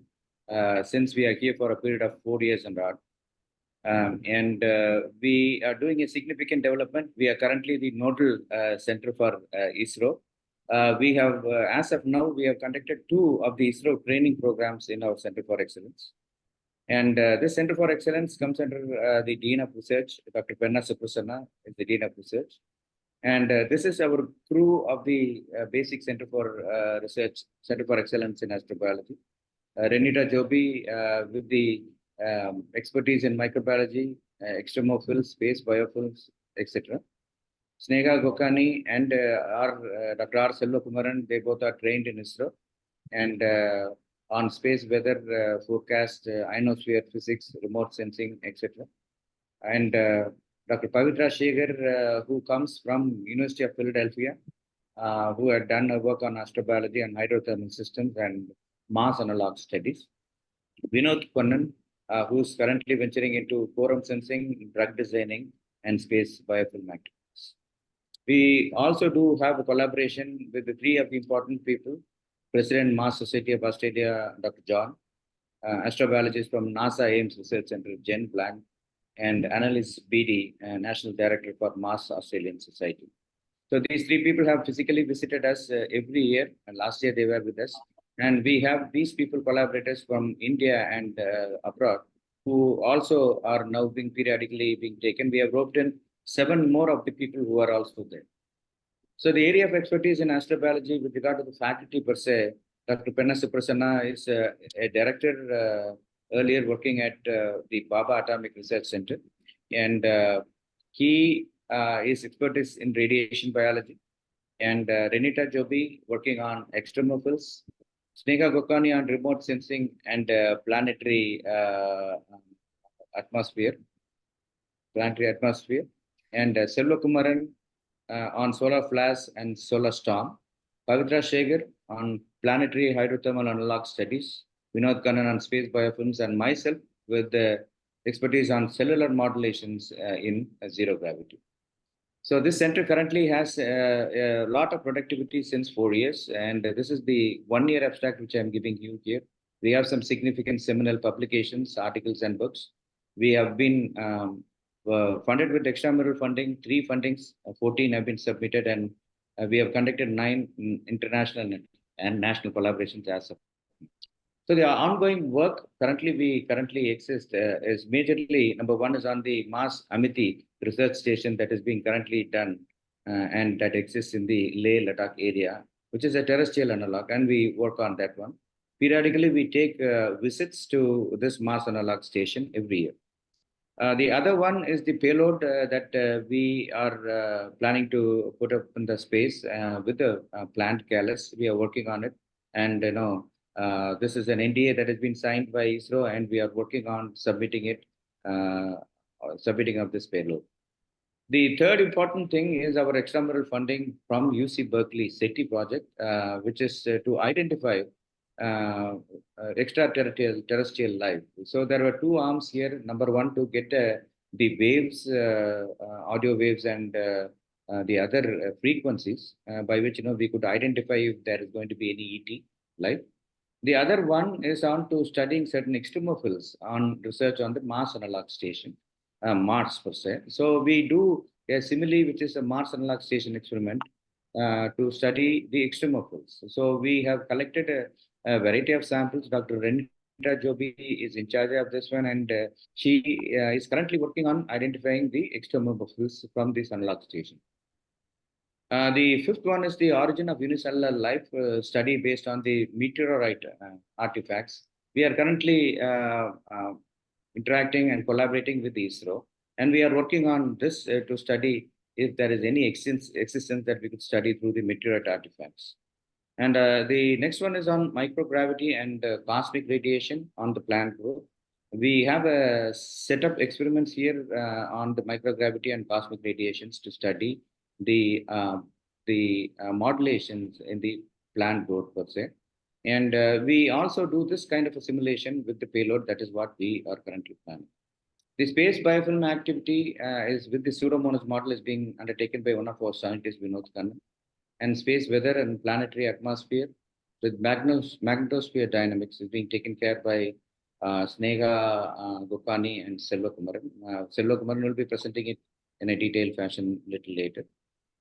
since we are here for a period of 4 years and odd. We are doing a significant development. We are currently the nodal center for ISRO. We have, as of now, we have conducted 2 of the ISRO training programs in our Center for Excellence. And this Center for Excellence comes under the Dean of Research, Dr. Penna Suprasanna is the Dean of Research. And this is our crew of the basic Center for Research, Center for Excellence in Astrobiology. Renita Joby with the expertise in microbiology, extremophils, space biofilms, etc. Snega Gokani and Dr. R. Selva Kumaran, they both are trained in ISRO. And on space weather forecast, ionosphere physics, remote sensing, etc. And Dr. Pavitra Shegar, who comes from University of Philadelphia, who had done a work on astrobiology and hydrothermal systems and mass analog studies. Vinod Pannan, who is currently venturing into quorum sensing, drug designing, and space biofilm activities. We also do have a collaboration with the 3 of the important people. President, Mars Society of Australia, Dr. John, astrobiologist from NASA Ames Research Center, Jen Blank, and analyst BD, National Director for Mars Australian Society. So these 3 people have physically visited us every year, and last year they were with us. And we have these people, collaborators from India and abroad, who also are now being periodically being taken. We have roped in 7 more of the people who are also there. So the area of expertise in astrobiology with regard to the faculty per se, Dr. Penna Suprasanna is a director earlier working at the Baba Atomic Research Center. And he is expertise in radiation biology. And Renita Joby working on extremophils. Snega Gokani on remote sensing and planetary atmosphere. And Selva Kumaran on solar flash and solar storm. Pavitra Shegar on planetary hydrothermal analog studies. Vinod Kannan on space biofilms, and myself with the expertise on cellular modulations in zero gravity. So this center currently has a lot of productivity since 4 years, and this is the 1-year abstract which I'm giving you here. We have some significant seminal publications, articles, and books. We have been funded with extramural funding, 3 fundings, 14 have been submitted, and we have conducted 9 international and national collaborations as of. So the ongoing work we currently exist is majorly, number 1 is on the Mars Amity research station that is being currently done and that exists in the Leh Ladakh area, which is a terrestrial analog, and we work on that one. Periodically, we take visits to this Mars analog station every year. The other one is the payload that we are planning to put up in the space with the planned Gallus. We are working on it, and this is an NDA that has been signed by ISRO, and we are working on submitting it, submitting of this payload. The third important thing is our extramural funding from UC Berkeley SETI project, which is to identify extraterrestrial life. So there were two arms here. Number one, to get the waves, audio waves, and the other frequencies by which we could identify if there is going to be any ET life. The other one is on to studying certain extremophils on research on the Mars Analog Station, Mars per se. So we do a simile, which is a Mars Analog Station experiment to study the extremophils. So we have collected a variety of samples. Dr. Renita Joby is in charge of this one, and she is currently working on identifying the extremophils from this analog station. The fifth one is the origin of unicellular life study based on the meteorite artifacts. We are currently interacting and collaborating with ISRO, and we are working on this to study if there is any existence that we could study through the meteorite artifacts. And the next one is on microgravity and cosmic radiation on the plant growth. We have a set of experiments here on the microgravity and cosmic radiations to study the modulations in the plant growth per se. And we also do this kind of a simulation with the payload. That is what we are currently planning. The space biofilm activity is with the Pseudomonas model is being undertaken by one of our scientists, Vinod Khanna, and space weather and planetary atmosphere with magnetosphere dynamics is being taken care by Snega Gopani and Selva Kumaran. Selva Kumaran will be presenting it in a detailed fashion a little later.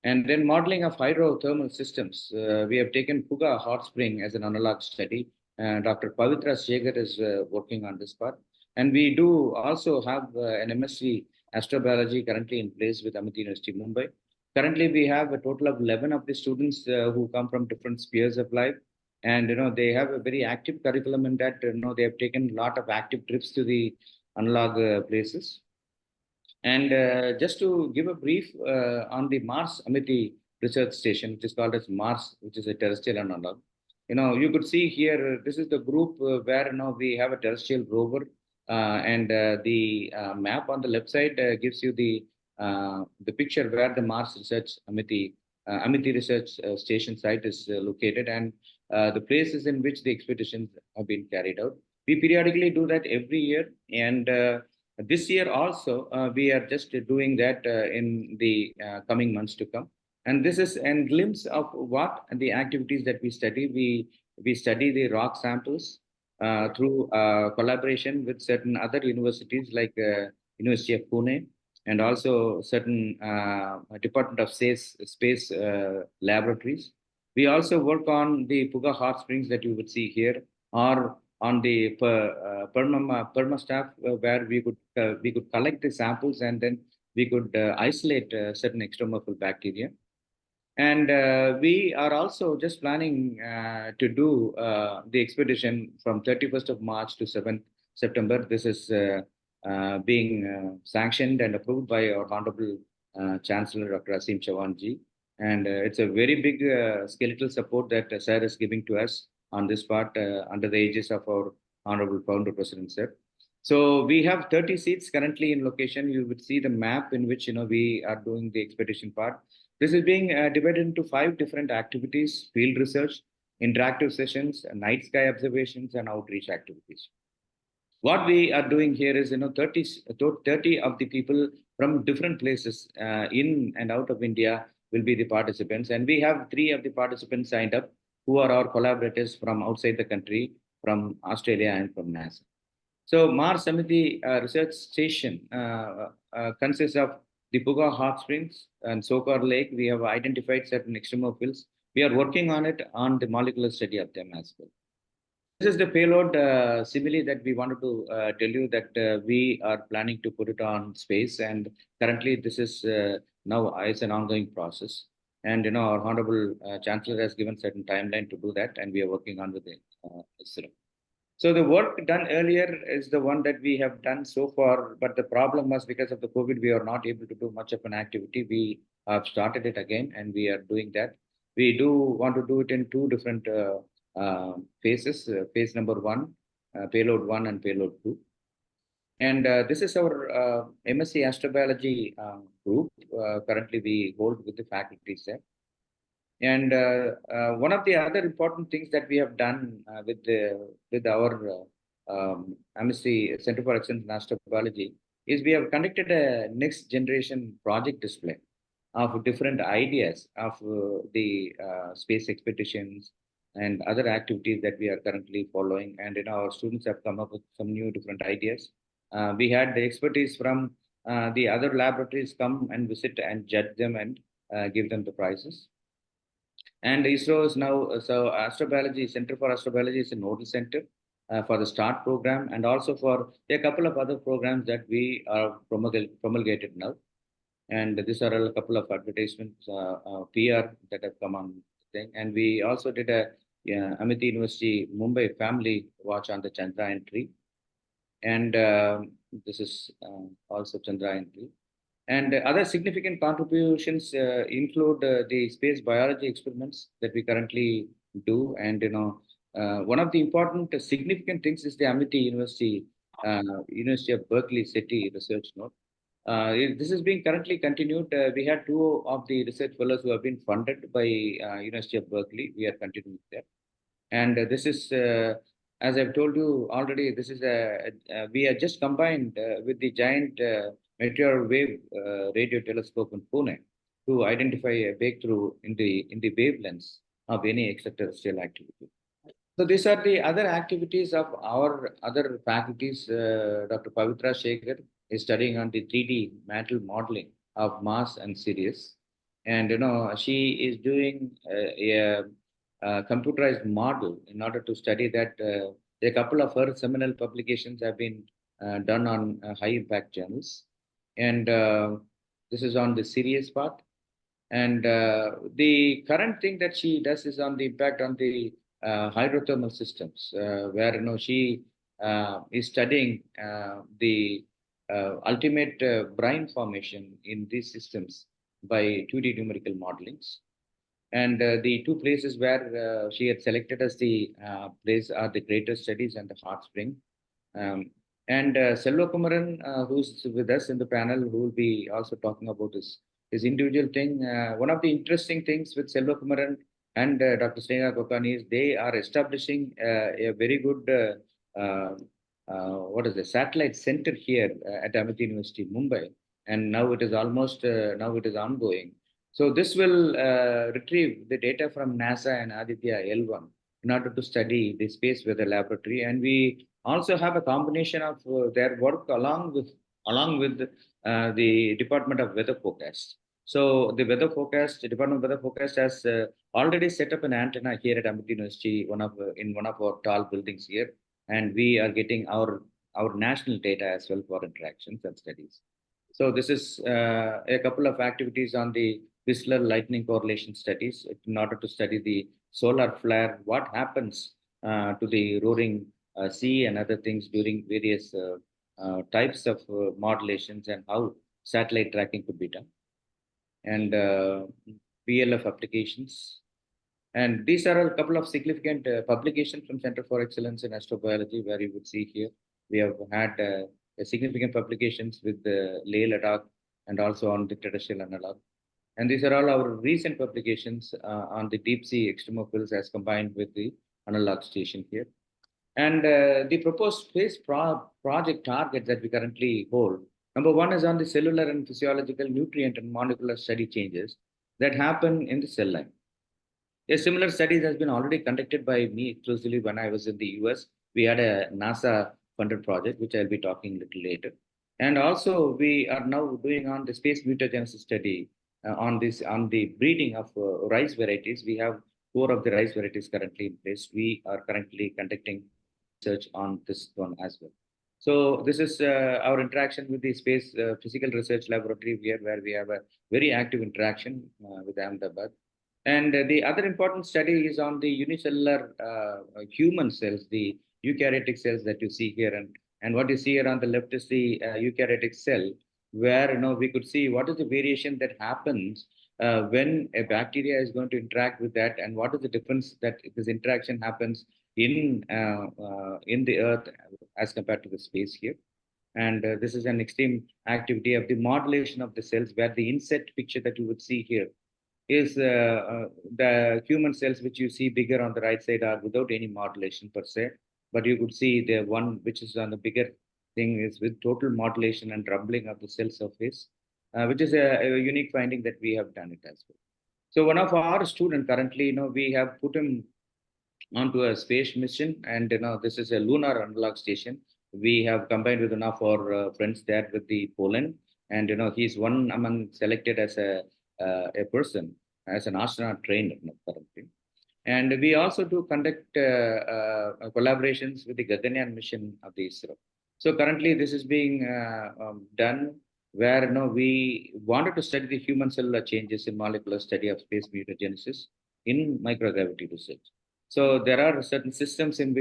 And then modeling of hydrothermal systems. We have taken Puga hot spring as an analog study. Dr. Pavitra Shekhar is working on this part. And we do also have an MSc astrobiology currently in place with Amity University, Mumbai. Currently, we have a total of 11 of the students who come from different spheres of life. And, they have a very active curriculum in that, they have taken a lot of active trips to the analog places. And just to give a brief on the Mars Amity research station, which is called as Mars, which is a terrestrial analog. You could see here, this is the group where we have a terrestrial rover, and the map on the left side gives you the picture where the Mars Research Amity Research Station site is located, and the places in which the expeditions have been carried out. We periodically do that every year, and this year also, we are just doing that in the coming months to come. And this is a glimpse of what the activities that we study. We study the rock samples through collaboration with certain other universities like University of Pune, and also certain Department of Space laboratories. We also work on the Puga hot springs that you would see here, or on the perma staff, where we could collect the samples and then we could isolate certain extremophil bacteria. And we are also just planning to do the expedition from 31st of March to 7th September. This is being sanctioned and approved by our Honorable Chancellor, Dr. Asim Chavanji. And it's a very big skeletal support that Sir is giving to us on this part under the aegis of our Honorable Founder President, Sir. So we have 30 seats currently in location. You would see the map in which we are doing the expedition part. This is being divided into 5 different activities: field research, interactive sessions, night sky observations, and outreach activities. What we are doing here is 30 of the people from different places in and out of India will be the participants, and we have 3 of the participants signed up who are our collaborators from outside the country, from Australia and from NASA. So Mars Amity Research Station consists of the Puga Hot Springs and Sokar Lake. We have identified certain extremophils. We are working on it on the molecular study of them as well. This is the payload simile that we wanted to tell you that we are planning to put it on space, and currently this is now it's an ongoing process. And our Honorable Chancellor has given certain timeline to do that, and we are working on with the ISRO. So the work done earlier is the one that we have done so far, but the problem was because of the COVID, we are not able to do much of an activity. We have started it again, and we are doing that. We do want to do it in 2 different phases. Phase number 1, payload 1 and payload 2. And this is our MSc Astrobiology group. Currently, we hold with the faculties there. And one of the other important things that we have done with our Amity Center for Excellence in Astrobiology is we have conducted a next generation project display of different ideas of the space expeditions and other activities that we are currently following. And our students have come up with some new different ideas. We had the expertise from the other laboratories come and visit and judge them and give them the prizes. And ISRO is now, so Astrobiology, Center for Astrobiology is a nodal center for the START program and also for a couple of other programs that we are promulgated now. And these are a couple of advertisements, PR that have come on the thing. And we also did a Amity University Mumbai family watch on the Chandrayaan tree. And this is also Chandrayaan tree. And other significant contributions include the space biology experiments that we currently do. And, one of the important significant things is the Amity University, University of Berkeley City Research Node. This is being currently continued. We had two of the research fellows who have been funded by University of Berkeley. We are continuing there. And this is, as I've told you already, this is we are just combined with the giant meteor wave radio telescope in Pune to identify a breakthrough in the wavelengths of any extraterrestrial activity. So these are the other activities of our other faculties. Dr. Pavitra Shekhar is studying on the 3D mantle modeling of Mars and Sirius. And, she is doing a computerized model in order to study that. A couple of her seminal publications have been done on high impact journals. And this is on the Sirius part. And the current thing that she does is on the impact on the hydrothermal systems, where she is studying the ultimate brine formation in these systems by 2D numerical modelings. And the two places where she had selected as the place are the Greater Studies and the Hot Spring. And Selva Kumaran, who's with us in the panel, who will be also talking about his individual thing. One of the interesting things with Selva Kumaran and Dr. Sneha Kokani is they are establishing a very good satellite center here at Amity University, Mumbai. And now it is almost, now it is ongoing. So this will retrieve the data from NASA and Aditya L1 in order to study the space weather laboratory. And we also have a combination of their work along with the Department of Weather Forecast. So the Department of Weather Forecast has already set up an antenna here at Amity University, in one of our tall buildings here. And we are getting our national data as well for interactions and studies. So this is a couple of activities on the Whistler lightning correlation studies in order to study the solar flare, what happens to the roaring sea and other things during various types of modulations and how satellite tracking could be done. And PLF applications. And these are a couple of significant publications from Center for Excellence in Astrobiology, where you would see here. We have had significant publications with the Leh Ladakh and also on the terrestrial analog. And these are all our recent publications on the deep sea extremophiles as combined with the analog station here. And the proposed space project targets that we currently hold. Number one is on the cellular and physiological nutrient and molecular study changes that happen in the cell line. A similar study has been already conducted by me exclusively when I was in the US. We had a NASA funded project, which I'll be talking a little later. And also we are now doing on the space mutagenesis study on the breeding of rice varieties. We have 4 of the rice varieties currently in place. We are currently conducting research on this one as well. So this is our interaction with the Space Physical Research Laboratory here, where we have a very active interaction with Ahmedabad. And the other important study is on the unicellular human cells, the eukaryotic cells that you see here. And what you see here on the left is the eukaryotic cell, where we could see what is the variation that happens when a bacteria is going to interact with that, and what is the difference that this interaction happens in the Earth as compared to the space here. And this is an extreme activity of the modulation of the cells, where the inset picture that you would see here is the human cells, which you see bigger on the right side, are without any modulation per se. But you could see the one which is on the bigger thing is with total modulation and rumbling of the cell surface, which is a unique finding that we have done it as well. So one of our students currently, we have put him onto a space mission, and this is a lunar analog station. We have combined with one of our friends there with the Poland, and he's one among selected as a person as an astronaut trainer currently. And we also do conduct collaborations with the Gaganyaan mission of the ISRO. So currently this is being done where we wanted to study the human cellular changes in molecular study of space mutagenesis in microgravity research. So there are certain systems in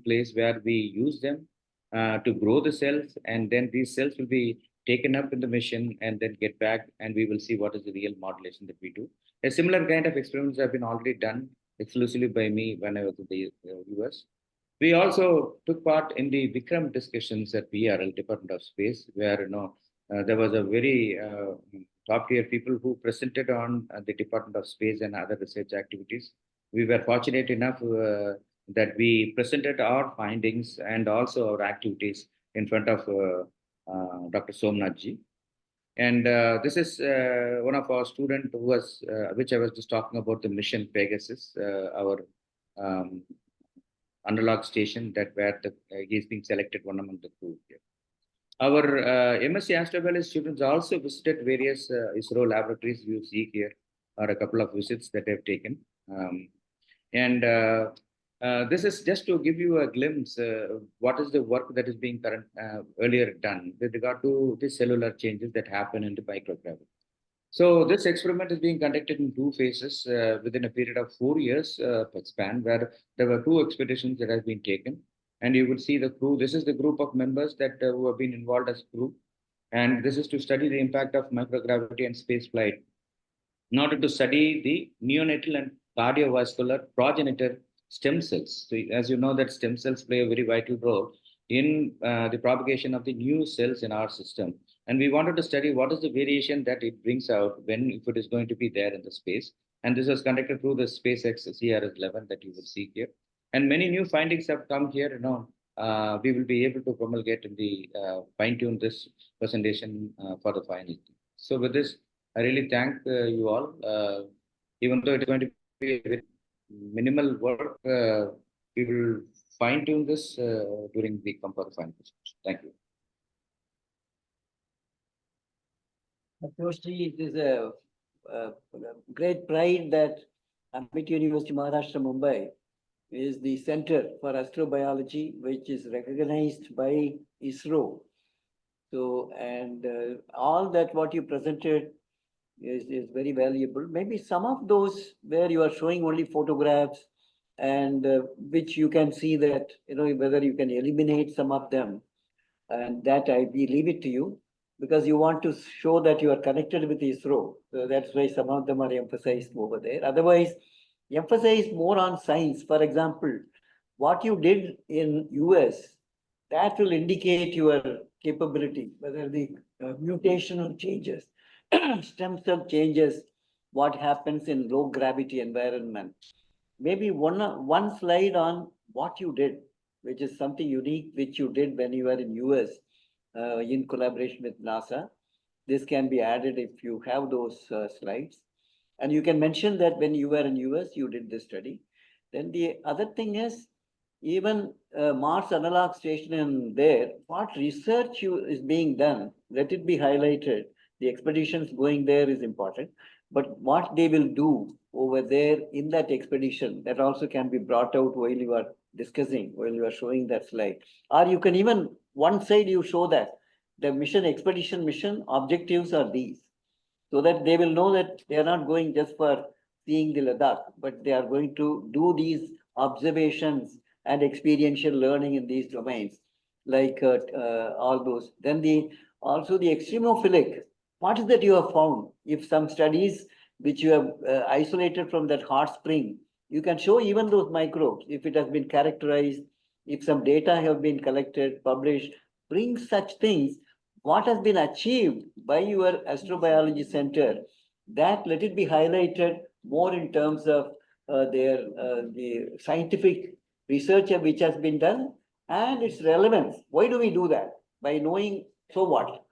place where we use them to grow the cells, and then these cells will be taken up in the mission and then get back, and we will see what is the real modulation that we do. A similar kind of experiments have been already done exclusively by me when I was in the US. We also took part in the Vikram discussions at PRL, Department of Space, where there was a very top tier people who presented on the Department of Space and other research activities. We were fortunate enough that we presented our findings and also our activities in front of Dr. Somnathji. And this is one of our students who was, which I was just talking about, the mission Pegasus, our analog station that where he's being selected one among the crew here. Our MSc Astrobiology students also visited various ISRO laboratories. You see here are a couple of visits that they've taken. This is just to give you a glimpse what is the work that is being earlier done with regard to the cellular changes that happen in the microgravity. So this experiment is being conducted in 2 phases within a period of 4 years span, where there were 2 expeditions that have been taken. And you will see the crew. This is the group of members that who have been involved as crew. And this is to study the impact of microgravity and space flight in order to study the neonatal and cardiovascular progenitor stem cells. So as you know that stem cells play a very vital role in the propagation of the new cells in our system. And we wanted to study what is the variation that it brings out if it is going to be there in the space. And this was conducted through the SpaceX CRS-11 that you will see here. And many new findings have come here. We will be able to promulgate in the fine-tune this presentation for the final. So with this, I really thank you all. Even though it's going to be a very minimal work, we will fine-tune this during the for the final presentation. Thank you. Firstly, it is a great pride that Amity University, Maharashtra, Mumbai is the Center for Astrobiology, which is recognized by ISRO. So, and all that what you presented is very valuable. Maybe some of those where you are showing only photographs and which you can see that, whether you can eliminate some of them, and that I leave it to you, because you want to show that you are connected with ISRO. So that's why some of them are emphasized over there. Otherwise, emphasize more on science. For example, what you did in US, that will indicate your capability, whether the mutational changes, stem cell changes, what happens in low gravity environment. Maybe one slide on what you did, which is something unique, which you did when you were in US in collaboration with NASA. This can be added if you have those slides. And you can mention that when you were in US, you did this study. Then the other thing is, even Mars analog station in there, what research is being done, let it be highlighted. The expeditions going there is important, but what they will do over there in that expedition, that also can be brought out while you are discussing, while you are showing that slide. Or you can even, one side you show that the expedition mission objectives are these, so that they will know that they are not going just for seeing the Ladakh, but they are going to do these observations and experiential learning in these domains, like all those. Then also the extremophilic, what is that you have found? If some studies which you have isolated from that hot spring, you can show even those microbes, if it has been characterized, if some data have been collected, published, bring such things, what has been achieved by your astrobiology center, that let it be highlighted more in terms of the scientific research which has been done and its relevance. Why do we do that? By knowing, so what?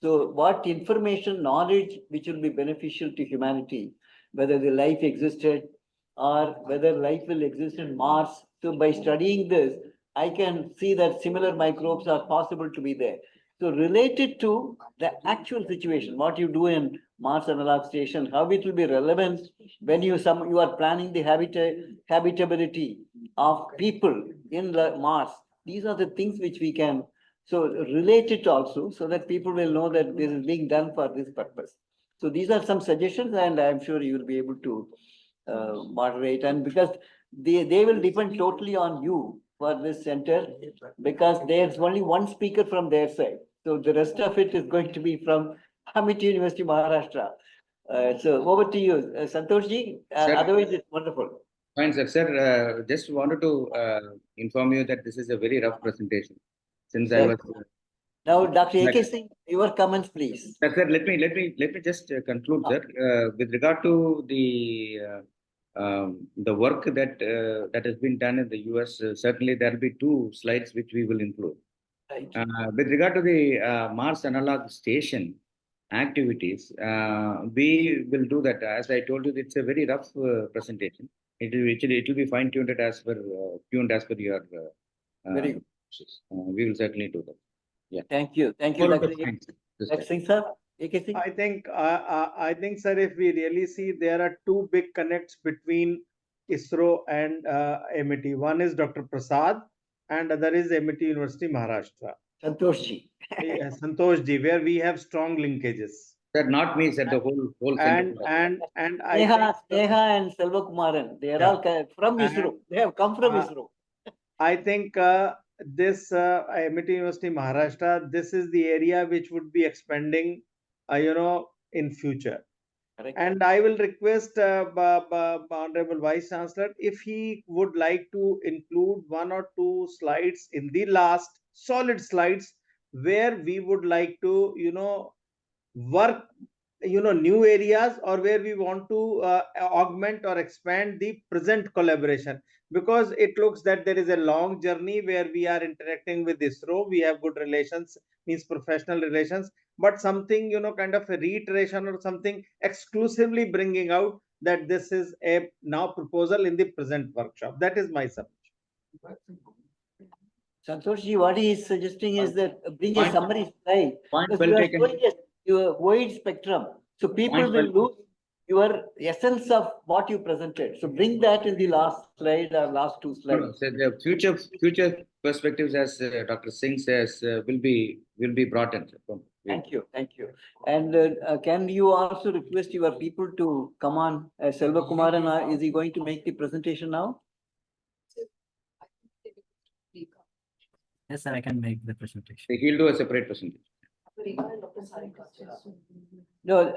So what information, knowledge which will be beneficial to humanity, whether the life existed or whether life will exist in Mars. So by studying this, I can see that similar microbes are possible to be there. So related to the actual situation, what you do in Mars Analog Station, how it will be relevant when you are planning the habitability of people in Mars. These are the things which we can relate it also, so that people will know that this is being done for this purpose. So these are some suggestions, and I'm sure you will be able to moderate, and because they will depend totally on you for this center, because there's only one speaker from their side. So the rest of it is going to be from Amity University, Maharashtra. So over to you, Santoshji. Otherwise, it's wonderful. Fine, sir. Sir, just wanted to inform you that this is a very rough presentation. Since I was now, Dr. A.K. Singh, your comments, please. Sir, let me just conclude, sir. With regard to the work that has been done in the US, certainly there will be 2 slides which we will include. Right. With regard to the Mars Analog Station activities, we will do that. As I told you, it's a very rough presentation. It will be fine tuned as per your. Very good. We will certainly do that. Yeah. Thank you, Dr. Singh, sir. I think, sir, if we really see, there are 2 big connects between ISRO and Amity. One is Dr. Prasad, and other is Amity University, Maharashtra. Santoshji. Santoshji, where we have strong linkages. Sir, not me, sir. The whole and Neha and Selva Kumaran, they are all from ISRO. They have come from ISRO. I think this Amity University, Maharashtra, this is the area which would be expanding, in future. Correct. And I will request Honorable Vice Chancellor, if he would like to include 1 or 2 slides in the last solid slides, where we would like to, work, new areas, or where we want to augment or expand the present collaboration, because it looks that there is a long journey where we are interacting with ISRO. We have good relations, means professional relations, but something, kind of a reiteration or something exclusively bringing out that this is a now proposal in the present workshop. That is my submission. Santoshji, what he is suggesting is that bring a summary slide, because you are showing your wide spectrum, so people will lose your essence of what you presented. So bring that in the last slide or last 2 slides. No, so the future perspectives, as Dr. Singh says, will be brought in. Thank you. And can you also request your people to come on? Selva Kumaran, is he going to make the presentation now? Yes, sir, I can make the presentation. He'll do a separate presentation. No,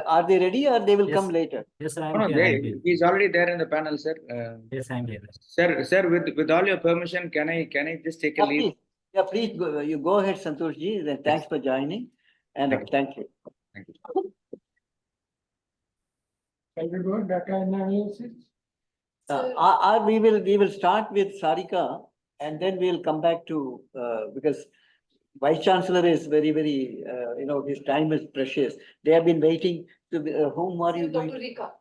are they ready, or they will come later? Yes, sir, I'm here. He's already there in the panel, sir. Yes, I'm here. Sir, with all your permission, can I just take a lead? Please go. You go ahead, Santoshji. Then thanks for joining, and thank you. Thank you. Can we go data analysis? We will start with Sarika, and then we'll come back to because Vice Chancellor is very, his time is precious. They have been waiting. To whom are you going?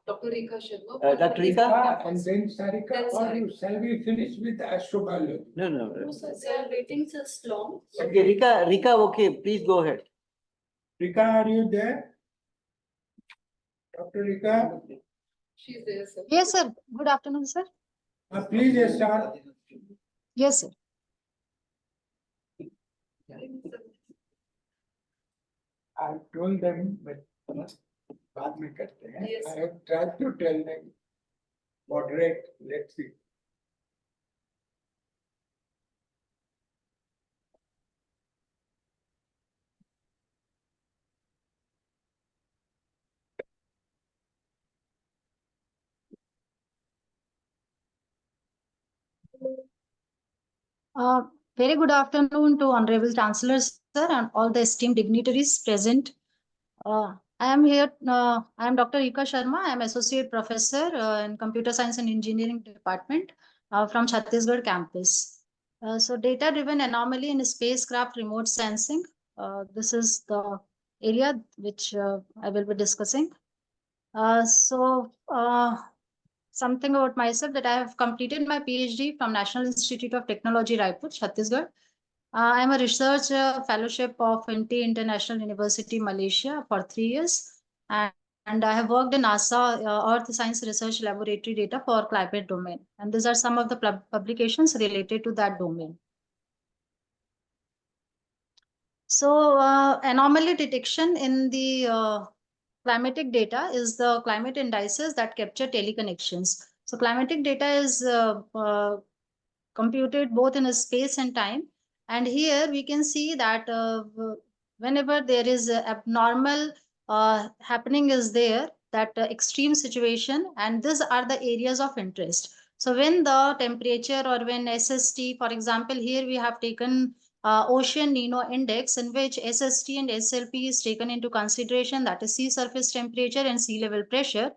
Dr. Rika Sharma. Dr. Rika? And then Sarika, or shall we finish with astrobiology? No. No, sir, they are waiting just long. Okay, Rika, okay, please go ahead. Rika, are you there? Dr. Rika? She's there, sir. Yes, sir. Good afternoon, sir. Please start. Yes, sir. I told them, but बाद में करते हैं. Yes. I have tried to tell them, moderate, let's see. Very good afternoon to Honorable Chancellor, sir, and all the esteemed dignitaries present. I am here. I am Dr. Ika Sharma. I am Associate Professor in Computer Science and Engineering Department from Chhattisgarh campus. So, data-driven anomaly in spacecraft remote sensing. This is the area which I will be discussing. Something about myself that I have completed my PhD from National Institute of Technology, Raipur, Chhattisgarh. I am a research fellowship of INTI International University, Malaysia for 3 years. And I have worked in NASA Earth Science Research Laboratory data for climate domain. And these are some of the publications related to that domain. So anomaly detection in the climatic data is the climate indices that capture teleconnections. So climatic data is computed both in a space and time. And here we can see that whenever there is a abnormal happening is there, that extreme situation, and these are the areas of interest. So when the temperature or when SST, for example, here we have taken ocean Nino index in which SST and SLP is taken into consideration, that is sea surface temperature and sea level pressure,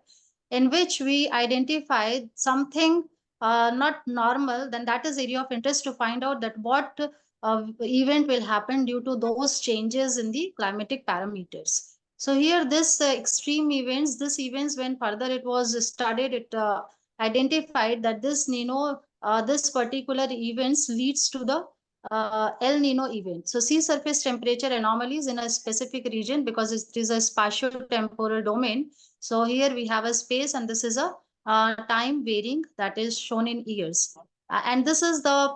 in which we identify something not normal, then that is area of interest to find out that what event will happen due to those changes in the climatic parameters. So here this extreme events, this events when further it was studied, it identified that this this particular events leads to the El Nino event. So sea surface temperature anomalies in a specific region because it is a spatio-temporal domain. So here we have a space and this is a time varying that is shown in years. And this is the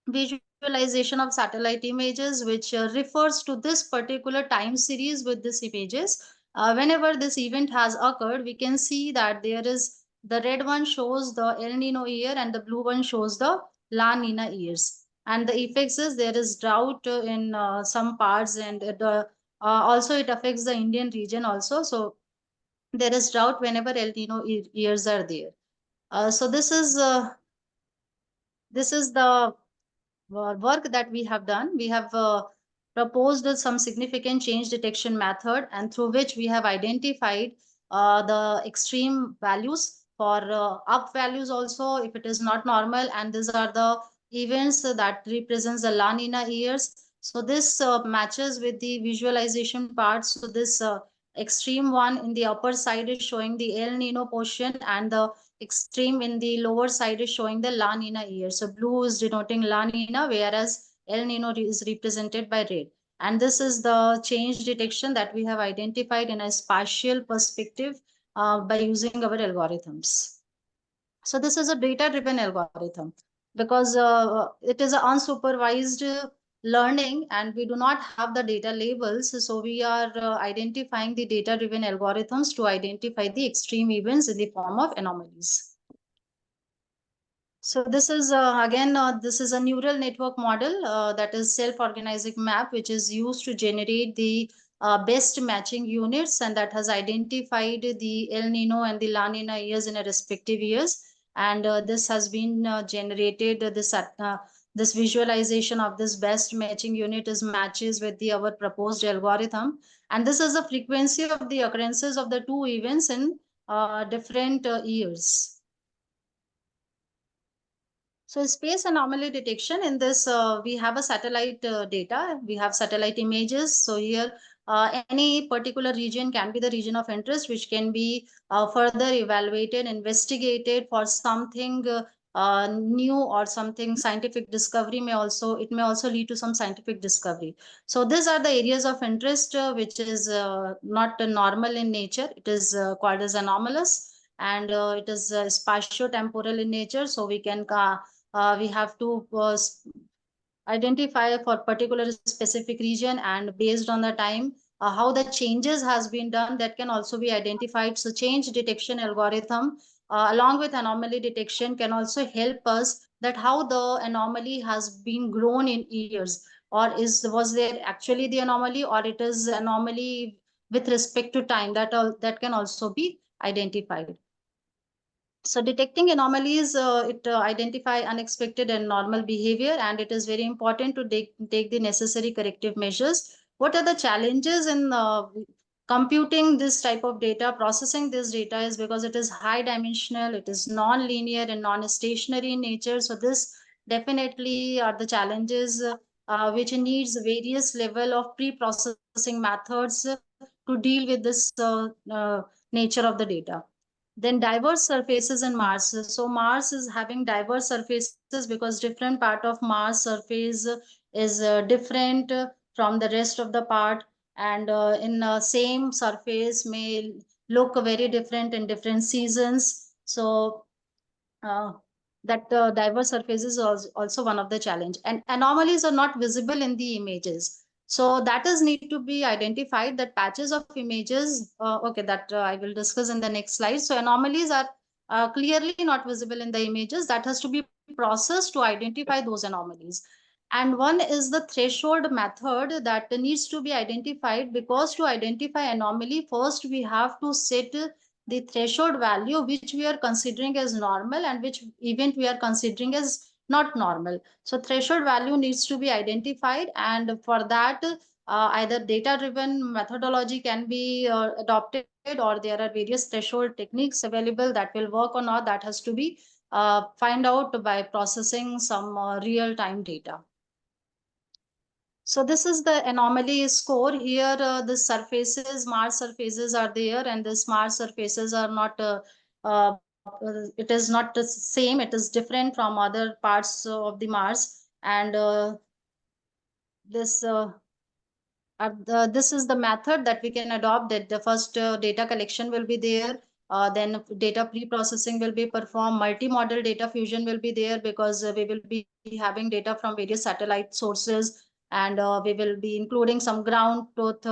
visualization of satellite images, which refers to this particular time series with these images. Whenever this event has occurred, we can see that there is the red one shows the El Nino year and the blue one shows the La Nina years. And the effects is there is drought in some parts, and also it affects the Indian region also. So there is drought whenever El Nino years are there. So this is the work that we have done. We have proposed some significant change detection method, and through which we have identified the extreme values for up values also if it is not normal, and these are the events that represents the La Nina years. So this matches with the visualization part. So this extreme one in the upper side is showing the El Nino portion, and the extreme in the lower side is showing the La Nina year. So blue is denoting La Nina, whereas El Nino is represented by red. And this is the change detection that we have identified in a spatial perspective by using our algorithms. So this is a data-driven algorithm because it is an unsupervised learning and we do not have the data labels. So we are identifying the data-driven algorithms to identify the extreme events in the form of anomalies. So this is again, this is a neural network model that is self-organizing map, which is used to generate the best matching units, and that has identified the El Nino and the La Nina years in a respective years. And this has been generated, this visualization of this best matching unit is matches with the our proposed algorithm. And this is the frequency of the occurrences of the two events in different years. So space anomaly detection in this, we have a satellite data, we have satellite images. So here, any particular region can be the region of interest, which can be further evaluated, investigated for something new or something scientific discovery it may also lead to some scientific discovery. So these are the areas of interest, which is not normal in nature. It is called as anomalous, and it is spatio-temporal in nature. So we can we have to identify for particular specific region, and based on the time how the changes has been done, that can also be identified. So change detection algorithm along with anomaly detection can also help us that how the anomaly has been grown in years, or was there actually the anomaly, or it is anomaly with respect to time, that can also be identified. So detecting anomalies, it identify unexpected and normal behavior, and it is very important to take the necessary corrective measures. What are the challenges in computing this type of data, processing this data, is because it is high dimensional, it is non-linear and non-stationary in nature. So this definitely are the challenges which needs various level of pre-processing methods to deal with this nature of the data. Then diverse surfaces in Mars. So Mars is having diverse surfaces because different part of Mars surface is different from the rest of the part, and in same surface may look very different in different seasons. So uh, that diverse surface is also one of the challenge, and anomalies are not visible in the images. So that is need to be identified, that patches of images, okay, that I will discuss in the next slide. So anomalies are clearly not visible in the images, that has to be processed to identify those anomalies. And one is the threshold method that needs to be identified, because to identify anomaly, first we have to set the threshold value which we are considering as normal and which event we are considering as not normal. So threshold value needs to be identified, and for that either data driven methodology can be adopted, or there are various threshold techniques available that will work or not. That has to be find out by processing some real time data. So this is the anomaly score. Here the surfaces, Mars surfaces are there, and this Mars surfaces are not it is not the same, it is different from other parts of the Mars. And this this is the method that we can adopt, that the first data collection will be there, then data pre-processing will be performed, multi-model data fusion will be there, because we will be having data from various satellite sources, and we will be including some ground truth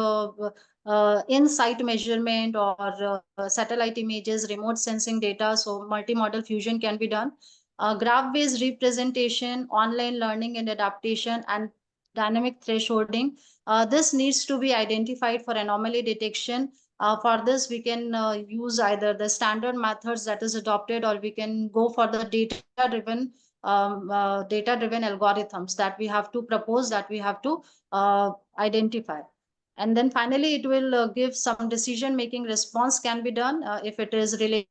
in-site measurement, or satellite images, remote sensing data. So multi-model fusion can be done. Graph-based representation, online learning and adaptation, and dynamic thresholding. This needs to be identified for anomaly detection. For this, we can use either the standard methods that is adopted, or we can go for the data-driven algorithms that we have to propose, that we have to identify. And then finally, it will give some decision-making response can be done if it is related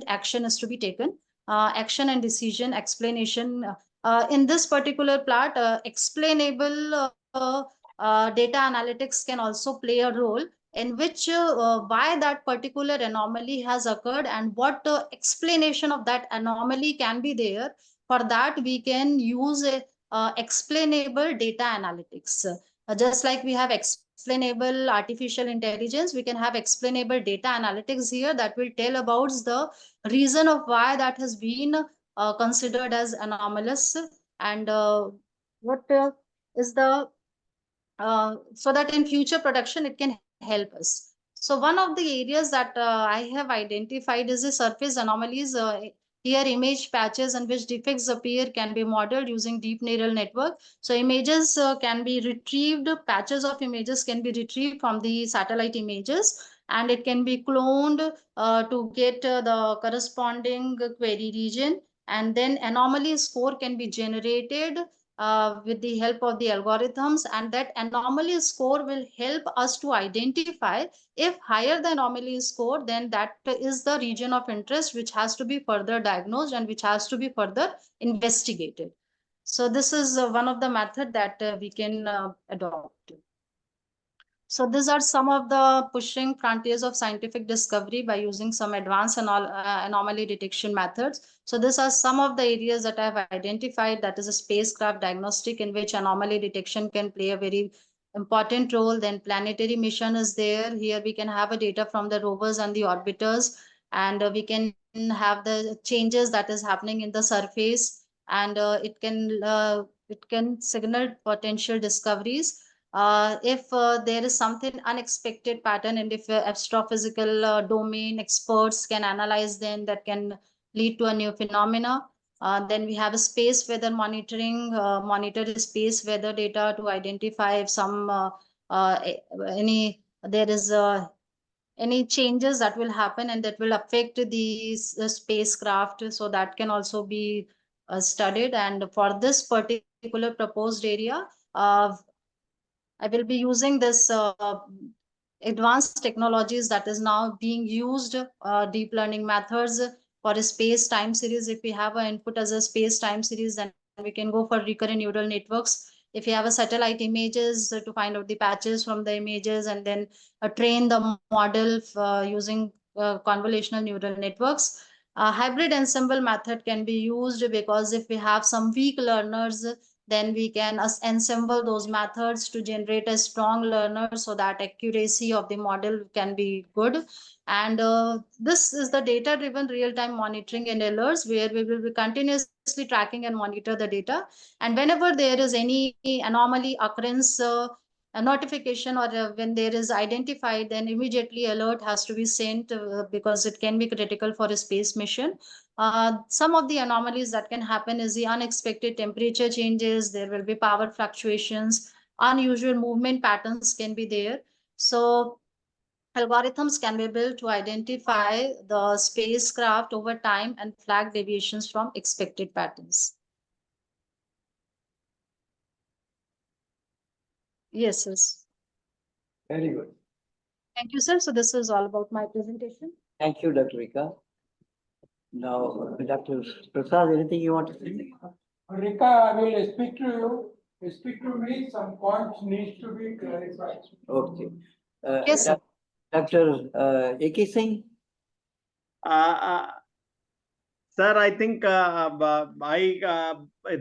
action is to be taken. Action and decision explanation. In this particular part, explainable data analytics can also play a role, in which why that particular anomaly has occurred and what explanation of that anomaly can be there. For that, we can use a explainable data analytics. Just like we have explainable artificial intelligence, we can have explainable data analytics here that will tell about the reason of why that has been considered as anomalous, and what is the so that in future production it can help us. So one of the areas that I have identified is the surface anomalies. Here image patches in which defects appear can be modeled using deep neural network. So images can be retrieved, patches of images can be retrieved from the satellite images, and it can be cloned to get the corresponding query region, and then anomaly score can be generated with the help of the algorithms, and that anomaly score will help us to identify, if higher the anomaly score, then that is the region of interest which has to be further diagnosed and which has to be further investigated. So this is one of the method that we can adopt. So these are some of the pushing frontiers of scientific discovery by using some advanced anomaly detection methods. So these are some of the areas that I have identified, that is a spacecraft diagnostic, in which anomaly detection can play a very important role. Then planetary mission is there. Here we can have a data from the rovers and the orbiters, and we can have the changes that is happening in the surface, and it can signal potential discoveries. If there is something unexpected pattern, and if astrophysical domain experts can analyze, then that can lead to a new phenomena. Then we have a space weather monitoring, monitor space weather data to identify if there is any changes that will happen and that will affect the spacecraft. So that can also be studied. And for this particular proposed area, I will be using this advanced technologies that is now being used, deep learning methods for a space time series. If we have an input as a space time series, then we can go for recurrent neural networks. If you have a satellite images to find out the patches from the images, and then train the model using convolutional neural networks. Hybrid ensemble method can be used because if we have some weak learners, then we can ensemble those methods to generate a strong learner so that accuracy of the model can be good. And this is the data driven real time monitoring and alerts, where we will be continuously tracking and monitor the data. And whenever there is any anomaly occurrence, a notification, or when there is identified, then immediately alert has to be sent because it can be critical for a space mission. Some of the anomalies that can happen is the unexpected temperature changes, there will be power fluctuations, unusual movement patterns can be there. So algorithms can be built to identify the spacecraft over time and flag deviations from expected patterns. Yes, yes. Very good. Thank you, sir. So this is all about my presentation. Thank you, Dr. Rika. Now, Dr. Prasad, anything you want to say? Rika, I will speak to you. Speak to me, some points needs to be clarified. Okay. Yes, sir. Dr. A.K. Singh? Sir, I think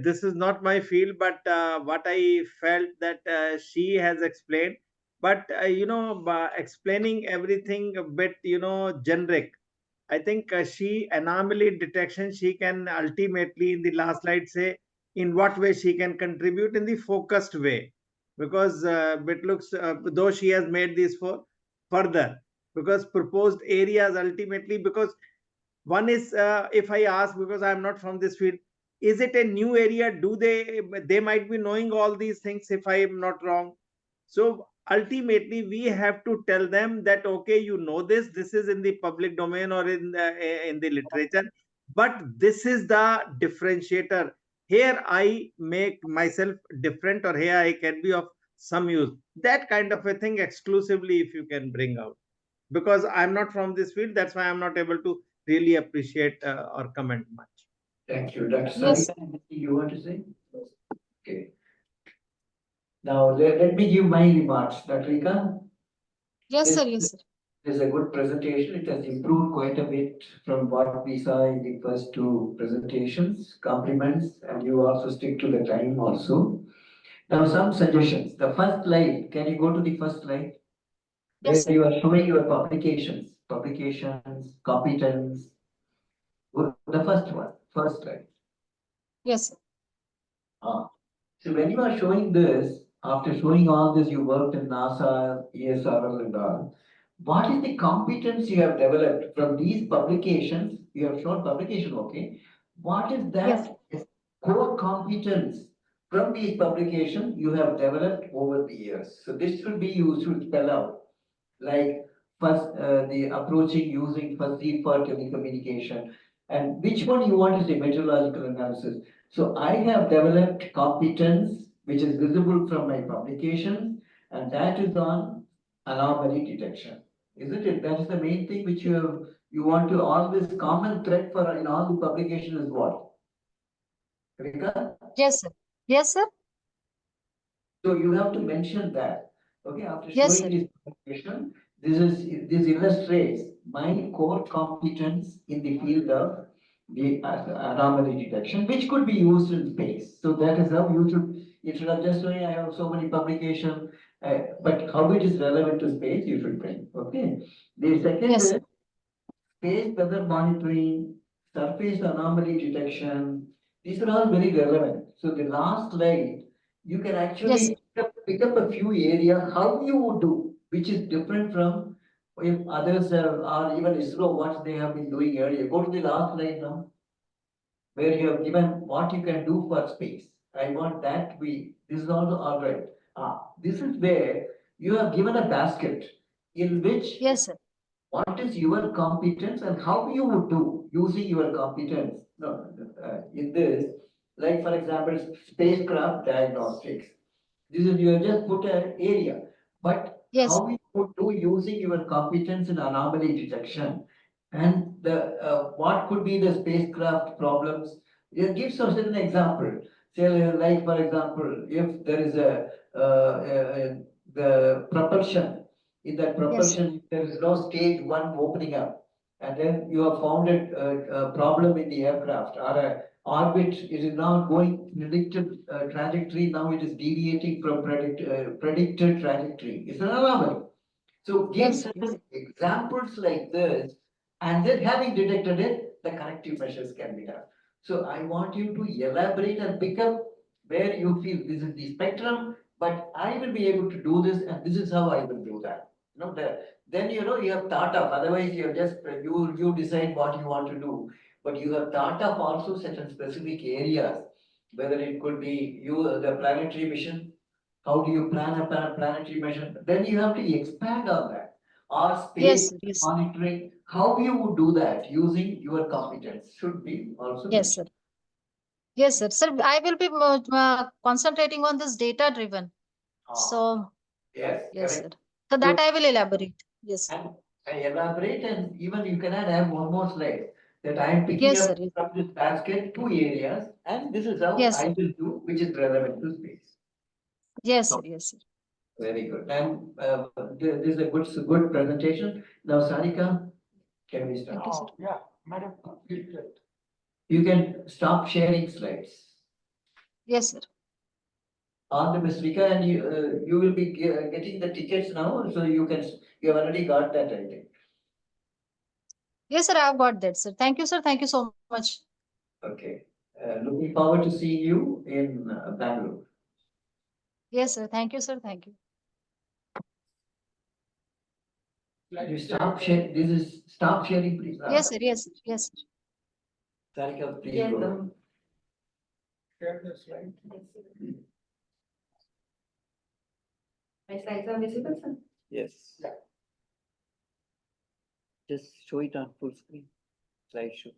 this is not my field, but what I felt that she has explained. But explaining everything a bit, generic. I think she anomaly detection. She can ultimately, in the last slide, say in what way she can contribute in the focused way, because it looks though she has made this for further, because proposed areas ultimately, because one is, if I ask, because I'm not from this field, is it a new area? Do they might be knowing all these things, if I am not wrong. So ultimately we have to tell them that, okay, you know, this is in the public domain or in the literature, but this is the differentiator. Here I make myself different, or here I can be of some use. That kind of a thing exclusively, if you can bring out, because I'm not from this field, that's why I'm not able to really appreciate or comment much. Thank you. Dr. Yes. Sarika, anything you want to say? Okay. Now, let me give my remarks. Dr. Rika? Yes, sir. Yes, sir. It is a good presentation. It has improved quite a bit from what we saw in the first two presentations. Compliments, and you also stick to the time also. Now, some suggestions. The first slide, can you go to the first slide? Yes, Where you are showing your publications, competence. The first one, first slide. Yes, sir. So when you are showing this, after showing all this, you worked in NASA, ESRO and all. What is the competence you have developed from these publications? You have shown publication, okay? What is that core competence from these publications you have developed over the years? So this should be used to spell out. Like first, the approaching using first D for telecommunication, and which one you want to say meteorological analysis. So I have developed competence which is visible from my publications, and that is on anomaly detection. Isn't it? That is the main thing which you want to, all this common thread for in all the publication is what? Rika? Yes, sir. Yes, sir. So you have to mention that. Okay, after Yes, showing sir. this presentation, this illustrates my core competence in the field of the anomaly detection, which could be used in space. So that is how you should, instead of just saying I have so many publications, but how it is relevant to space, you should bring. Okay. The second Yes, is sir. space weather monitoring, surface anomaly detection. These are all very relevant. So the last slide, you can Yes, actually sir. pick up a few areas how you would do, which is different from if others have, or even ISRO, what they have been doing earlier. Go to the last slide now. where you have given what you can do for space. I want that this is also all right. This is where you have given a basket in which Yes, sir. what is your competence and how you would do using your competence in this, like for example, spacecraft diagnostics. This is, you have just put an area, but Yes, how you would do using your competence in anomaly detection and what could be the spacecraft problems. It gives us an example. Say, like for example, if there is the propulsion, in that yes, sir. propulsion, there is no stage one opening up, and then you have found a problem in the aircraft or a orbit, it is now going predicted trajectory, now it is deviating from predicted trajectory. It's an anomaly. So give Yes, sir. Yes. certain examples like this, and then having detected it, the corrective measures can be done. So I want you to elaborate and pick up where you feel this is the spectrum, but I will be able to do this, and this is how I will do that. Then you have thought of. Otherwise, you have just you decide what you want to do, but you have thought of also certain specific areas, whether it could be the planetary mission. How do you plan a planetary mission? Then you have to expand on that. Or Yes, space sir. Yes, sir. monitoring, how you would do that using your competence should be also Yes, sir. mentioned. Yes, sir. Sir, I will be concentrating on this data driven. So, Yes, yes, sir. correct. So So, that I will elaborate. Yes, sir. and I elaborate, and even you can add one more slide that I am picking Yes, up sir. Yes, from this basket two areas, and this is how yes, I sir. will do, which is relevant to space. Yes, So, sir. Yes, sir. very good. And this is a good presentation. Now, Sarika, can we start? Thank you, sir. Yeah, Madam, please. You can stop sharing slides. Yes, sir. On the Ms. Rika, and you will be getting the tickets now, so you have already got that, I think. Yes, sir. I have got that, sir. Thank you, sir. Thank you so much. Okay. Looking forward to seeing you in Bangalore. Yes, sir. Thank you, sir. Thank you. You stop sharing. This is stop sharing, please. Yes, sir. Yes, sir. Yes, sir. Sarika, please Yes, go. sir. Share the slide. My slides are visible, sir? Yes. Yeah. Just show it on full screen. Slideshow.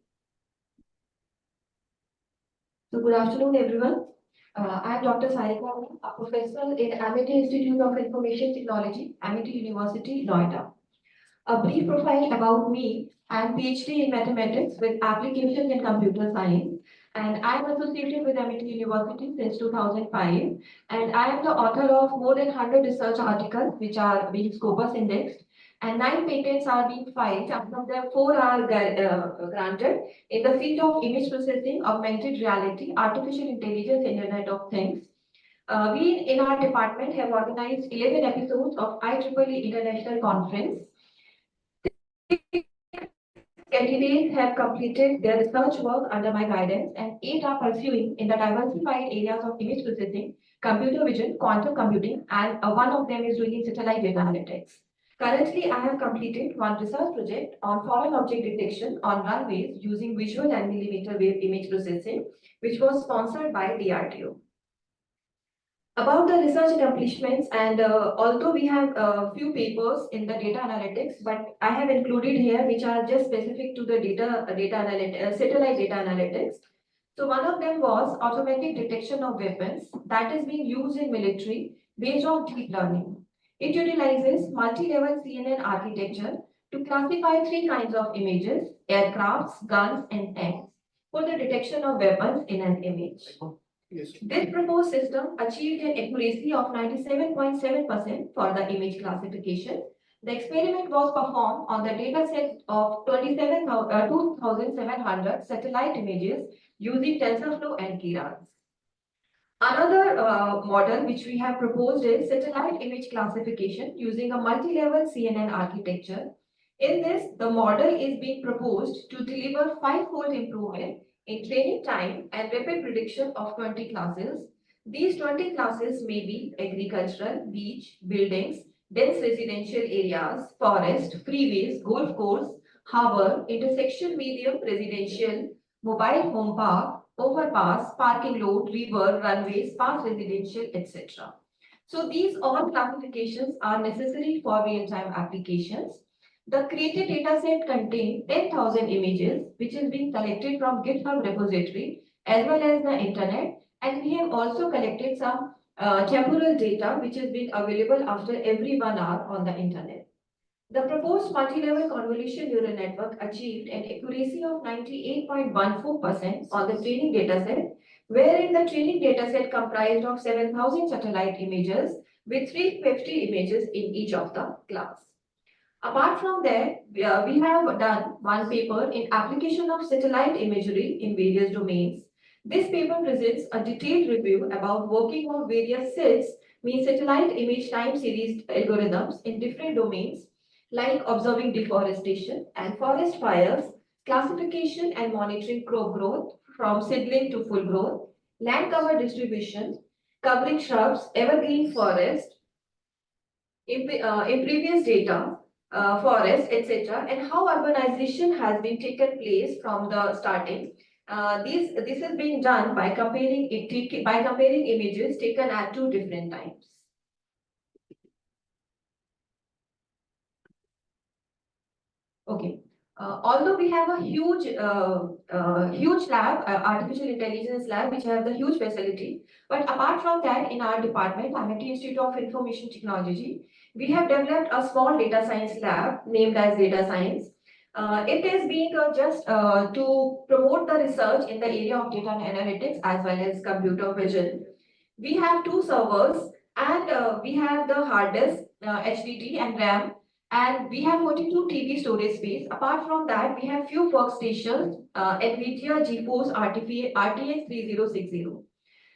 So good afternoon, everyone. I am Dr. Sarika, a professor in Amity Institute of Information Technology, Amity University, Noida. A brief profile about me. I am PhD in mathematics with applications in computer science, and I am associated with Amity University since 2005. And I am the author of more than 100 research articles, which are being Scopus indexed, and 9 patents are being filed, and from them 4 are granted in the field of image processing, augmented reality, artificial intelligence, Internet of Things. We in our department have organized 11 episodes of IEEE International Conference. Candidates have completed their research work under my guidance, and 8 are pursuing in the diversified areas of image processing, computer vision, quantum computing, and one of them is doing satellite data analytics. Currently, I have completed one research project on foreign object detection on runways using visual and millimeter wave image processing, which was sponsored by DRDO. About the research accomplishments, and although we have a few papers in the data analytics, but I have included here which are just specific to the satellite data analytics. So one of them was automatic detection of weapons that is being used in military based on deep learning. It utilizes multi-level CNN architecture to classify 3 kinds of images: aircrafts, guns, and tanks, for the detection of weapons in an image. This proposed system achieved an accuracy of 97.7% for the image classification. The experiment was performed on the dataset of 2,700 satellite images using TensorFlow and Keras. Another model which we have proposed is satellite image classification using a multi-level CNN architecture. In this, the model is being proposed to deliver 5-fold improvement in training time and rapid prediction of 20 classes. These 20 classes may be agricultural, beach, buildings, dense residential areas, forest, freeways, golf course, harbor, intersection medium, residential, mobile home park, overpass, parking lot, river, runway, sparse residential, etc. So these all classifications are necessary for real-time applications. The created dataset contains 10,000 images, which is being collected from GitHub repository as well as the internet. And we have also collected some temporal data, which has been available after every 1 hour on the internet. The proposed multi-level convolution neural network achieved an accuracy of 98.14% on the training dataset, wherein the training dataset comprised of 7,000 satellite images with 350 images in each of the class. Apart from that, we have done one paper in application of satellite imagery in various domains. This paper presents a detailed review about working on various SIDS, means satellite image time series algorithms in different domains like observing deforestation and forest fires, classification and monitoring crop growth from seedling to full growth, land cover distribution, covering shrubs, evergreen forest, in previous data, forests, etc., and how urbanization has been taken place from the starting. This is being done by comparing images taken at 2 different times. Okay. Although we have a huge lab, artificial intelligence lab, which have the huge facility, but apart from that, in our department, Amity Institute of Information Technology, we have developed a small data science lab named as Data Science. It is being just to promote the research in the area of data and analytics as well as computer vision. We have 2 servers and we have the hard disk, HDD and RAM, and we have 42 TB storage space. Apart from that, we have few workstations, NVIDIA GeForce RTX 3060.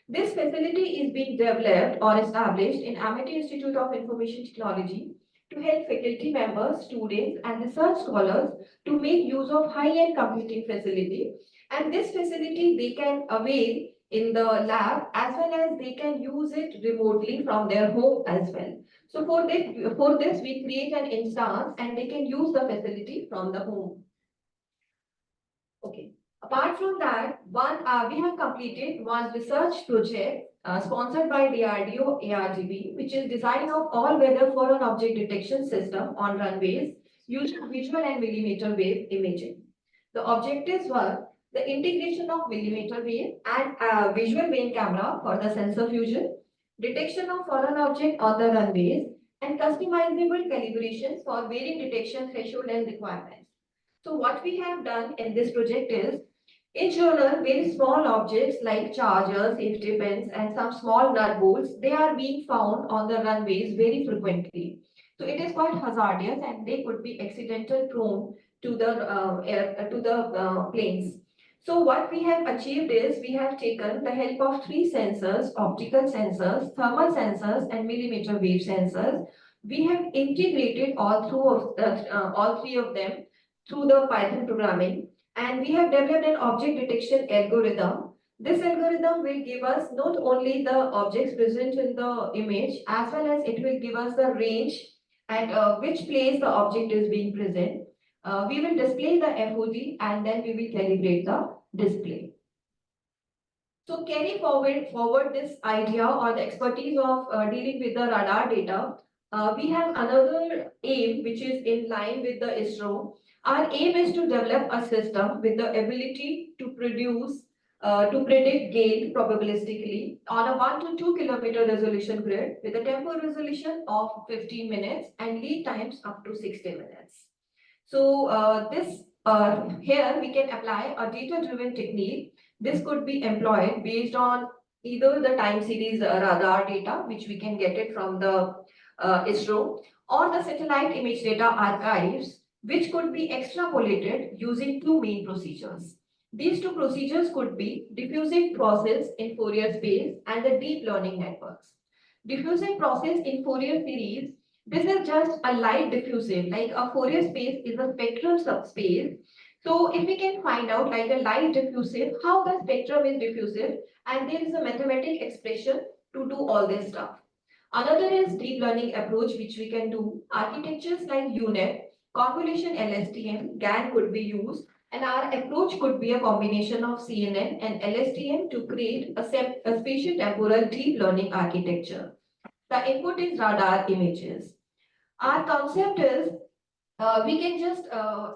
This facility is being developed or established in Amity Institute of Information Technology to help faculty members, students, and research scholars to make use of high-end computing facility. And this facility they can avail in the lab as well as they can use it remotely from their home as well. So for this we create an instance and they can use the facility from the home. Okay. Apart from that, we have completed one research project sponsored by DRDO ARGB, which is design of all-weather foreign object detection system on runways using visual and millimeter wave imaging. The objectives were the integration of millimeter wave and visual main camera for the sensor fusion, detection of foreign object on the runways, and customizable calibrations for varying detection threshold and requirements. So what we have done in this project is, in general, very small objects like chargers, safety pins, and some small nut bolts, they are being found on the runways very frequently. So it is quite hazardous and they could be accidental prone to the planes. So what we have achieved is we have taken the help of 3 sensors, optical sensors, thermal sensors, and millimeter wave sensors. We have integrated all 3 of them through the Python programming, and we have developed an object detection algorithm. This algorithm will give us not only the objects present in the image, as well as it will give us the range and which place the object is being present. We will display the FOG and then we will calibrate the display. So carry forward this idea or the expertise of dealing with the radar data. We have another aim which is in line with the ISRO. Our aim is to develop a system with the ability to predict gain probabilistically on a 1 to 2 kilometer resolution grid with a tempo resolution of 15 minutes and lead times up to 60 minutes. So here we can apply a data-driven technique. This could be employed based on either the time series radar data, which we can get it from the ISRO, or the satellite image data archives, which could be extrapolated using 2 main procedures. These 2 procedures could be diffusive process in Fourier space and the deep learning networks. Diffusive process in Fourier series, this is just a light diffusive, like a Fourier space is a spectral subspace. So if we can find out like a light diffusive, how the spectrum is diffusive, and there is a mathematical expression to do all this stuff. Another is deep learning approach, which we can do. Architectures like UNet, convolution LSTM, GAN could be used And our approach could be a combination of CNN and LSTM to create a spatio-temporal deep learning architecture. The input is radar images. Our concept is we can just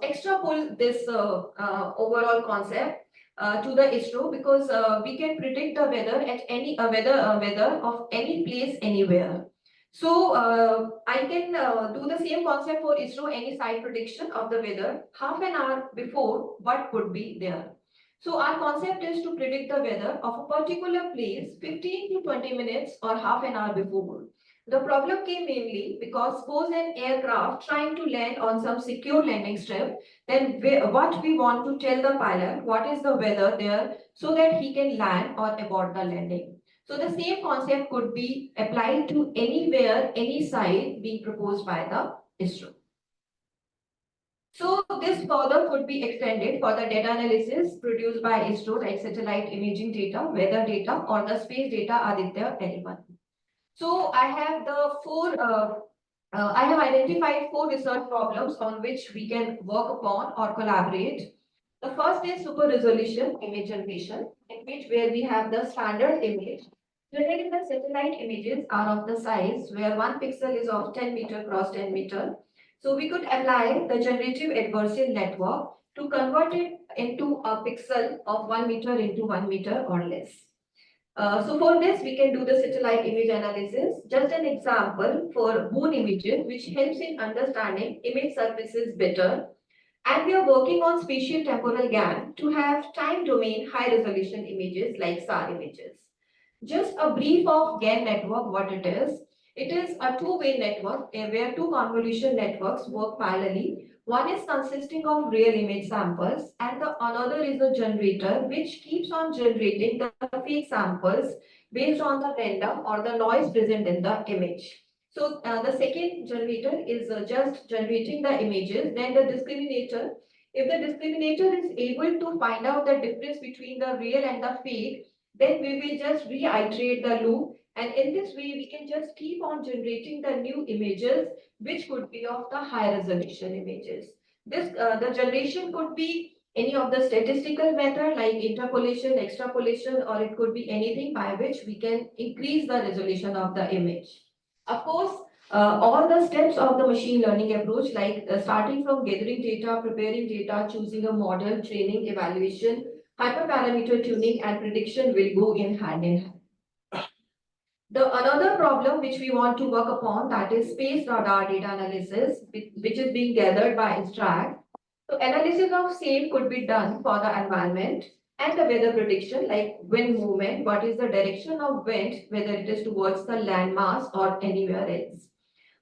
extrapolate this overall concept to the ISRO because we can predict the weather at any weather of any place anywhere. So I can do the same concept for ISRO, any site prediction of the weather half an hour before what could be there. So our concept is to predict the weather of a particular place 15 to 20 minutes or half an hour before. The problem came mainly because suppose an aircraft trying to land on some secure landing strip, then what we want to tell the pilot, what is the weather there so that he can land or abort the landing. So the same concept could be applied to anywhere, any site being proposed by the ISRO. So this further could be extended for the data analysis produced by ISRO like satellite imaging data, weather data or the space data Aditya L1. So I have I have identified 4 research problems on which we can work upon or collaborate. The first is super resolution image generation, in which where we have the standard image. Generally, the satellite images are of the size where 1 pixel is of 10 meter cross 10 meter. So we could apply the generative adversarial network to convert it into a pixel of 1 meter into 1 meter or less. So for this, we can do the satellite image analysis. Just an example for moon images, which helps in understanding image surfaces better. And we are working on spatial temporal GAN to have time domain high resolution images like SAR images. Just a brief of GAN network, what it is. It is a two-way network where 2 convolution networks work parallelly. One is consisting of real image samples and the another is a generator which keeps on generating the fake samples based on the random or the noise present in the image. So the second generator is just generating the images. Then the discriminator, if the discriminator is able to find out the difference between the real and the fake, then we will just reiterate the loop, and in this way we can just keep on generating the new images which could be of the high resolution images. This the generation could be any of the statistical method like interpolation, extrapolation, or it could be anything by which we can increase the resolution of the image. Of course, all the steps of the machine learning approach, like starting from gathering data, preparing data, choosing a model, training, evaluation, hyperparameter tuning and prediction will go in hand. The another problem which we want to work upon, that is space radar data analysis, which is being gathered by INSTRAC. So analysis of same could be done for the environment and the weather prediction like wind movement, what is the direction of wind, whether it is towards the landmass or anywhere else.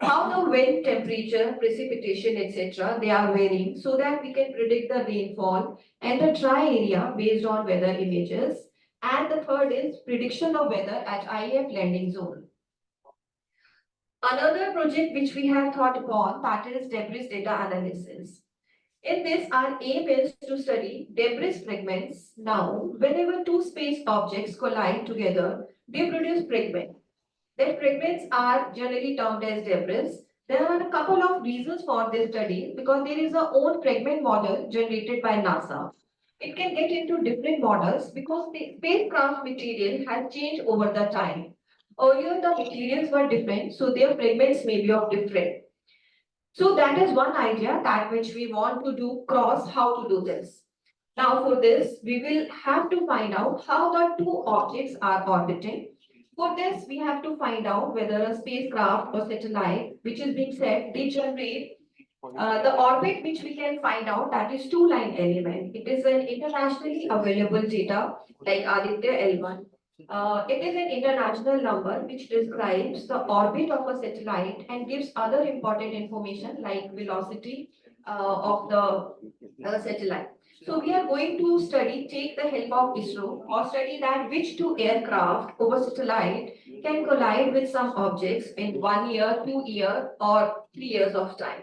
How the wind, temperature, precipitation, etc. they are varying so that we can predict the rainfall and the dry area based on weather images. And the third is prediction of weather at IF landing zone. Another project which we have thought upon, that is debris data analysis. In this, our aim is to study debris fragments. Now, whenever 2 space objects collide together, they produce fragments. Their fragments are generally termed as debris. There are a couple of reasons for this study because there is a own fragment model generated by NASA. It can get into different models because the spacecraft material has changed over the time. Earlier, the materials were different, so their fragments may be of different. So that is one idea that which we want to do cross how to do this. Now for this, we will have to find out how the 2 objects are orbiting. For this, we have to find out whether a spacecraft or satellite which is being set, they generate the orbit which we can find out, that is 2-line element. It is an internationally available data like Aditya L1. It is an international number which describes the orbit of a satellite and gives other important information like velocity of the satellite. So we are going to take the help of ISRO or study that which 2 aircraft over satellite can collide with some objects in 1 year, 2 years or 3 years of time.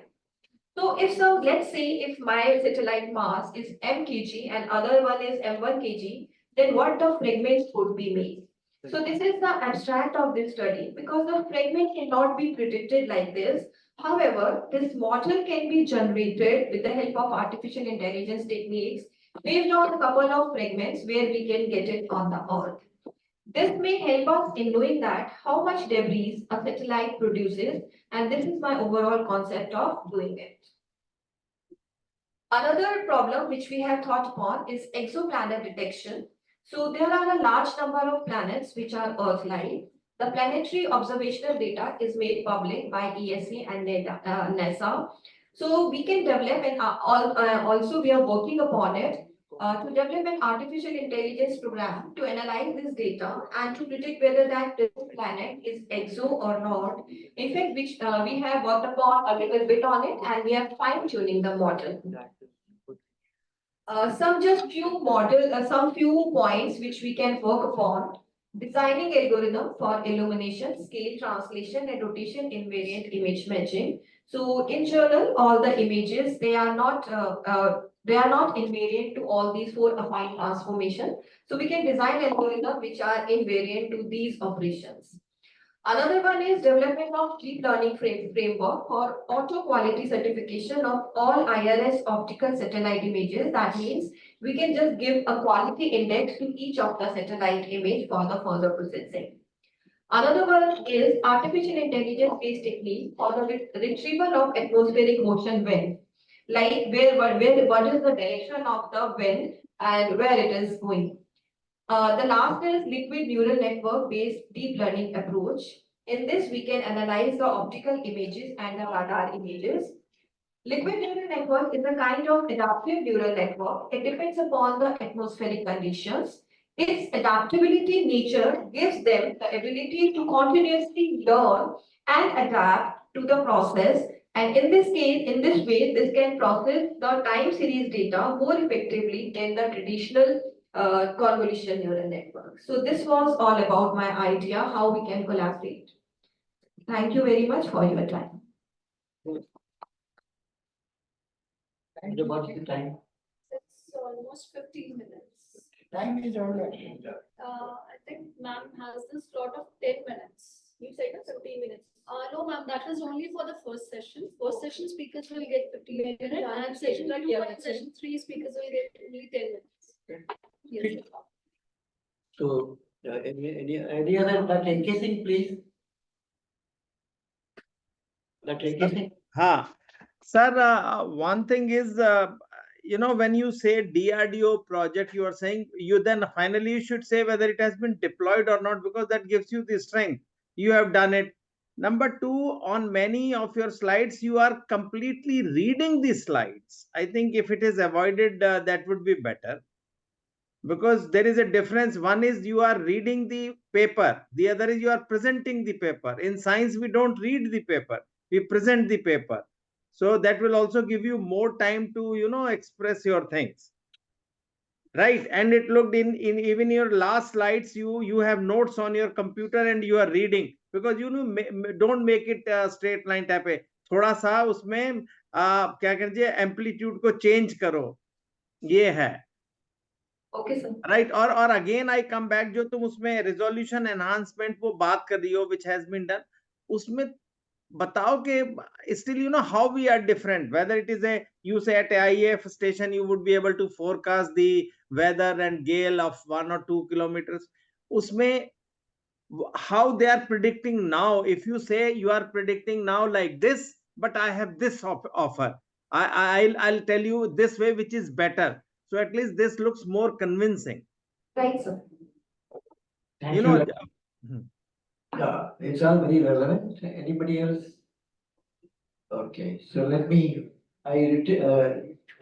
So let's say if my satellite mass is m kg and other one is m1 kg, then what the fragments could be made. So this is the abstract of this study because the fragment cannot be predicted like this. However, this model can be generated with the help of artificial intelligence techniques based on a couple of fragments where we can get it on the Earth. This may help us in knowing that how much debris a satellite produces, and this is my overall concept of doing it. Another problem which we have thought upon is exoplanet detection. So there are a large number of planets which are Earth-like. The planetary observational data is made public by ESA and NASA. So we can develop and also we are working upon it to develop an artificial intelligence program to analyze this data and to predict whether that this planet is exo or not. In fact, which we have worked upon a little bit on it and we are fine-tuning the model. Some few points which we can work upon. Designing algorithm for illumination, scale translation, and rotation invariant image matching. So in general, all the images they are not invariant to all these four affine transformation. So we can design algorithm which are invariant to these operations. Another one is development of deep learning framework for auto quality certification of all IRS optical satellite images. That means we can just give a quality index to each of the satellite image for the further processing. Another one is artificial intelligence based technique for the retrieval of atmospheric motion wind. Like what is the direction of the wind and where it is going. The last is liquid neural network based deep learning approach. In this, we can analyze the optical images and the radar images. Liquid neural network is a kind of adaptive neural network. It depends upon the atmospheric conditions. Its adaptability nature gives them the ability to continuously learn and adapt to the process. And in this case, in this way, this can process the time series data more effectively than the traditional convolution neural network. So this was all about my idea, how we can collaborate. Thank you very much for your time. And about the time? It's almost 15 minutes. Time is all right. I think ma'am has this slot of 10 minutes. You said 15 minutes. No, ma'am, that is only for the first session. First session speakers will get 15 minutes, and session 2 and session 3 speakers will get only 10 minutes. Yes. So, any other that encasing, please? That encasing? Sir, one thing is, when you say DRDO project, you are saying you then finally you should say whether it has been deployed or not, because that gives you the strength. You have done it. Number two, on many of your slides, you are completely reading the slides. I think if it is avoided, that would be better. Because there is a difference. One is you are reading the paper. The other is you are presenting the paper. In science, we don't read the paper. We present the paper. So that will also give you more time to, express your things. Right. And it looked in even your last slides, you have notes on your computer and you are reading, because don't make it a straight line type है. थोड़ा सा उसमें क्या करिए amplitude को change करो. ये है. Okay, sir. Right. Or again I come back, जो तुम उसमें resolution enhancement वो बात कर रही हो, which has been done, उसमें बताओ कि still how we are different, whether it is you say at IAF station you would be able to forecast the weather and gale of 1 or 2 kilometers. उसमें how they are predicting now. If you say you are predicting now like this, but I have this offer, I'll tell you this way which is better. So at least this looks more convincing. Right, sir. Thank you. Yeah, it's all very relevant. Anybody else? Okay, so let me, I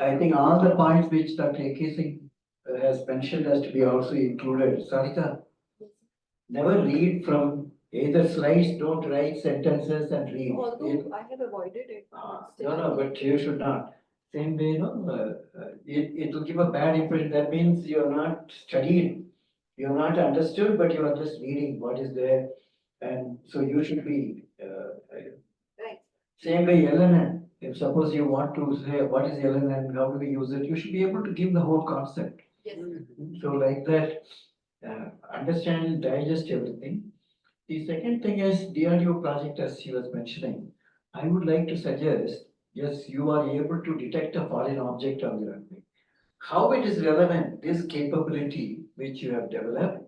think all the points which Dr. A.K. Singh has mentioned has to be also included. Sarita, never read from either slides, don't write sentences and read. Although I have avoided it. No, but you should not. Same way, it will give a bad impression. That means you're not studied, you're not understood, but you are just reading what is there. And so you should be, Right. Same way LNN. If suppose you want to say what is LNN, how do we use it, you should be able to give the whole concept. Yes. So like that, understand, digest everything. The second thing is DRDO project, as he was mentioning. I would like to suggest, yes, you are able to detect a fallen object on the runway. How it is relevant, this capability which you have developed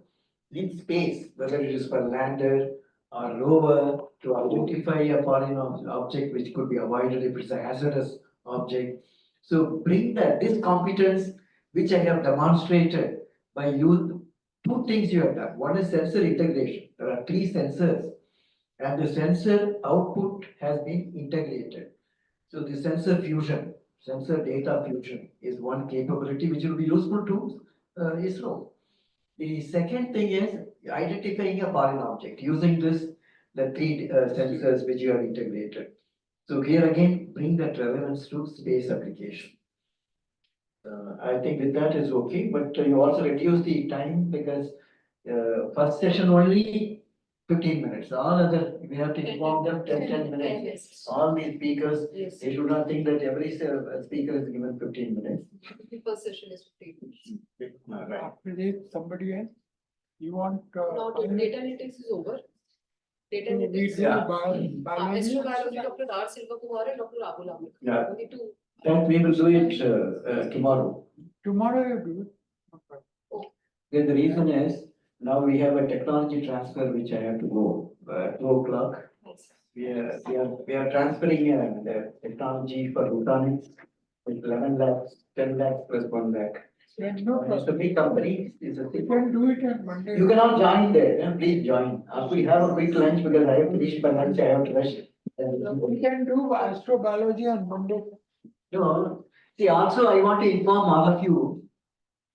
in space, whether it is for lander or rover, to identify a fallen object which could be avoided if it's a hazardous object. So bring this competence which I have demonstrated by you, two things you have done. One is sensor integration. There are 3 sensors and the sensor output has been integrated. So the sensor fusion, sensor data fusion is one capability which will be useful to ISRO. The second thing is identifying a foreign object using the 3 sensors which you have integrated. So here again, bring that relevance to space application. I think with that is okay, but you also reduce the time because first session only 15 minutes. All other, we have to inform them 10 minutes. All these speakers, they should not think that every speaker is given 15 minutes. The first session is 15 minutes. Right. After this, somebody else? You want? Now the data analytics is over. Data We analytics. do biology. Astrobiology, Dr. R. Silva Kumar and Dr. Abul Amir. Yeah. Only 2. That we will do it tomorrow. Tomorrow you do it. Okay. Then the reason is, now we have a technology transfer which I have to go, 2 o'clock. We are transferring the technology for photonics with 11 lakhs, 10 lakhs plus 1 lakh. It's a big company. It's a You can do it on Monday. You cannot join there, then please join. We have a quick lunch because I have to reach by lunch, I have to rush. We can do astrobiology on Monday. No, see, also I want to inform all of you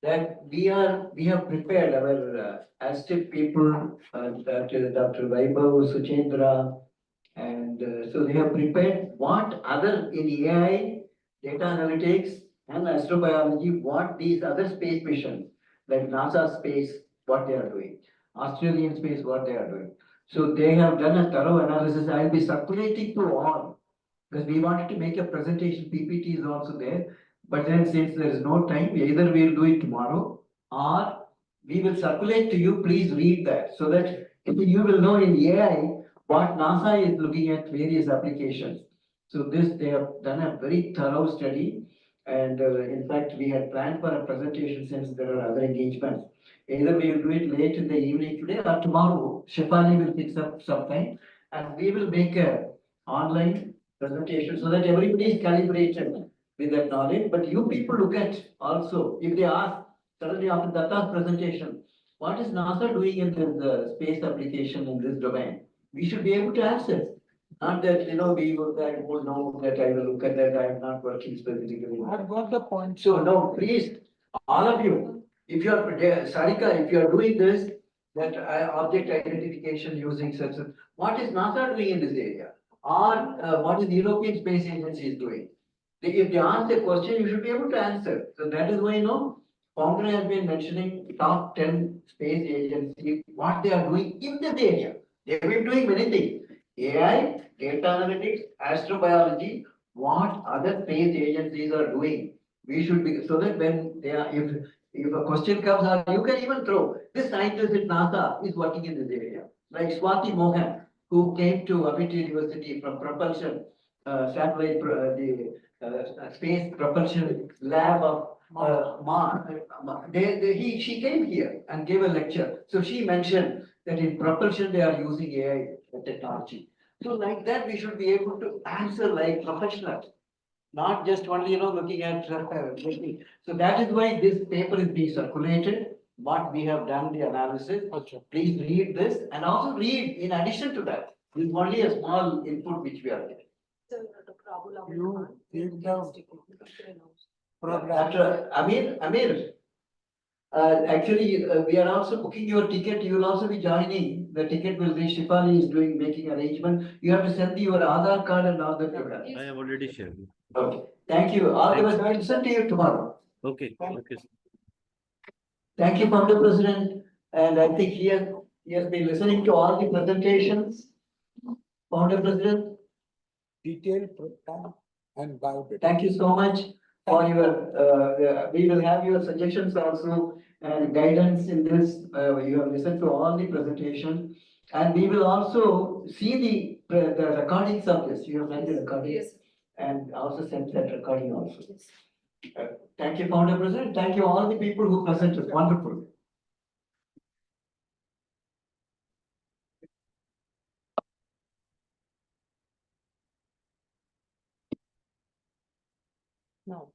that we have prepared our ASTIP people, that is Dr. Vaibhav, Suchendra, and so they have prepared what other in AI, data analytics and astrobiology, what these other space missions, like NASA space, what they are doing, Australian space, what they are doing. So they have done a thorough analysis. I will be circulating to all because we wanted to make a presentation, PPT is also there. But then since there is no time, either we will do it tomorrow or we will circulate to you. Please read that so that you will know in AI what NASA is looking at various applications. So this, they have done a very thorough study. And in fact, we had planned for a presentation since there are other engagements. Either we will do it late in the evening today or tomorrow. Shefali will fix up sometime and we will make a online presentation so that everybody is calibrated with that knowledge. But you people look at also, if they ask suddenly after Datta's presentation, what is NASA doing in this space application in this domain? We should be able to answer. Not that, we will, I won't know that I will look at that, I am not working specifically. I've got the point. So no, please, all of you, if you are, Sarika, if you are doing this, that object identification using such, what is NASA doing in this area? Or what is the European Space Agency is doing? If they ask a question, you should be able to answer. So that is why, Founder has been mentioning top 10 space agencies, what they are doing in this area. They have been doing many things. AI, data analytics, astrobiology, what other space agencies are doing. We should be, so that when they are, if a question comes out, you can even throw, this scientist at NASA is working in this area. Like Swati Mohan, who came to Amity University from propulsion, satellite, space propulsion lab of she came here and gave a lecture. So she mentioned that in propulsion they are using AI technology. So like that, we should be able to answer like professionals, not just only, looking at. So that is why this paper is being circulated. What we have done the analysis. Okay. Please read this and also read in addition to that. This is only a small input which we are getting. You give the program. Dr. Amir, actually, we are also booking your ticket. You will also be joining. The ticket will be Shifali is making arrangement. You have to send your Aadhaar card and all that. I have already shared. Okay. Thank you. All the best. I will send to you tomorrow. Okay. Okay. Thank you, Founder President. And I think he has been listening to all the presentations. Founder President. Detailed program and biodata. Thank you so much for your, we will have your suggestions also and guidance in this. You have listened to all the presentation And we will also see the recordings of this. You have sent the recording. Yes. And also sent that recording also. Thank you, Founder President. Thank you all the people who presented. Wonderful. No.